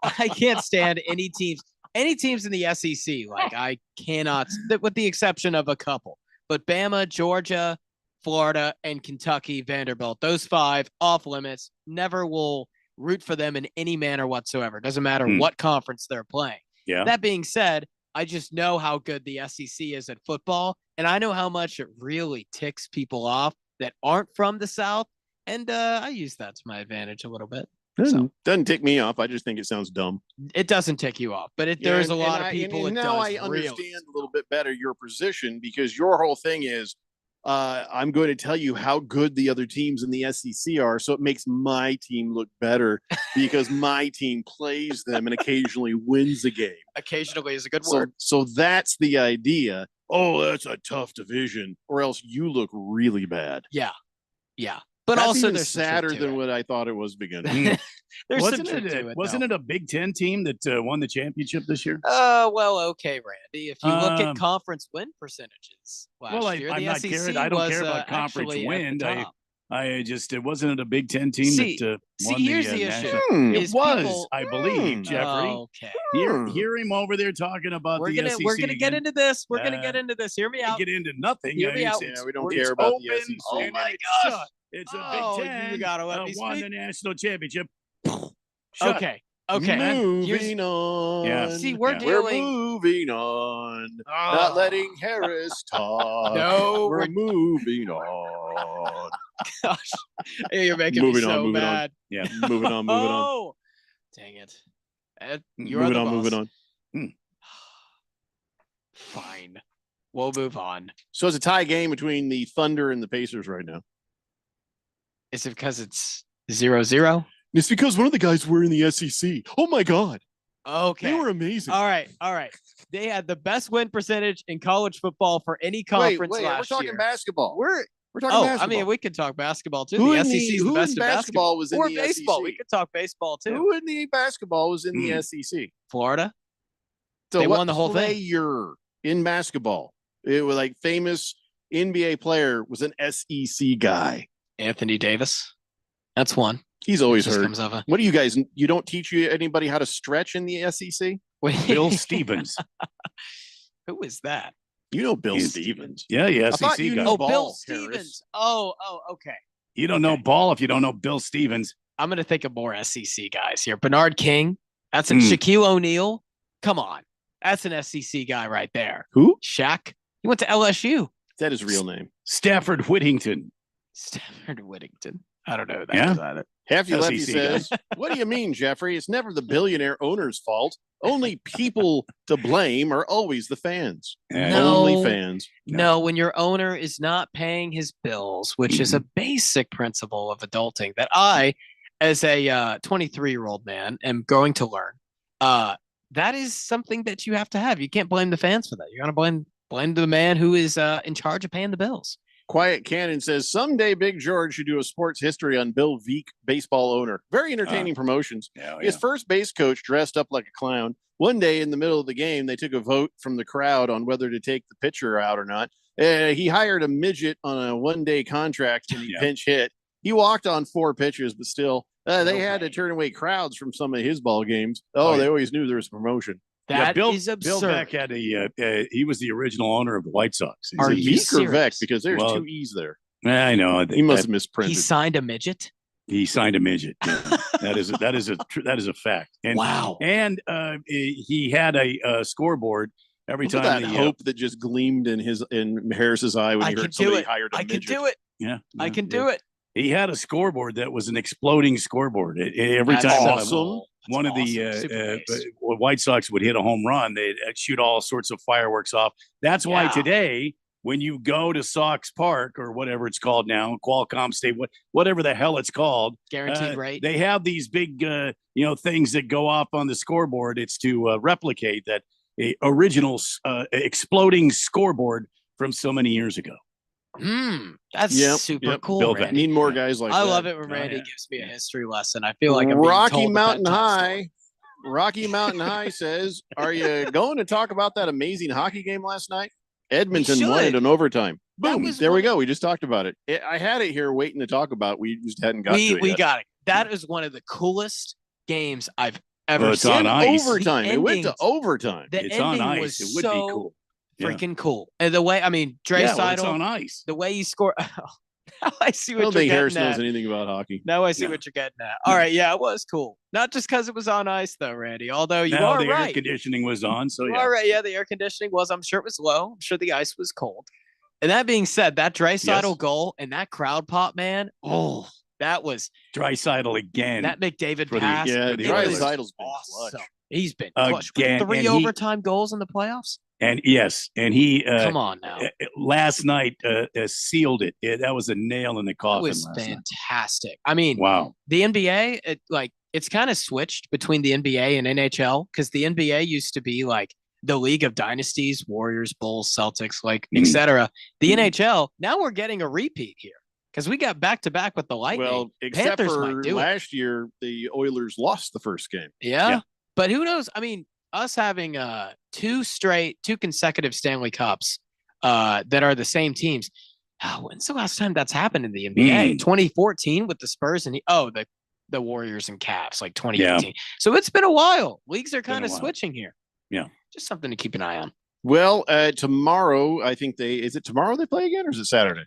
I can't stand any teams in the SEC. Like I cannot, with the exception of a couple. But Bama, Georgia, Florida, and Kentucky, Vanderbilt, those 5 off limits. Never will root for them in any manner whatsoever. Doesn't matter what conference they're playing. Yeah. That being said, I just know how good the SEC is at football, and I know how much it really ticks people off that aren't from the South, and I use that to my advantage a little bit. Doesn't tick me off. I just think it sounds dumb. It doesn't tick you off, but there's a lot of people. And now I understand a little bit better your position, because your whole thing is, I'm going to tell you how good the other teams in the SEC are, so it makes my team look better because my team plays them and occasionally wins a game. Occasionally is a good word. So that's the idea. Oh, that's a tough division, or else you look really bad. Yeah. But that's also, even they're sadder than what I thought it was beginning. Wasn't it a Big Ten team that won the championship this year? Well, okay, Randy. If you look at conference win percentages last year, I'm the not SEC cared. I don't care about conference win. It wasn't a Big Ten team that won here's the issue. It was, I believe, Jeffrey. Okay. Hear him over there talking about the SEC. We're gonna get into this. We're gonna get into this. Hear me out. Get into nothing. Hear me out. We don't care about the SEC. Oh my gosh. It's a Big Ten. You gotta let me won speak. the national championship. Okay. Okay. Moving on. Yeah. See, we're We're dealing. moving on. Not letting Harris talk. No, we're we're- moving on. Gosh, you're making Moving me on, so moving on. mad. Yeah. Moving on, moving on. Oh, dang it. You're Moving the on, boss. moving on. Fine. We'll move on. So it's a tie game between the Thunder and the Pacers right now. Is it because it's 0-0? It's because one of the guys were in the SEC. Oh my God. Okay. They were amazing. All right. They had the best win percentage in college football for any conference wait, last we're talking year. basketball. We're talking basketball. I mean, we could talk basketball too. Who The in SEC the- is the who best in in basketball was in or the baseball. SEC? We could talk baseball too. Who in the basketball was in the SEC? Florida. So They what won the whole thing. player in basketball? It was like famous NBA player was an SEC guy. Anthony Davis. That's one. He's always Just hurt. comes off a- What do you guys? You don't teach anybody how to stretch in the SEC? Bill Stevens. Who is that? You know Bill He's- Stevens. Yeah, yeah. I thought SEC you guy. knew Oh, ball, Bill Harris. Stevens. Oh, okay. You don't know ball if you don't know Bill Stevens. I'm gonna think of more SEC guys here. Bernard King. That's a Hmm. Shaquille O'Neal. Come on. That's an SEC guy right there. Who? Shaq. He went to LSU. Is that his real name? Stafford Whittington. Stafford Whittington. I don't know who that Yeah. is either. Hefty Lefty SEC says, "What do you mean, Jeffrey? It's never the billionaire owner's fault. Only people to blame are always the fans. No. Only fans. No, when your owner is not paying his bills, which is a Mm-hmm. basic principle of adulting that I, as a 23-year-old man, am going to learn. That is something that you have to have. You can't blame the fans for that. You're gonna blame the man who is in charge of paying the bills. Quiet Cannon says someday Big George should do a sports history on Bill Veeck, baseball owner. Very entertaining promotions. His first base coach dressed up like a clown. One day in the middle of the game, they took a vote from the crowd on whether to take the pitcher out or not. He hired a midget on a one-day contract and he pinch hit. He walked on 4 pitches, but still, they had to turn away crowds from some of his ball games. Oh, yeah. They always knew there was a promotion. That Bill, is Bill absurd. Beck had he was the original owner of the White Sox. He's Are a- you serious? Veeck? Because there's Well, 2 E's there. I know. He must have He misprinted. signed a midget. He signed a midget. Yeah. that is a fact. And, Wow. And he had a scoreboard every Look at time that the, hope that just gleamed in Harris's eye when I he can heard do somebody it. hired a I can midget. do it. Yeah, I can do yeah. it. He had a scoreboard that was an exploding scoreboard. Every That's time awesome. one of awesome. the Super base. White Sox would hit a home run, they'd shoot all sorts of fireworks off. That's why Yeah. today, when you go to Sox Park or whatever it's called now, Qualcomm State, whatever the hell it's called, Guaranteed rate. they have these big, things that go off on the scoreboard. It's to replicate that original exploding scoreboard from so many years ago. That's Yep, super yep. cool. Bill Randy. Need more guys like I that. love it when Oh, Randy yeah. gives me a history lesson. I feel like I'm being Rocky told a Mountain bedtime High. story. Rocky Mountain High says, "Are you going to talk about that amazing hockey game last night? Edmonton won it should. in overtime. That Boom! was There we one go. We just talked about it. I had it here waiting to talk about. We just hadn't got to it We yet. got it. That is one of the coolest games I've ever Well, it's seen. on ice. Overtime. The It went to endings- overtime. The It's on ending ice. was It would be so cool. Yeah. freaking cool. And the way, I mean, Dre Yeah, well, it's Seidel, on ice. the way he scored. Now I see I what don't you're think Harris getting knows at. anything about hockey. Now I see No. what you're getting at. All right, yeah, it was cool. Not just because it was on ice, though, Randy. Although you Now are the air right. conditioning was on, so You yeah. are right. Yeah, the air conditioning was. I'm sure it was low. I'm sure the ice was cold. And that being said, that Draisaitl Yes. goal and that crowd pop, man. Oh, that was Draisaitl again. that McDavid for the- pass. Yeah, for the it was Oilers. Draisaitl's been awesome. clutch. He's been clutch. Again, 3 and he- overtime goals in the playoffs. And yes, and he Come on now. last night sealed it. That was a nail in the That coffin. was last night. fantastic. I mean, Wow. the NBA, it's kind of switched between the NBA and NHL because the NBA used to be like the league of dynasties, Warriors, Bulls, Celtics, like etc. The NHL, now we're getting a repeat here because we got back to back with the Lightning. Well, except Panthers for might do it. last year, the Oilers lost the first game. Yeah. But who knows? I mean, us having two consecutive Stanley Cups that are the same teams. When's the last time that's happened in the NBA? 2014 with the Spurs and the Warriors and Cavs, like 2018. So it's been a while. Leagues are kind of while. switching here. Yeah. Just something to keep an eye on. Well, tomorrow, I think is it tomorrow they play again or is it Saturday?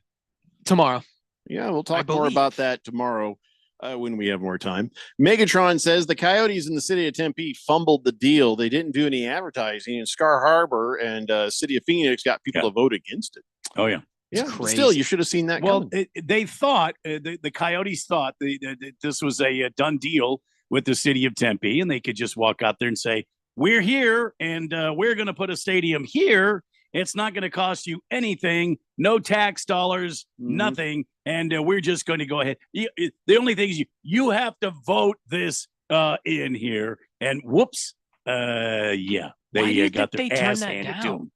Tomorrow. Yeah, we'll talk more believe. about that tomorrow. When we have more time. Megatron says the Coyotes in the city of Tempe fumbled the deal. They didn't do any advertising, and Scar Harbor and City of Phoenix got people to vote against it. Oh, yeah. Yeah, but still, you should have seen that Well, coming. they thought, the Coyotes thought that this was a done deal with the city of Tempe, and they could just walk out there and say, we're here, and we're going to put a stadium here. It's not going to cost you anything, no tax dollars, nothing, and we're just going to go ahead. The only thing is you have to vote this in here, and whoops, yeah, they got their ass handed to them.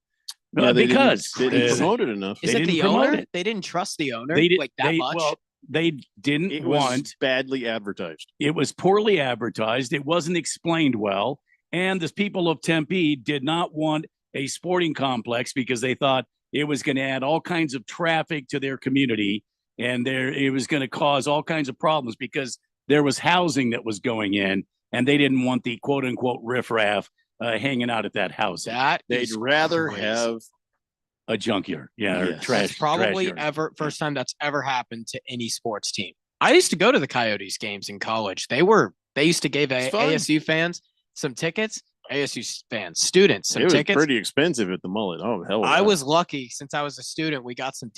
Yeah, Because they didn't promote it enough. Is They it didn't the promote owner? it. They didn't trust the owner They did like that much. Well, they didn't It was want. badly advertised. It was poorly advertised. It wasn't explained well. And the people of Tempe did not want a sporting complex because they thought it was going to add all kinds of traffic to their community. And it was going to cause all kinds of problems because there was housing that was going in, and they didn't want the quote unquote riffraff hanging out at that house. They'd rather have a junkyard. Yeah. Or Yes. trash. That's probably trash yard. first time that's ever happened to any sports team. I used to go to the Coyotes games in college. They used to give It's fun. ASU fans some tickets. ASU fans, students, some It was tickets. pretty expensive at the Mullet. Oh, hell. I yeah. was lucky since I was a student. We got some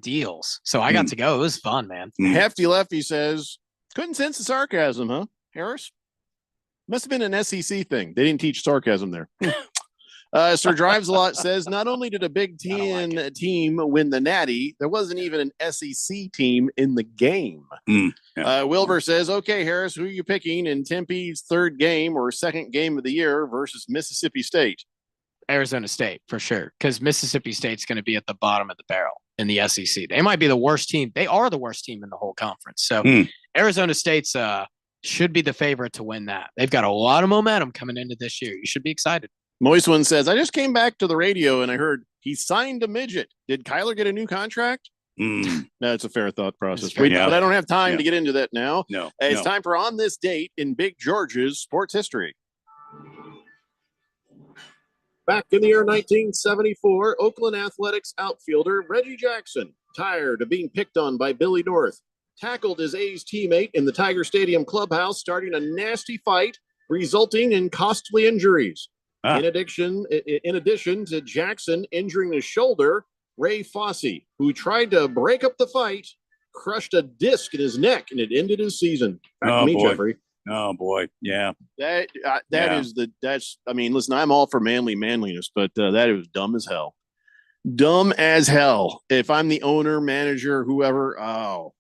deals, so I got to go. It was fun, man. Hefty Lefty says, couldn't sense the sarcasm, huh, Harris? Must have been an SEC thing. They didn't teach sarcasm there. Sir Drives a Lot says, not only did a Big Ten team win the Natty, there wasn't even an SEC team in the game. Wilbur says, okay, Harris, who are you picking in Tempe's third game or second game of the year versus Mississippi State? Arizona State for sure, because Mississippi State's going to be at the bottom of the barrel in the SEC. They might be the worst team. They are the worst team in the whole conference. So Arizona State's should be the favorite to win that. They've got a lot of momentum coming into this year. You should be excited. Moist One says, I just came back to the radio and I heard he signed a midget. Did Kyler get a new contract? That's a fair thought process. But I don't have time to get into that now. No. It's time for On This Date in Big George's sports history. Back in the year 1974, Oakland Athletics outfielder Reggie Jackson, tired of being picked on by Billy North, tackled his A's teammate in the Tiger Stadium clubhouse, starting a nasty fight, resulting in costly injuries. In addition to Jackson injuring his shoulder, Ray Fosse, who tried to break up the fight, crushed a disc in his neck, and it ended his season. Back to me, boy. Jeffrey. Oh boy, yeah. That's I mean, listen, I'm all for manliness, but that is dumb as hell. Dumb as hell. If I'm the owner, manager, whoever,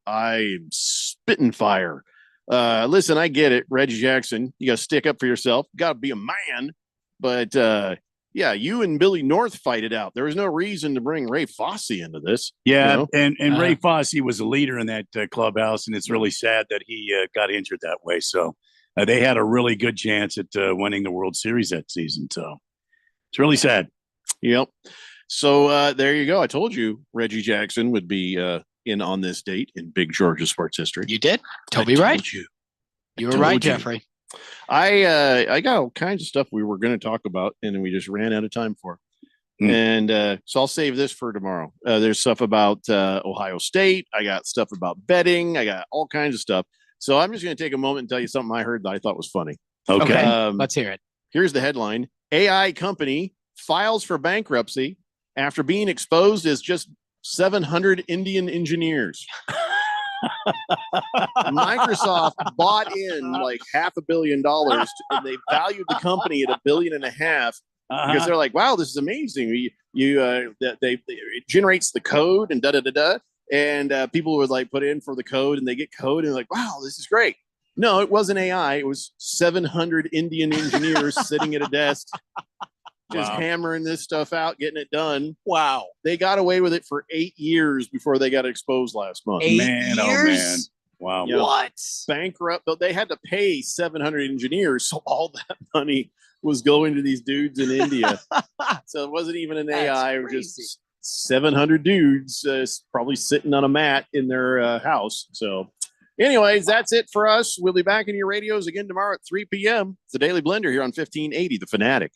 I'm spitting fire. Listen, I get it, Reggie Jackson. You got to stick up for yourself. You got to be a man. But yeah, you and Billy North fight it out. There was no reason to bring Ray Fosse into this. Yeah, and Ray Fosse was a leader in that clubhouse, and it's really sad that he got injured that way. So they had a really good chance at winning the World Series that season. So it's really sad. Yep. So there you go. I told you Reggie Jackson would be in on this date in Big George's sports history. You did. Toby, right? You were right, Jeffrey. I got all kinds of stuff we were going to talk about, and then we just ran out of time for. And so I'll save this for tomorrow. There's stuff about Ohio State. I got stuff about betting. I got all kinds of stuff. So I'm just going to take a moment and tell you something I heard that I thought was funny. Okay. Let's hear it. Here's the headline. AI company files for bankruptcy after being exposed as just 700 Indian engineers. Microsoft bought in like $500 million and they valued the company at $1.5 billion because they're like, wow, this is amazing. It generates the code and and people would like put in for the code and they get code and like, wow, this is great. No, it wasn't AI. It was 700 Indian engineers sitting at a desk, just hammering this stuff out, getting it done. Wow. They got away with it for 8 years before they got exposed last month. 8 years? Oh, man. Wow. You know, what? Bankrupt. They had to pay 700 engineers. So all that money was going to these dudes in India. So it wasn't even an AI. It was just 700 dudes probably sitting on a mat in their house. So anyways, that's it for us. We'll be back in your radios again tomorrow at 3 p.m. It's the Daily Blender here on 1580, The Fanatic.